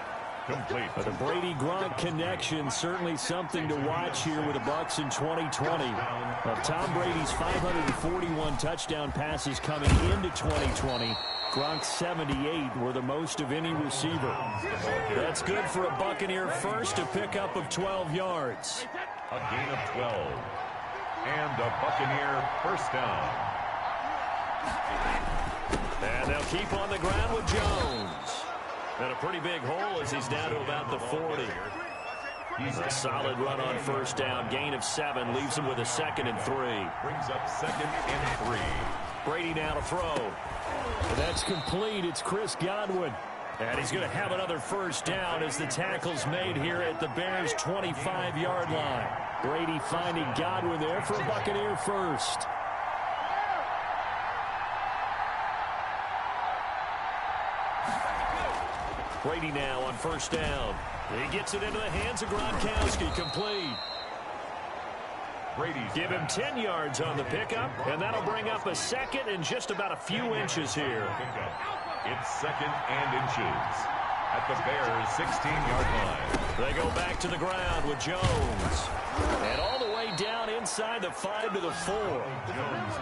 Complete. The Brady-Gronk connection, certainly something to watch here with the Bucs in 2020. Of Tom Brady's 541 touchdown passes coming into 2020, Gronk's 78 were the most of any receiver. That's good for a Buccaneer first, a pickup of 12 yards. A gain of 12. And a Buccaneer 1st down. And they'll keep on the ground with Jones. And a pretty big hole as he's down to about the 40. A solid run on first down. Gain of 7 leaves him with a 2nd and 3. Brings up 2nd and 3. Brady now to throw. And that's complete. It's Chris Godwin. And he's going to have another first down as the tackle's made here at the Bears' 25-yard line. Brady finding Godwin there for a Buccaneer first. Brady now on first down. He gets it into the hands of Gronkowski. Complete. Brady's give him 10 yards on the pickup, and that'll bring up a 2nd and just about a few inches here. It's 2nd and inches at the Bears' 16-yard line. They go back to the ground with Jones. And all the way down inside the 5 to the 4.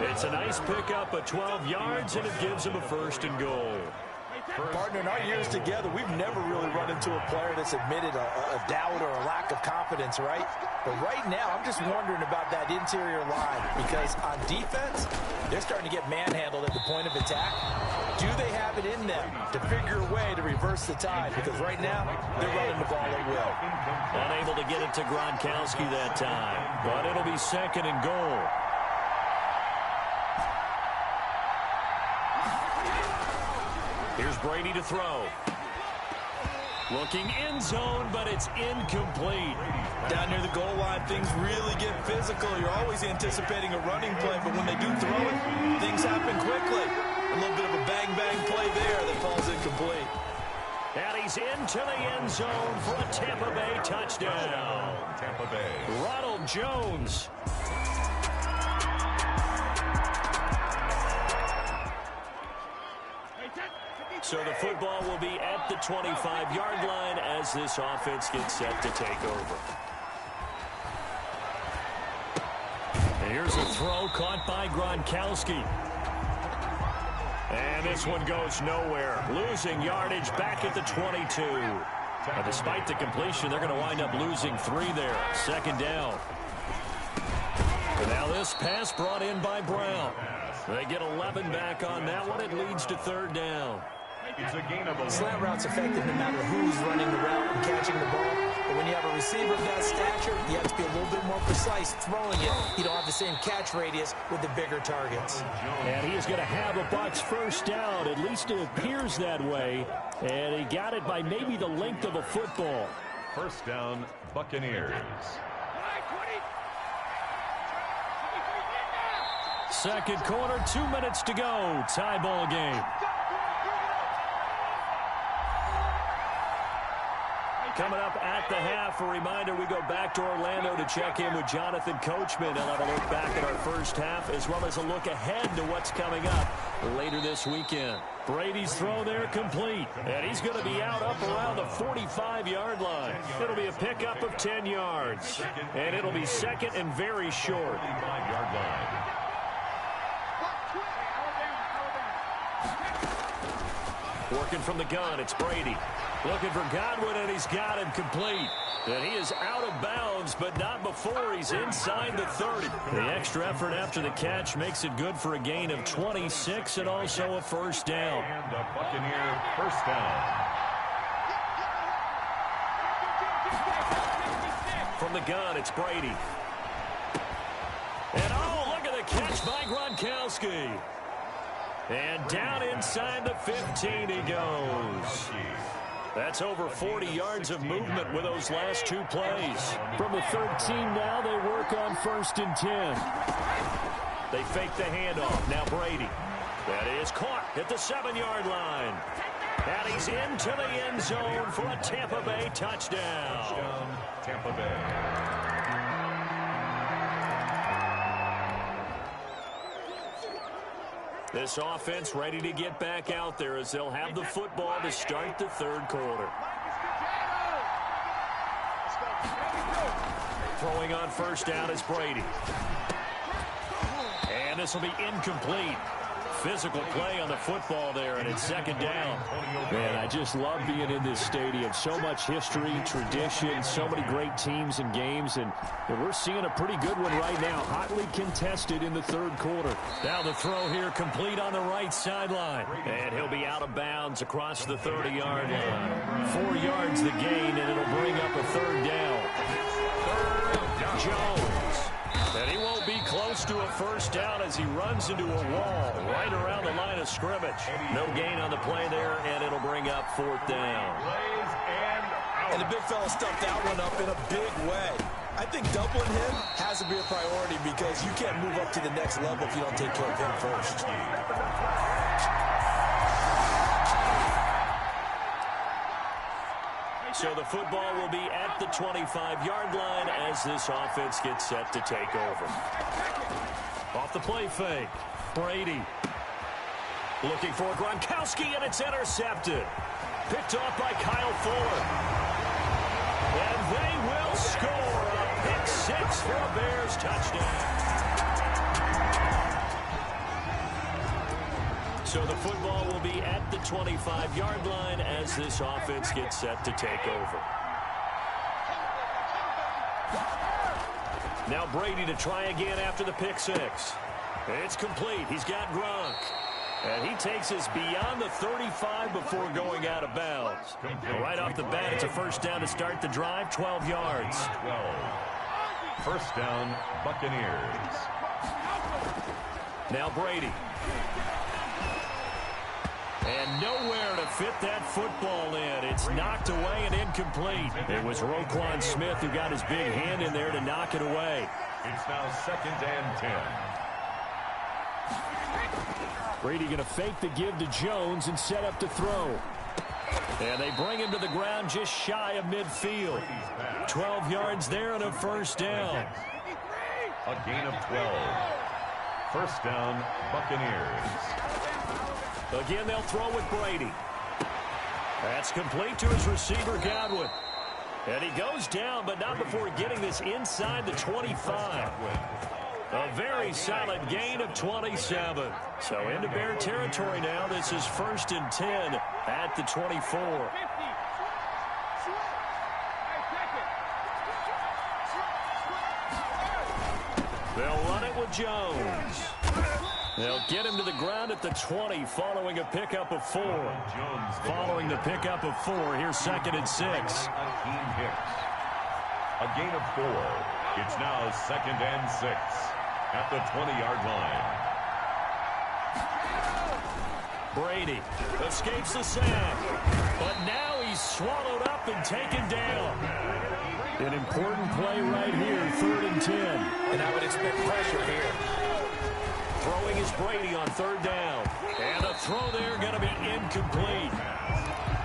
It's a nice pickup of 12 yards, and it gives him a 1st and goal. Partner, in our years together, we've never really run into a player that's admitted a doubt or a lack of confidence, right? But right now, I'm just wondering about that interior line because on defense, they're starting to get manhandled at the point of attack. Do they have it in them to figure a way to reverse the tide? Because right now, they're running the ball at will. Unable to get it to Gronkowski that time, but it'll be 2nd and goal. Here's Brady to throw. Looking end zone, but it's incomplete. Down near the goal line, things really get physical. You're always anticipating a running play, but when they do throw it, things happen quickly. A little bit of a bang-bang play there that falls incomplete. And he's into the end zone for a Tampa Bay touchdown. Tampa Bay. Ronald Jones. So the football will be at the 25-yard line as this offense gets set to take over. And here's a throw caught by Gronkowski. And this one goes nowhere. Losing yardage back at the 22. And despite the completion, they're going to wind up losing 3 there. 2nd down. And now this pass brought in by Brown. They get 11 back on that one. It leads to 3rd down. It's a gain of 11. Slant route's effective no matter who's running the route and catching the ball. But when you have a receiver of that stature, you have to be a little bit more precise throwing it. You don't have the same catch radius with the bigger targets. And he is going to have a Bucs first down. At least it appears that way. And he got it by maybe the length of a football. First down, Buccaneers. Second quarter, 2 minutes to go. Tie ball game. Coming up at the half, a reminder, we go back to Orlando to check in with Jonathan Coachman. He'll have a look back at our first half as well as a look ahead to what's coming up later this weekend. Brady's throw there complete, and he's going to be out up around the 45-yard line. It'll be a pickup of 10 yards, and it'll be 2nd and very short. 45-yard line. Working from the gun, it's Brady. Looking for Godwin, and he's got him complete. And he is out of bounds, but not before he's inside the 30. The extra effort after the catch makes it good for a gain of 26 and also a first down. And a Buccaneer first down. From the gun, it's Brady. And oh, look at the catch by Gronkowski. And down inside the 15 he goes. That's over 40 yards of movement with those last 2 plays. From the 13 now, they work on 1st and 10. They fake the handoff. Now Brady. That is caught at the 7-yard line. And he's into the end zone for a Tampa Bay touchdown. Tampa Bay. This offense ready to get back out there as they'll have the football to start the 3rd quarter. Throwing on first down is Brady. And this will be incomplete. physical play on the football there, and it's second down. Man, I just love being in this stadium. So much history, tradition, so many great teams and games, and we're seeing a pretty good one right now, hotly contested in the third quarter. Now the throw here complete on the right sideline, and he'll be out of bounds across the 30-yard line. 4 yards the gain, and it'll bring up a third down. Jones. And he won't be close to a first down as he runs into a wall right around the line of scrimmage. No gain on the play there, and it'll bring up fourth down. And the big fella stuffed that one up in a big way. I think doubling him has to be a priority because you can't move up to the next level if you don't take care of him first. So the football will be at the 25-yard line as this offense gets set to take over. Off the play fake, Brady. Looking for Gronkowski, and it's intercepted. Picked off by Kyle Fuller. And they will score a pick six for a Bears touchdown. So the football will be at the 25-yard line as this offense gets set to take over. Now Brady to try again after the pick six. It's complete. He's got Gronk. And he takes us beyond the 35 before going out of bounds. Right off the bat, it's a first down to start the drive, 12 yards. 12. First down, Buccaneers. Now Brady. And nowhere to fit that football in. It's knocked away and incomplete. It was Roquan Smith who got his big hand in there to knock it away. It's now second and 10. Brady going to fake the give to Jones and set up to throw. And they bring him to the ground just shy of midfield. 12 yards there and a first down. A gain of 12. First down, Buccaneers. Again, they'll throw with Brady. That's complete to his receiver, Godwin. And he goes down, but not before getting this inside the 25. A very solid gain of 27. So into Bear territory now. This is first and 10 at the 24. They'll run it with Jones. They'll get him to the ground at the 20 following a pickup of 4. Following the pickup of 4, here's second and 6. A gain of 4. It's now second and 6 at the 20-yard line. Brady escapes the sack, but now he's swallowed up and taken down. An important play right here, third and 10. And I would expect pressure here. Throwing is Brady on third down. And a throw there going to be incomplete.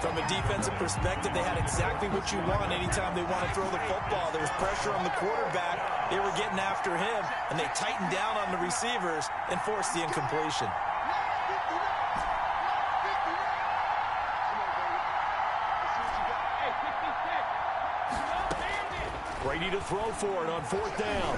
From a defensive perspective, they had exactly what you want anytime they want to throw the football. There was pressure on the quarterback. They were getting after him, and they tightened down on the receivers and forced the incompletion. Brady to throw for it on fourth down.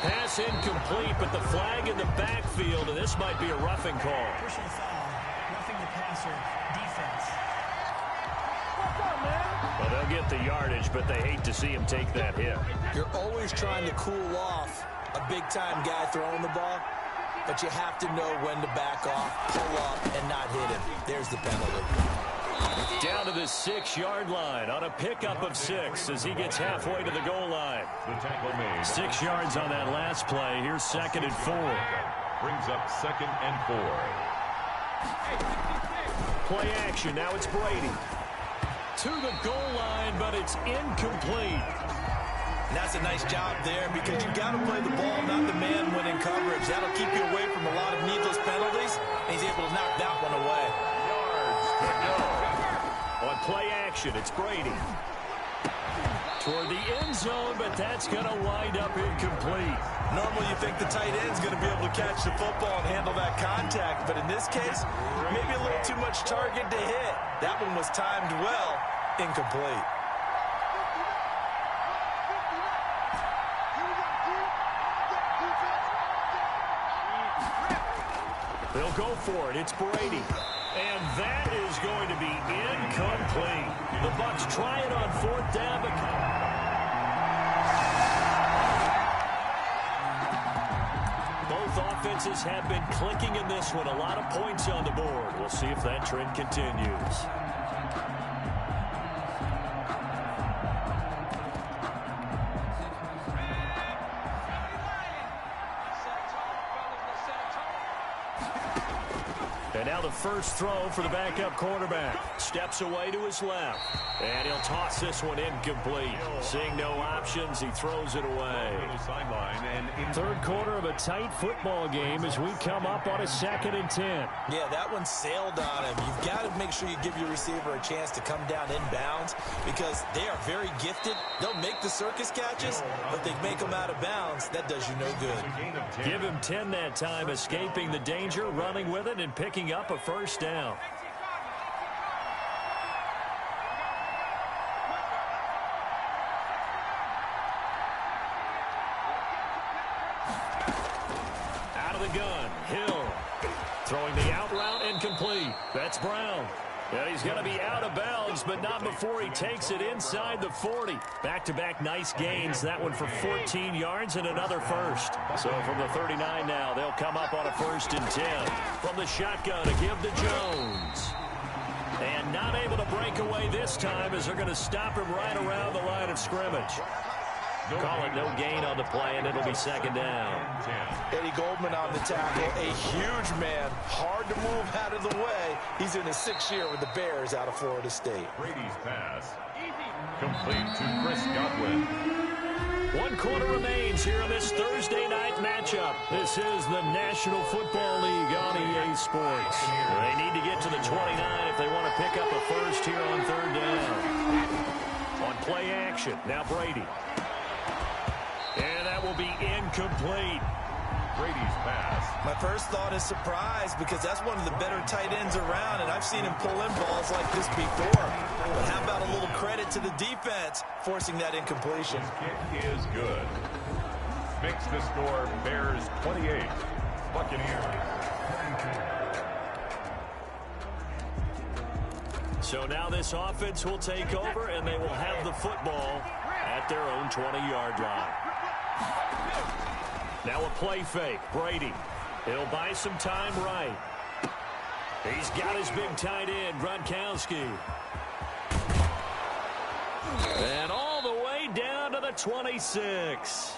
Pass incomplete, but the flag in the backfield, and this might be a roughing call. Personal foul, roughing the passer, defense. Well, they'll get the yardage, but they hate to see him take that hit. You're always trying to cool off a big-time guy throwing the ball, but you have to know when to back off, pull up, and not hit him. There's the penalty. Down to the 6-yard line on a pickup of 6 as he gets halfway to the goal line. 6 yards on that last play. Here's second and 4. Brings up second and 4. Play action. Now it's Brady. To the goal line, but it's incomplete. And that's a nice job there because you got to play the ball, not the man when in coverage. That'll keep you away from a lot of needless penalties, and he's able to knock that one away. Yards to go. On play action, it's Brady. Toward the end zone, but that's going to wind up incomplete. Normally you think the tight end's going to be able to catch the football and handle that contact, but in this case, maybe a little too much target to hit. That one was timed well, incomplete. They'll go for it. It's Brady. And that is going to be incomplete. The Bucs try it on 4th down, but both offenses have been clicking in this one. A lot of points on the board. We'll see if that trend continues. And now the first throw for the backup quarterback. Steps away to his left. And he'll toss this one incomplete. Seeing no options, he throws it away. Third quarter of a tight football game as we come up on a 2nd and 10. Yeah, that one sailed on him. You've got to make sure you give your receiver a chance to come down inbounds because they are very gifted. They'll make the circus catches, but they make them out of bounds. That does you no good. Give him 10 that time, escaping the danger, running with it, and picking up a first down. Out of the gun, Hill. Throwing the out route incomplete. That's Brown. And he's going to be out of bounds, but not before he takes it inside the 40. Back-to-back nice gains. That one for 14 yards and another first. So from the 39 now, they'll come up on a 1st and 10. From the shotgun to give to Jones. And not able to break away this time as they're going to stop him right around the line of scrimmage. Call it no gain on the play, and it'll be 2nd down. Eddie Goldman on the tackle, a huge man, hard to move out of the way. He's in his 6th year with the Bears out of Florida State. Brady's pass, complete to Chris Godwin. 1 quarter remains here in this Thursday night matchup. This is the National Football League on EA Sports. They need to get to the 29 if they want to pick up a first here on 3rd down. On play action, now Brady. And that will be incomplete. Brady's pass. My first thought is surprise because that's one of the better tight ends around, and I've seen him pull in balls like this before. But how about a little credit to the defense forcing that incompletion? His kick is good. Makes the score Bears 28, Buccaneers. So now this offense will take over, and they will have the football at their own 20-yard line. Now a play fake. Brady. He'll buy some time right. He's got his big tight end, Gronkowski. And all the way down to the 26.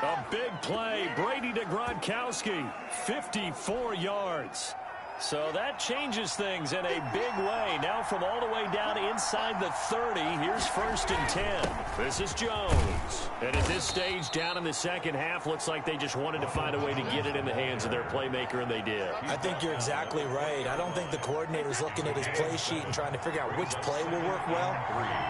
A big play. Brady to Gronkowski. 54 yards. So that changes things in a big way. Now from all the way down inside the 30, here's 1st and 10. This is Jones. And at this stage, down in the second half, looks like they just wanted to find a way to get it in the hands of their playmaker, and they did. I think you're exactly right. I don't think the coordinator's looking at his play sheet and trying to figure out which play will work well.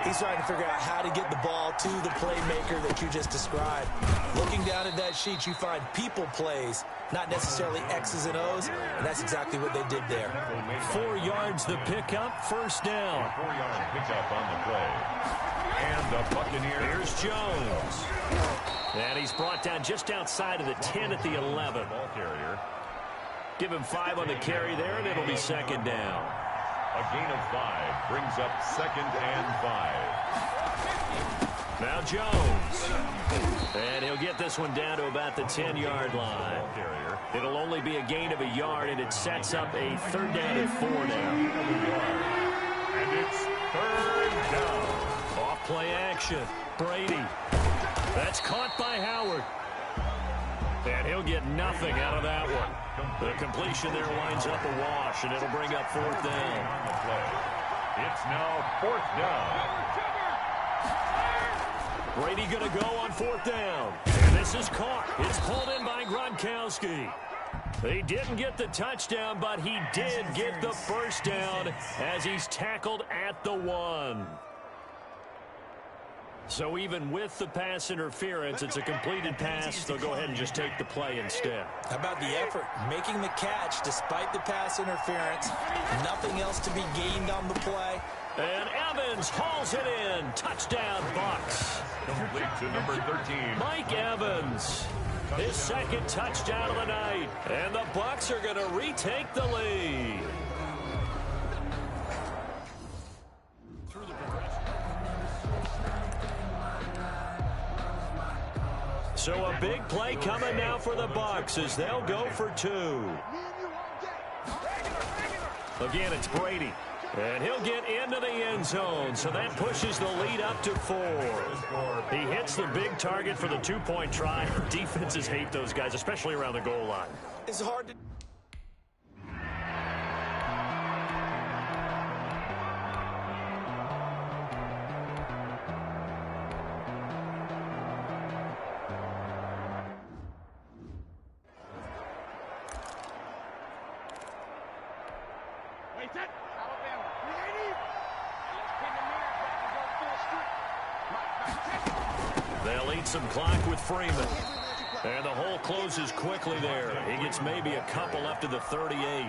He's trying to figure out how to get the ball to the playmaker that you just described. Looking down at that sheet, you find people plays, not necessarily X's and O's, and that's exactly what they did there. 4 yards the pickup, 1st down. 4-yard pickup on the play. And the Buccaneers. Here's Jones. And he's brought down just outside of the 10 at the 11. Ball carrier. Give him 5 on the carry there, and it'll be 2nd down. A gain of 5 brings up 2nd and 5. Now Jones. And he'll get this one down to about the 10-yard line. It'll only be a gain of a yard, and it sets up a 3rd down and 4 now. And it's 3rd down. Off play action. Brady. That's caught by Howard. And he'll get nothing out of that one. The completion there winds up a wash, and it'll bring up 4th down. It's now 4th down. Brady going to go on 4th down. And this is caught. It's pulled in by Gronkowski. He didn't get the touchdown, but he did get the first down as he's tackled at the 1. So even with the pass interference, it's a completed pass. They'll go ahead and just take the play instead. How about the effort? Making the catch despite the pass interference. Nothing else to be gained on the play. And Evans hauls it in. Touchdown, Bucks. Complete to number 13. Mike Evans. His second touchdown of the night. And the Bucks are going to retake the lead. So a big play coming now for the Bucks as they'll go for 2. Again, it's Brady. And he'll get into the end zone, so that pushes the lead up to 4. He hits the big target for the 2-point try. Defenses hate those guys, especially around the goal line. It's hard to... They'll eat some clock with Freeman. And the hole closes quickly there. He gets maybe a couple up to the 38.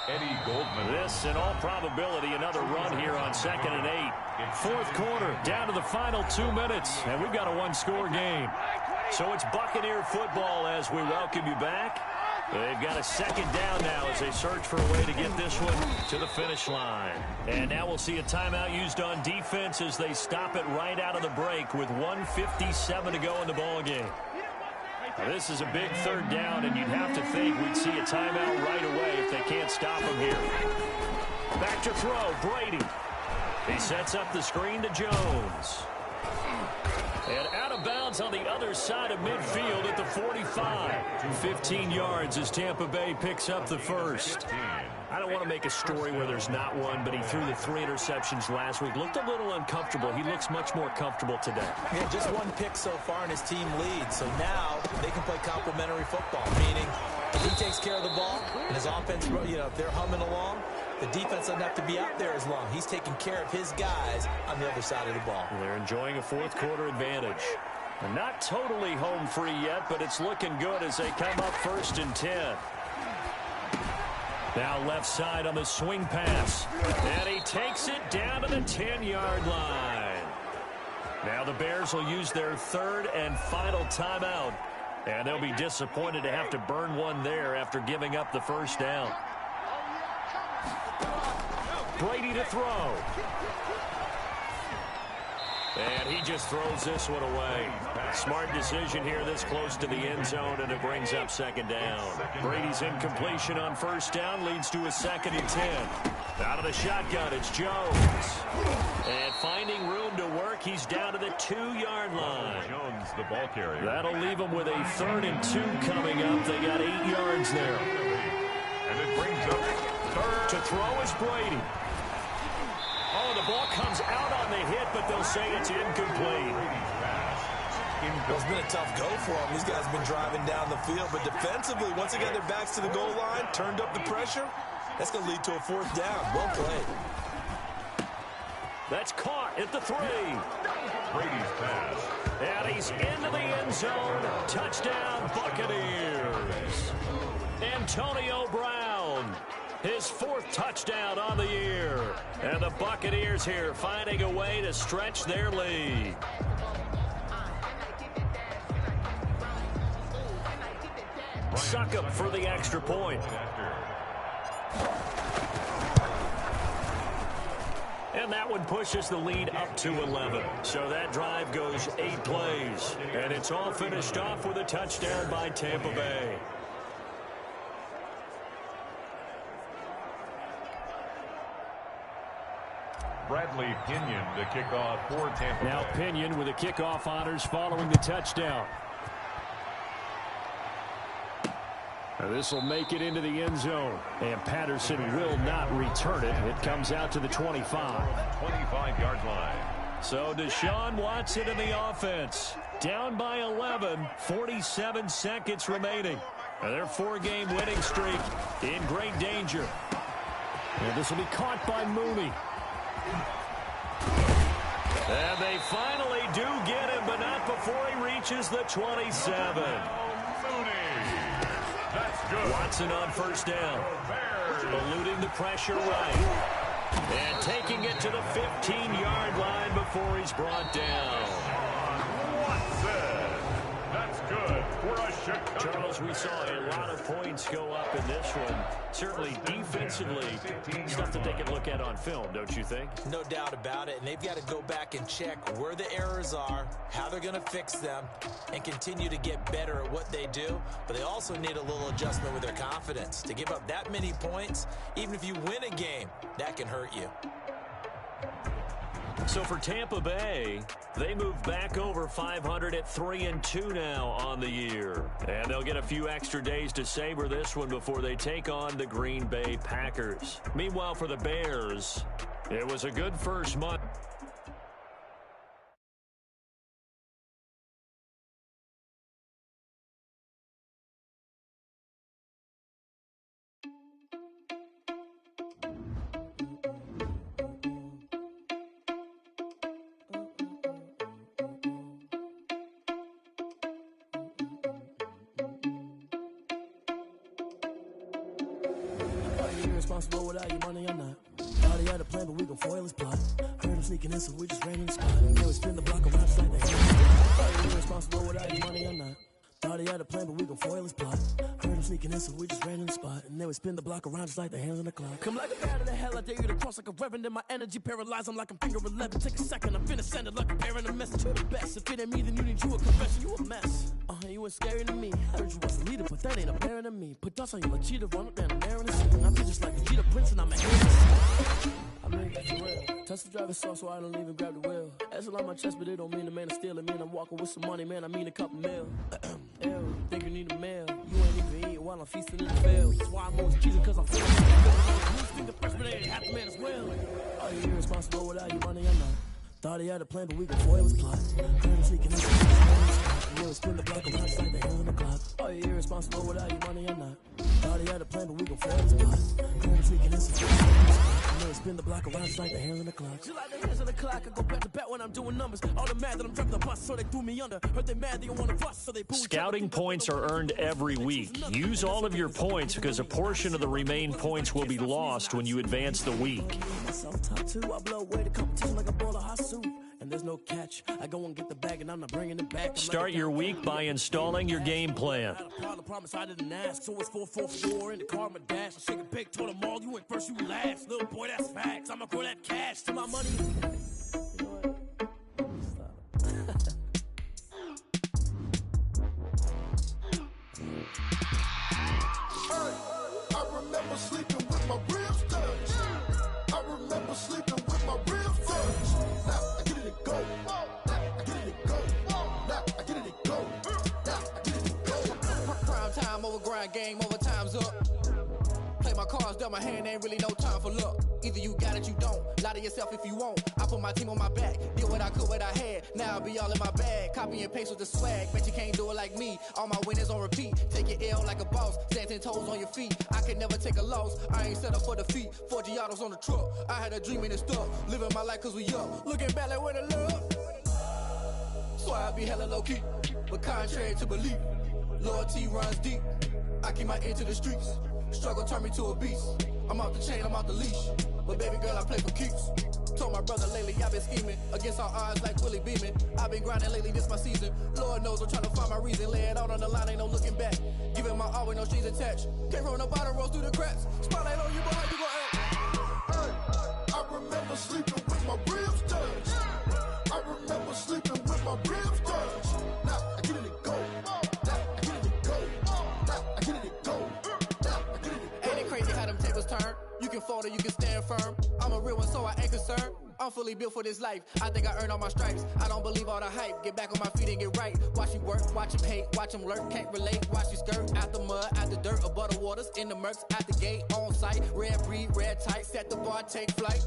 Eddie Goldman. This, in all probability, another run here on 2nd and 8. Fourth quarter, down to the final 2 minutes, and we've got a one-score game. So it's Buccaneer football as we welcome you back. They've got a second down now as they search for a way to get this one to the finish line. And now we'll see a timeout used on defense as they stop it right out of the break with 1:57 to go in the ballgame. This is a big third down, and you'd have to think we'd see a timeout right away if they can't stop him here. Back to throw, Brady. He sets up the screen to Jones. And out of bounds on the other side of midfield at the 45. 15 yards as Tampa Bay picks up the first. I don't want to make a story where there's not one, but he threw the 3 interceptions last week. Looked a little uncomfortable. He looks much more comfortable today. Yeah, just 1 pick so far and his team leads. So now they can play complementary football, meaning if he takes care of the ball and his offense, if they're humming along, the defense doesn't have to be out there as long. He's taking care of his guys on the other side of the ball. They're enjoying a fourth quarter advantage. Not totally home free yet, but it's looking good as they come up 1st and 10. Now left side on the swing pass. And he takes it down to the 10-yard line. Now the Bears will use their 3rd and final timeout. And they'll be disappointed to have to burn one there after giving up the first down. Brady to throw. And he just throws this one away. Smart decision here this close to the end zone, and it brings up 2nd down. Brady's incompletion on 1st down leads to a 2nd and 10. Out of the shotgun, it's Jones. And finding room to work, he's down to the 2-yard line. Jones, the ball carrier. That'll leave him with a 3rd and 2 coming up. They got 8 yards there. And it brings up 3rd. To throw is Brady. Oh, the ball comes out on the hit, but they'll say it's incomplete. It's been a tough go for them. These guys have been driving down the field, but defensively, once they got their backs to the goal line, turned up the pressure, that's going to lead to a 4th down. Well played. That's caught at the 3. Brady's pass. And he's into the end zone. Touchdown, Buccaneers. Antonio Brown. His 4th touchdown on the year. And the Buccaneers here finding a way to stretch their lead. Succop for the extra point. And that one pushes the lead up to 11. So that drive goes 8 plays. And it's all finished off with a touchdown by Tampa Bay. Bradley Pinion to kick off for Tampa Bay. Now Pinion with the kickoff honors following the touchdown. This will make it into the end zone. And Patterson will not return it. It comes out to the 25. 25-yard line. So Deshaun Watson in the offense. Down by 11. 47 seconds remaining. And their 4-game winning streak in great danger. And this will be caught by Mooney. And they finally do get him, but not before he reaches the 27. That's good. Watson on first down. Eluding the pressure right. And taking it to the 15-yard line before he's brought down. Watson. That's good for a Chicago. Charles, we saw a lot of points go up in this one. Certainly defensively, stuff that they can look at on film, don't you think? No doubt about it, and they've got to go back and check where the errors are, how they're going to fix them, and continue to get better at what they do. But they also need a little adjustment with their confidence. To give up that many points, even if you win a game, that can hurt you. So for Tampa Bay, they move back over 500 at 3-2 now on the year. And they'll get a few extra days to savor this one before they take on the Green Bay Packers. Meanwhile, for the Bears, it was a good first month. Responsible without your money or not. Thought he had a plan, but we gon' foil his plot. Heard him sneaking in, so we just ran in the spot. And then we spin the block around just like the hell. Thought he was responsible without your money or not. Thought he had a plan, but we gon' foil his plot. Heard him sneaking in, so we just ran in the spot. And then we spin the block around just like the hands on the clock. Come like a bat of the hell, I dare you to cross like a reverend. In my energy paralyzed, I'm like I'm finger 11. Take a second, I'm finna send it like a parent a message to the best. If it ain't me, then you need you a confession, you a mess. You ain't scary to me. Heard you was a leader, but that ain't apparent to me. Put dust on you like cheetah, run up down the narrow the scene. I feel just like Vegeta Prince and I'm a hero. I mean, it's real. Touch the driver's soft, so I don't even grab the wheel. That's on my chest, but it don't mean the man is stealing. Mean I'm walking with some money, man. I mean a couple mil. Ew, think you need a meal. You ain't even eating while I'm feasting in the field. That's why I'm always cheating, cause I'm feeling you think the first, but they ain't half the man as well. Are you irresponsible without your money or not? Thought he had a plan, but we gon' foil his plot. Heard him sneaking in, and we'll spin the block around just like the hands on the clock. Are you irresponsible without your money or not? Thought he had a plan, but we gon' foil his plot. Heard him sneaking in, and we'll spin the block around just like the hands on the clock. Just like the hands on the clock, I go back to back when I'm doing numbers. All the mad that I'm driving the bus, so they threw me under. Heard they mad, they don't wanna bust, so they booed. Scouting points are earned every week. Use all of your points because a portion of the remaining points will be lost when you advance the week. Top two, I blow away the competition like a ball of hot soup. And there's no catch. I go and get the bag and I'm not bringing it back. Start your week by installing your game plan. I promise I didn't ask. So it's 444 in the car, my dash. I shake a big, told them all, you went first, you last. Little boy, that's facts. I'ma grow that cash to my money. You know what? I remember sleeping with my ribs touched. I remember sleeping with my ribs touched. Now I get it and go. Now I get it and go. Now I get it and go. Now I get it and go. Prime time over grind game, over time's up. Play my cards, dealt my hand, ain't really no time for luck. Either you got it, you don't. Lie to yourself if you won't. I put my team on my back, did what I could, what I had. Now I'll be all in my bag, copy and paste with the swag. Bet you can't do it like me. All my winners on repeat. Take your L like a boss, stand 10 toes on your feet. I can never take a loss. I ain't set up for defeat. 4 Giottos on the truck. I had a dream and it stuck. Living my life cause we up. Looking back like where the love. So I be hella low key, but contrary to belief, loyalty runs deep. I keep my ear to the streets. Struggle turned me to a beast. I'm off the chain, I'm off the leash. But baby girl, I play for keeps. Told my brother lately, I've been scheming against all odds like Willie Beeman. I've been grinding lately, this my season. Lord knows I'm trying to find my reason. Lay it out on the line, ain't no looking back. Giving my all with no strings attached. Came from the bottom, rose through the cracks. Spotlight on you, boy, how you gon' act? I remember sleeping with my ribs touched. I remember sleeping with my ribs touched. Now I get it and go. Now I get it and go. Now I get it and go. Now I get it and go. Ain't it crazy how them tables turn? You can fold or you can stand firm. I'm a real one, so I ain't concerned. I'm fully built for this life. I think I earned all my stripes. I don't believe all the hype. Get back on my feet and get right. Watch you work, watch him hate, watch him lurk. Can't relate, watch you skirt. Out the mud, out the dirt, above the waters, in the murks, out the gate, on site. Red breed, red tight, set the bar, take flight.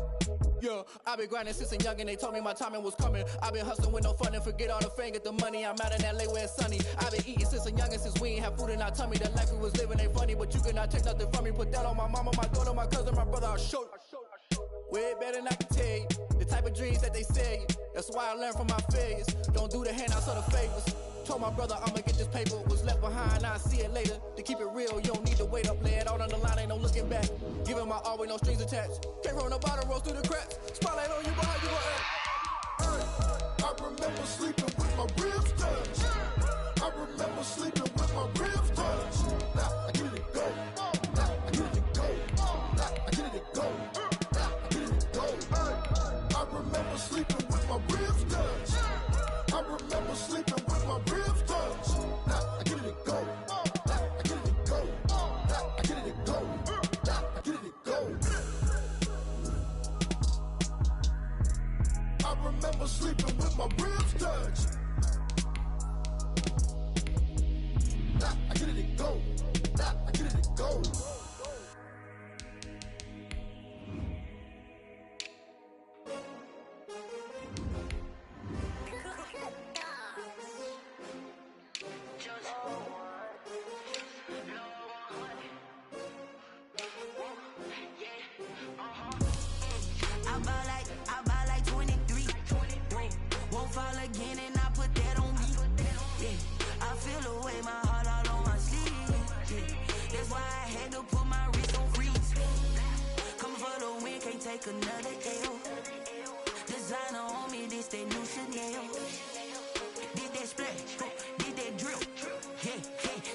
Yeah, I been grinding since a youngin', they told me my timing was coming. I been hustling with no fun and forget all the fame, get the money. I'm out in LA where it's sunny. I been eating since a youngin', since we ain't have food in our tummy. The life we was living ain't funny, but you cannot take nothing from me. Put that on my mama, my daughter, my cousin, my brother, I'll show you. Way better than I can tell you. The type of dream dreams that they sell you. That's why I learned from my failures. Don't do the handouts or the favors. Told my brother I'ma get this paper. Was left behind, I'll see it later. To keep it real, you don't need to wait up. Lay it out on the line, ain't no looking back. Giving my all with no strings attached. Came from the bottom, rose through the cracks. Spotlight on you, behind you, I remember sleeping with my ribs touched. I remember sleeping with my ribs touched. Now I get it go. Now I get it go. Now I get it go. Now I get it go. I remember sleeping with my ribs touched. I remember sleeping with my ribs touched. Now I get it go. Now I get it go. Now I get it go. Now I get it go. I remember sleeping with my ribs touched. Now I get it go. Now I get it go. I buy like 23. Won't fall again and I put that on me. Yeah, I feel the way my heart all on my sleeve. Yeah, that's why I had to put my wrist on freeze. Coming for the win, can't take another L. Designer on me, this that new Chanel. Did that splash, did that drill. Yeah,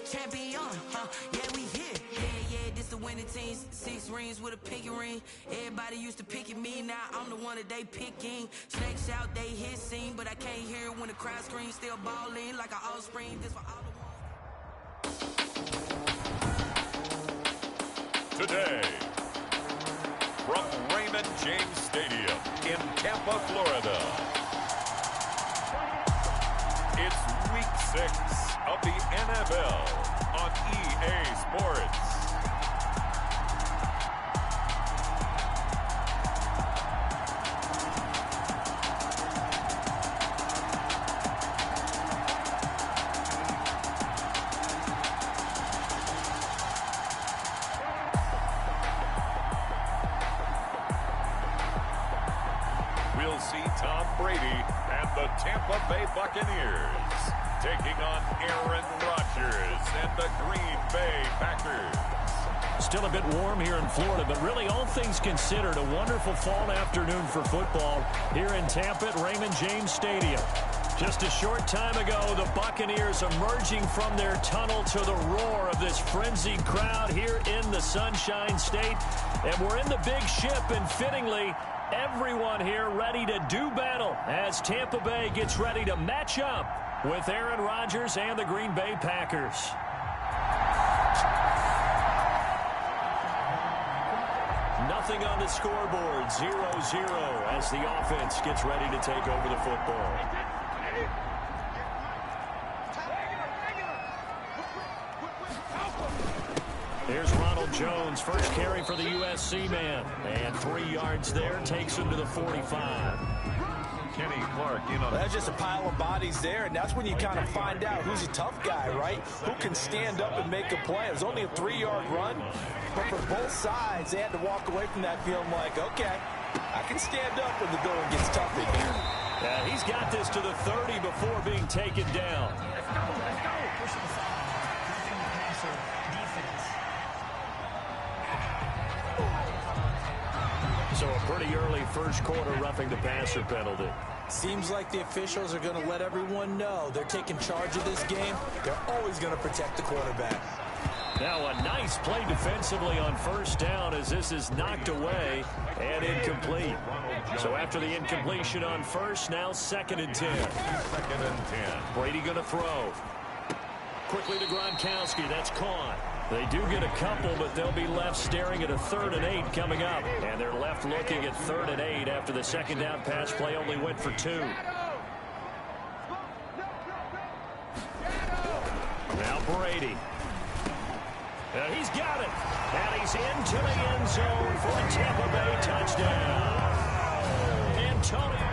champion, yeah, we here. Yeah, this the winning team. 6 rings with a pinky ring. Everybody used to pick at me, now I'm the one that they picking. Snakes out, they hit scene, but I can't hear it when the crowd screams. Still balling like an offspring. This for all the Today, from Raymond James Stadium in Tampa, Florida, it's Week 6 of the NFL on EA Sports. We'll see Tom Brady and the Tampa Bay Buccaneers taking on Aaron Rodgers and the Green Bay Packers. Still a bit warm here in Florida, but really all things considered, a wonderful fall afternoon for football here in Tampa at Raymond James Stadium. Just a short time ago, the Buccaneers emerging from their tunnel to the roar of this frenzied crowd here in the Sunshine State. And we're in the big ship, and fittingly, everyone here ready to do battle as Tampa Bay gets ready to match up with Aaron Rodgers and the Green Bay Packers. Nothing on the scoreboard, 0-0 as the offense gets ready to take over the football. Here's Ronald Jones, first carry for the USC man. And 3 yards there, takes him to the 45. Kenny Clark, that's just a pile of bodies there, and that's when you kind of find out who's a tough guy, right? Who can stand up and make a play. It was only a 3-yard run, but for both sides, they had to walk away from that feeling like, okay, I can stand up when the going gets tough in here. Yeah, he's got this to the 30 before being taken down. Let's go. Push it aside. Nothing the passer defense. So a pretty early first quarter roughing the passer penalty. Seems like the officials are going to let everyone know they're taking charge of this game. They're always going to protect the quarterback. Now a nice play defensively on first down as this is knocked away and incomplete. So after the incompletion on first, now 2nd and 10. 2nd and 10. Brady going to throw. Quickly to Gronkowski. That's caught. They do get a couple, but they'll be left staring at a 3rd and 8 coming up. And they're left looking at 3rd and 8 after the second down pass play only went for 2. Now Brady. He's got it. And he's into the end zone for a Tampa Bay touchdown. Antonio.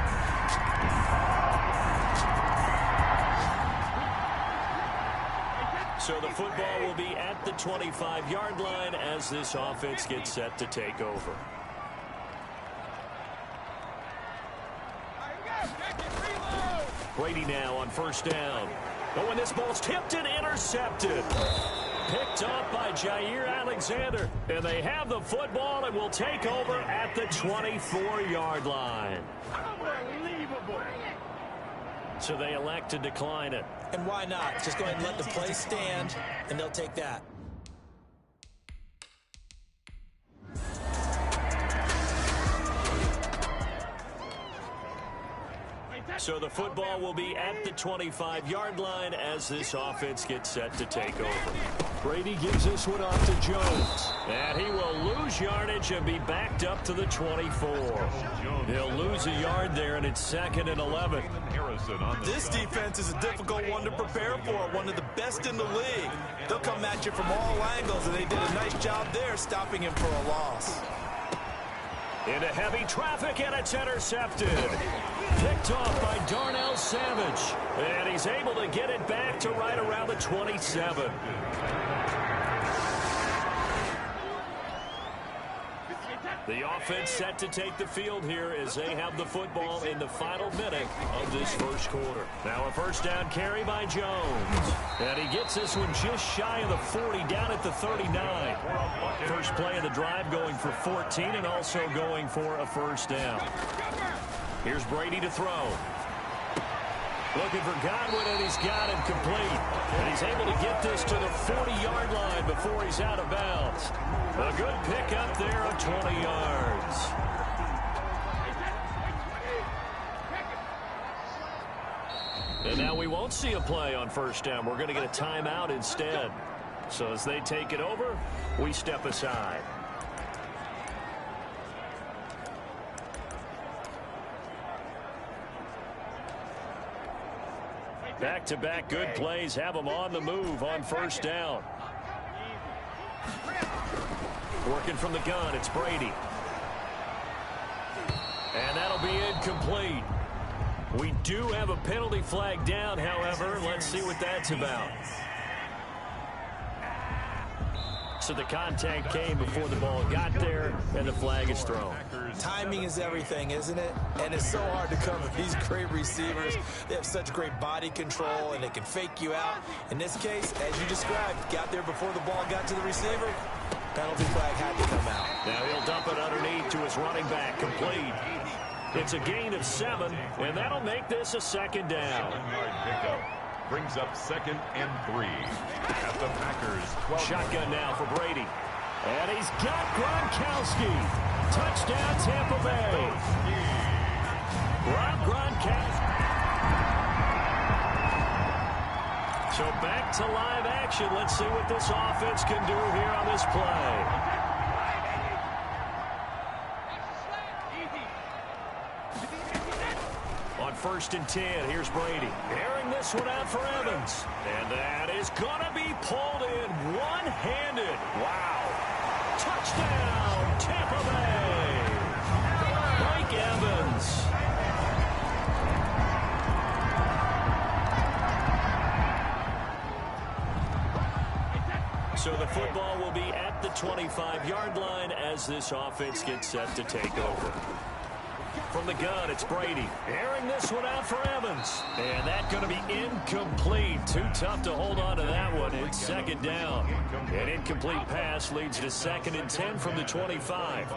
So the football will be at the 25-yard line as this offense gets set to take over. Brady now on first down. Oh, and this ball's tipped and intercepted. Picked up by Jair Alexander. And they have the football and will take over at the 24-yard line. Unbelievable. So they elect to decline it. And why not? Just go ahead and let the play stand, and they'll take that. So the football will be at the 25-yard line as this offense gets set to take over. Brady gives this one off to Jones. And he will lose yardage and be backed up to the 24. He'll lose a yard there, and it's 2nd and 11. This defense is a difficult one to prepare for, one of the best in the league. They'll come at you from all angles, and they did a nice job there stopping him for a loss. Into heavy traffic, and it's intercepted. Picked off by Darnell Savage. And he's able to get it back to right around the 27. The offense set to take the field here as they have the football in the final minute of this first quarter. Now a first down carry by Jones. And he gets this one just shy of the 40, down at the 39. First play of the drive going for 14 and also going for a first down. Here's Brady to throw. Looking for Godwin, and he's got him complete. And he's able to get this to the 40-yard line before he's out of bounds. A good pickup there of 20 yards. And now we won't see a play on first down. We're going to get a timeout instead. So as they take it over, we step aside. Back-to-back good plays have them on the move on first down. Working from the gun, it's Brady. And that'll be incomplete. We do have a penalty flag down, however. Let's see what that's about. So the contact came before the ball got there, and the flag is thrown. Timing is everything, isn't it? And it's so hard to cover. These great receivers, they have such great body control, and they can fake you out. In this case, as you described, got there before the ball got to the receiver. Penalty flag had to come out. Now he'll dump it underneath to his running back, complete. It's a gain of 7, and that'll make this a second down. Brings up 2nd and 3 at the Packers 12. Shotgun now for Brady. And he's got Gronkowski. Touchdown, Tampa Bay. Rob Gronkowski. So back to live action. Let's see what this offense can do here on this play. On 1st and 10, here's Brady. Airing this one out for Evans. And that is going to be pulled in one-handed. Wow. Touchdown, Tampa Bay. Mike Evans. So the football will be at the 25-yard line as this offense gets set to take over. From the gun, it's Brady. Airing this one out for Evans. And that's going to be incomplete. Too tough to hold on to that one. It's 2nd down. An incomplete pass leads to 2nd and 10 from the 25.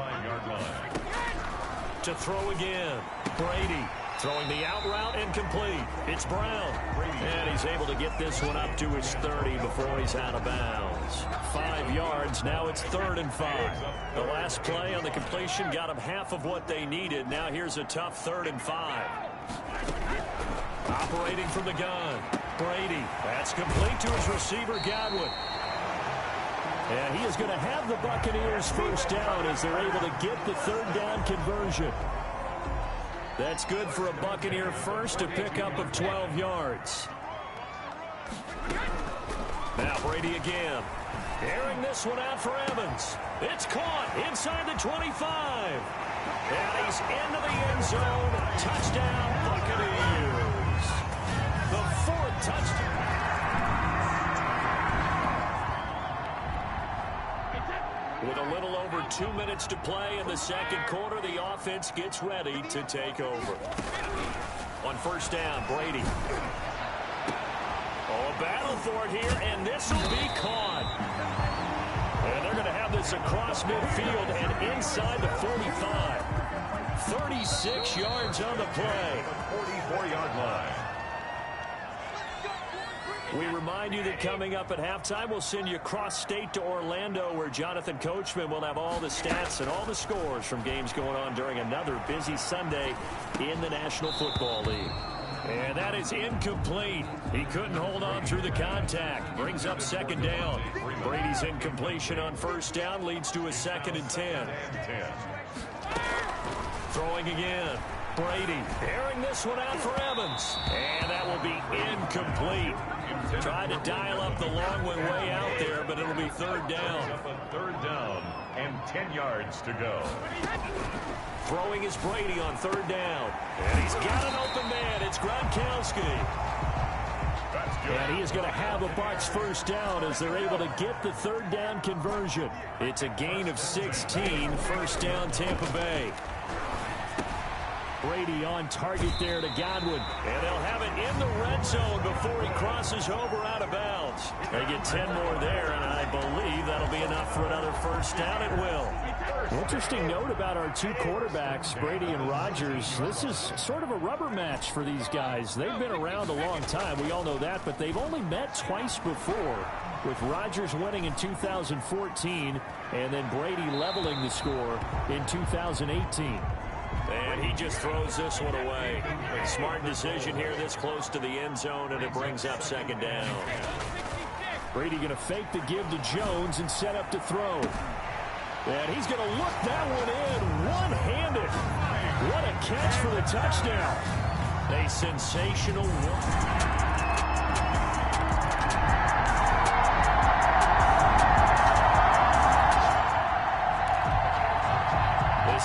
To throw again. Brady throwing the out route incomplete. It's Brown. And he's able to get this one up to his 30 before he's out of bounds. 5 yards. Now it's 3rd and 5. The last play on the completion got them half of what they needed. Now here's a tough 3rd and 5. Operating from the gun. Brady. That's complete to his receiver, Godwin. And he is going to have the Buccaneers first down as they're able to get the 3rd down conversion. That's good for a Buccaneer first, a pickup of 12 yards. Now Brady again. Airing this one out for Evans. It's caught inside the 25. And he's into the end zone. Touchdown, Buccaneers. The 4th touchdown. With a little over 2 minutes to play in the second quarter, the offense gets ready to take over. On first down, Brady. Oh, a battle for it here, and this will be caught. And they're going to have this across midfield and inside the 45. 36 yards on the play. 44-yard line. We remind you that coming up at halftime, we'll send you cross-state to Orlando, where Jonathan Coachman will have all the stats and all the scores from games going on during another busy Sunday in the National Football League. And that is incomplete. He couldn't hold on through the contact. Brings up second down. Brady's incompletion on first down leads to a 2nd and 10. Throwing again. Brady airing this one out for Evans. And that will be incomplete. Tried to dial up the long one way out there, but it'll be 3rd down. 3rd down and 10 yards to go. Throwing is Brady on 3rd down. And he's got an open man. It's Gronkowski. And he is going to have a Bucs first down as they're able to get the 3rd down conversion. It's a gain of 16. First down, Tampa Bay. Brady on target there to Godwin. And they'll have it in the red zone before he crosses over out of bounds. They get 10 more there, and I believe that'll be enough for another first down. It will. Interesting note about our two quarterbacks, Brady and Rodgers. This is sort of a rubber match for these guys. They've been around a long time. We all know that, but they've only met twice before, with Rodgers winning in 2014 and then Brady leveling the score in 2018. And he just throws this one away. Smart decision here this close to the end zone, and it brings up 2nd down. Brady going to fake the give to Jones and set up to throw. And he's going to look that one in one-handed. What a catch for the touchdown. A sensational one.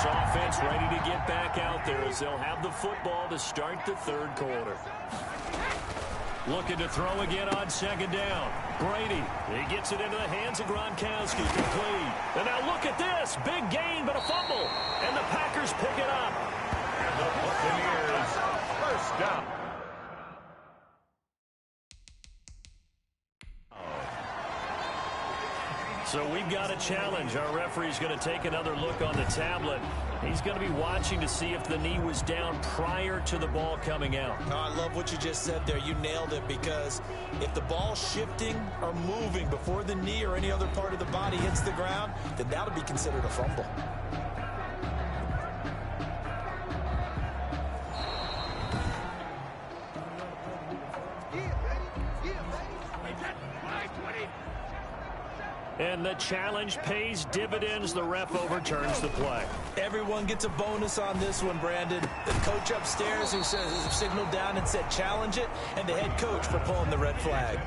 Offense ready to get back out there as they'll have the football to start the 3rd quarter. Looking to throw again on 2nd down. Brady, he gets it into the hands of Gronkowski, complete. And now look at this, big gain but a fumble, and the Packers pick it up. And the Buccaneers first down. So we've got a challenge. Our referee's going to take another look on the tablet. He's going to be watching to see if the knee was down prior to the ball coming out. Oh, I love what you just said there. You nailed it, because if the ball's shifting or moving before the knee or any other part of the body hits the ground, then that'll be considered a fumble. And the challenge pays dividends. The ref overturns the play. Everyone gets a bonus on this one, Brandon. The coach upstairs who signaled down and said challenge it, and the head coach for pulling the red flag.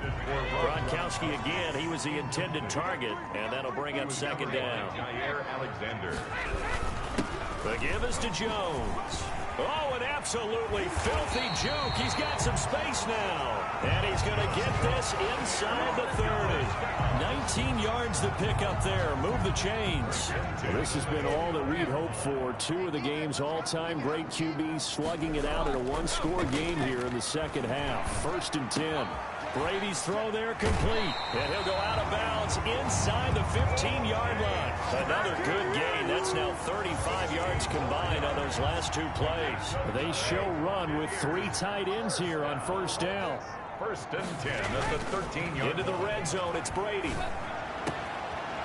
Gronkowski again. He was the intended target, and that'll bring up 2nd down. Alexander. The give is to Jones. Oh, an absolutely filthy juke. He's got some space now. And he's going to get this inside the 30. 19 yards to pick up there. Move the chains. This has been all that we'd hoped for. Two of the game's all-time great QBs slugging it out in a one-score game here in the second half. 1st and 10. Brady's throw there complete. And he'll go out of bounds inside the 15-yard line. Another good gain. That's now 35 yards combined on those last 2 plays. They show run with 3 tight ends here on first down. 1st and 10 at the 13-yard. Into the red zone, it's Brady.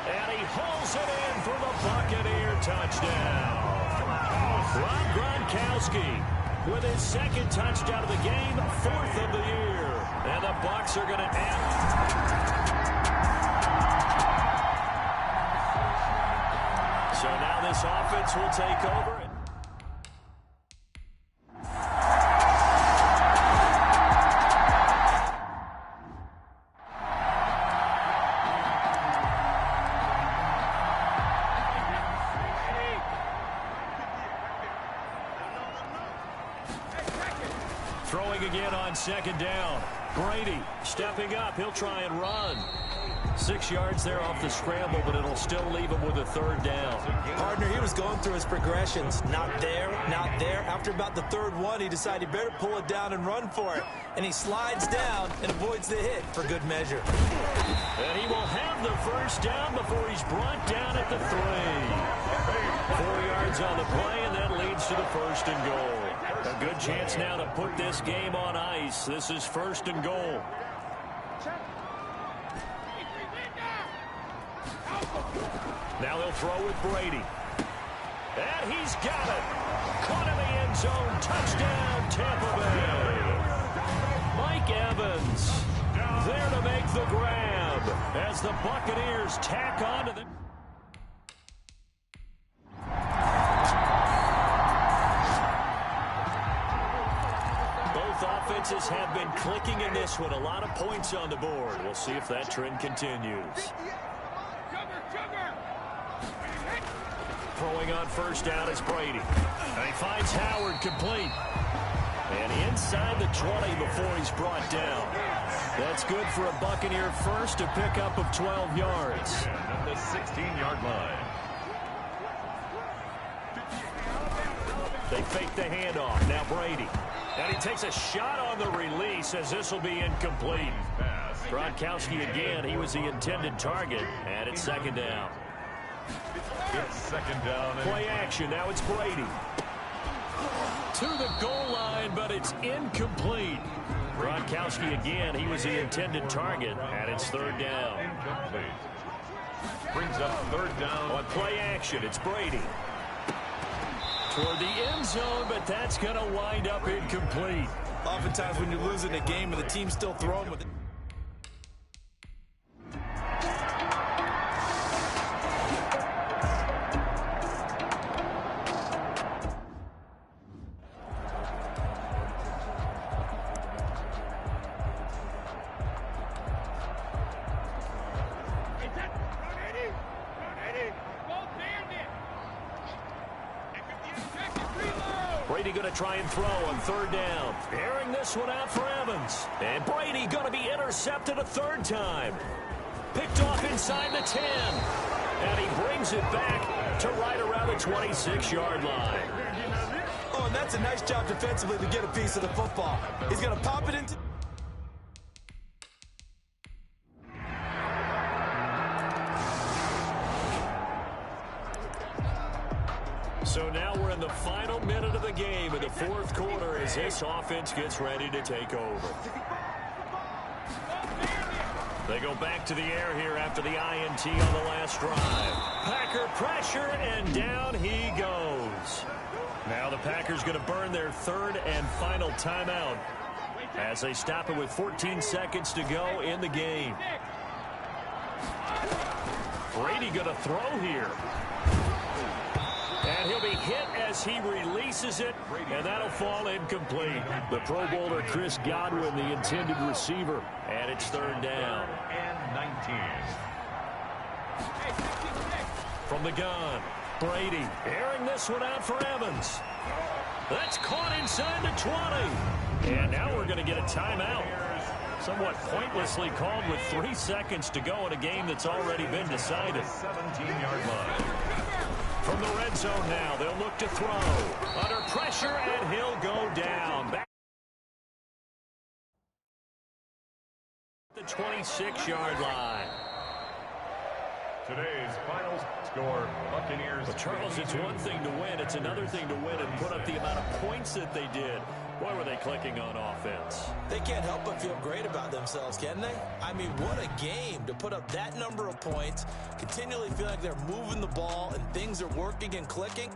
And he hauls it in for the Buccaneer touchdown. Rob Gronkowski with his 2nd touchdown of the game, 4th of the year. And the Bucs are going to end. So now this offense will take over. Throwing again on 2nd down. Brady stepping up. He'll try and run. 6 yards there off the scramble, but it'll still leave him with a third down. Partner, he was going through his progressions. Not there, not there. After about the third one, he decided he better pull it down and run for it. And he slides down and avoids the hit for good measure. And he will have the first down before he's brought down at the 3. 4 yards on the play, and that leads to the 1st and goal. A good chance now to put this game on ice. This is 1st and goal. Now they'll throw with Brady. And he's got it. Caught in the end zone. Touchdown, Tampa Bay. Mike Evans there to make the grab as the Buccaneers tack on to the... Both offenses have been clicking in this one. A lot of points on the board. We'll see if that trend continues. Throwing on first down is Brady. And he finds Howard complete. And inside the 20 before he's brought down. That's good for a Buccaneer first, a pickup of 12 yards. At the 16-yard line. They fake the handoff. Now Brady. And he takes a shot on the release as this will be incomplete. Gronkowski again. He was the intended target. And it's 2nd down. It's 2nd down. Play action. Now it's Brady. To the goal line, but it's incomplete. Gronkowski again. He was the intended target. And it's 3rd down. Incomplete. Brings up 3rd down. On play action, it's Brady. Toward the end zone, but that's going to wind up incomplete. Oftentimes when you're losing a game and the team's still throwing with it. Brady going to try and throw on 3rd down. Airing this one out for Evans. And Brady going to be intercepted a 3rd time. Picked off inside the 10. And he brings it back to right around the 26-yard line. Oh, and that's a nice job defensively to get a piece of the football. He's going to pop it into... So now we're in the final minute of the game in the 4th quarter as this offense gets ready to take over. They go back to the air here after the INT on the last drive. Packer pressure, and down he goes. Now the Packers going to burn their 3rd and final timeout as they stop it with 14 seconds to go in the game. Brady going to throw here. And he'll be hit as he releases it, and that'll fall incomplete. The Pro Bowler Chris Godwin, the intended receiver, and it's 3rd down. And 19. From the gun, Brady airing this one out for Evans. That's caught inside the 20. And now we're going to get a timeout. Somewhat pointlessly called with 3 seconds to go in a game that's already been decided. 17-yard line. From the red zone now, they'll look to throw. Under pressure, and he'll go down. Back at the 26-yard line. Today's final score, Buccaneers. But Charles, it's one thing to win. It's another thing to win and put up the amount of points that they did. Boy, were they clicking on offense. They can't help but feel great about themselves, can they? I mean, what a game to put up that number of points, continually feel like they're moving the ball and things are working and clicking.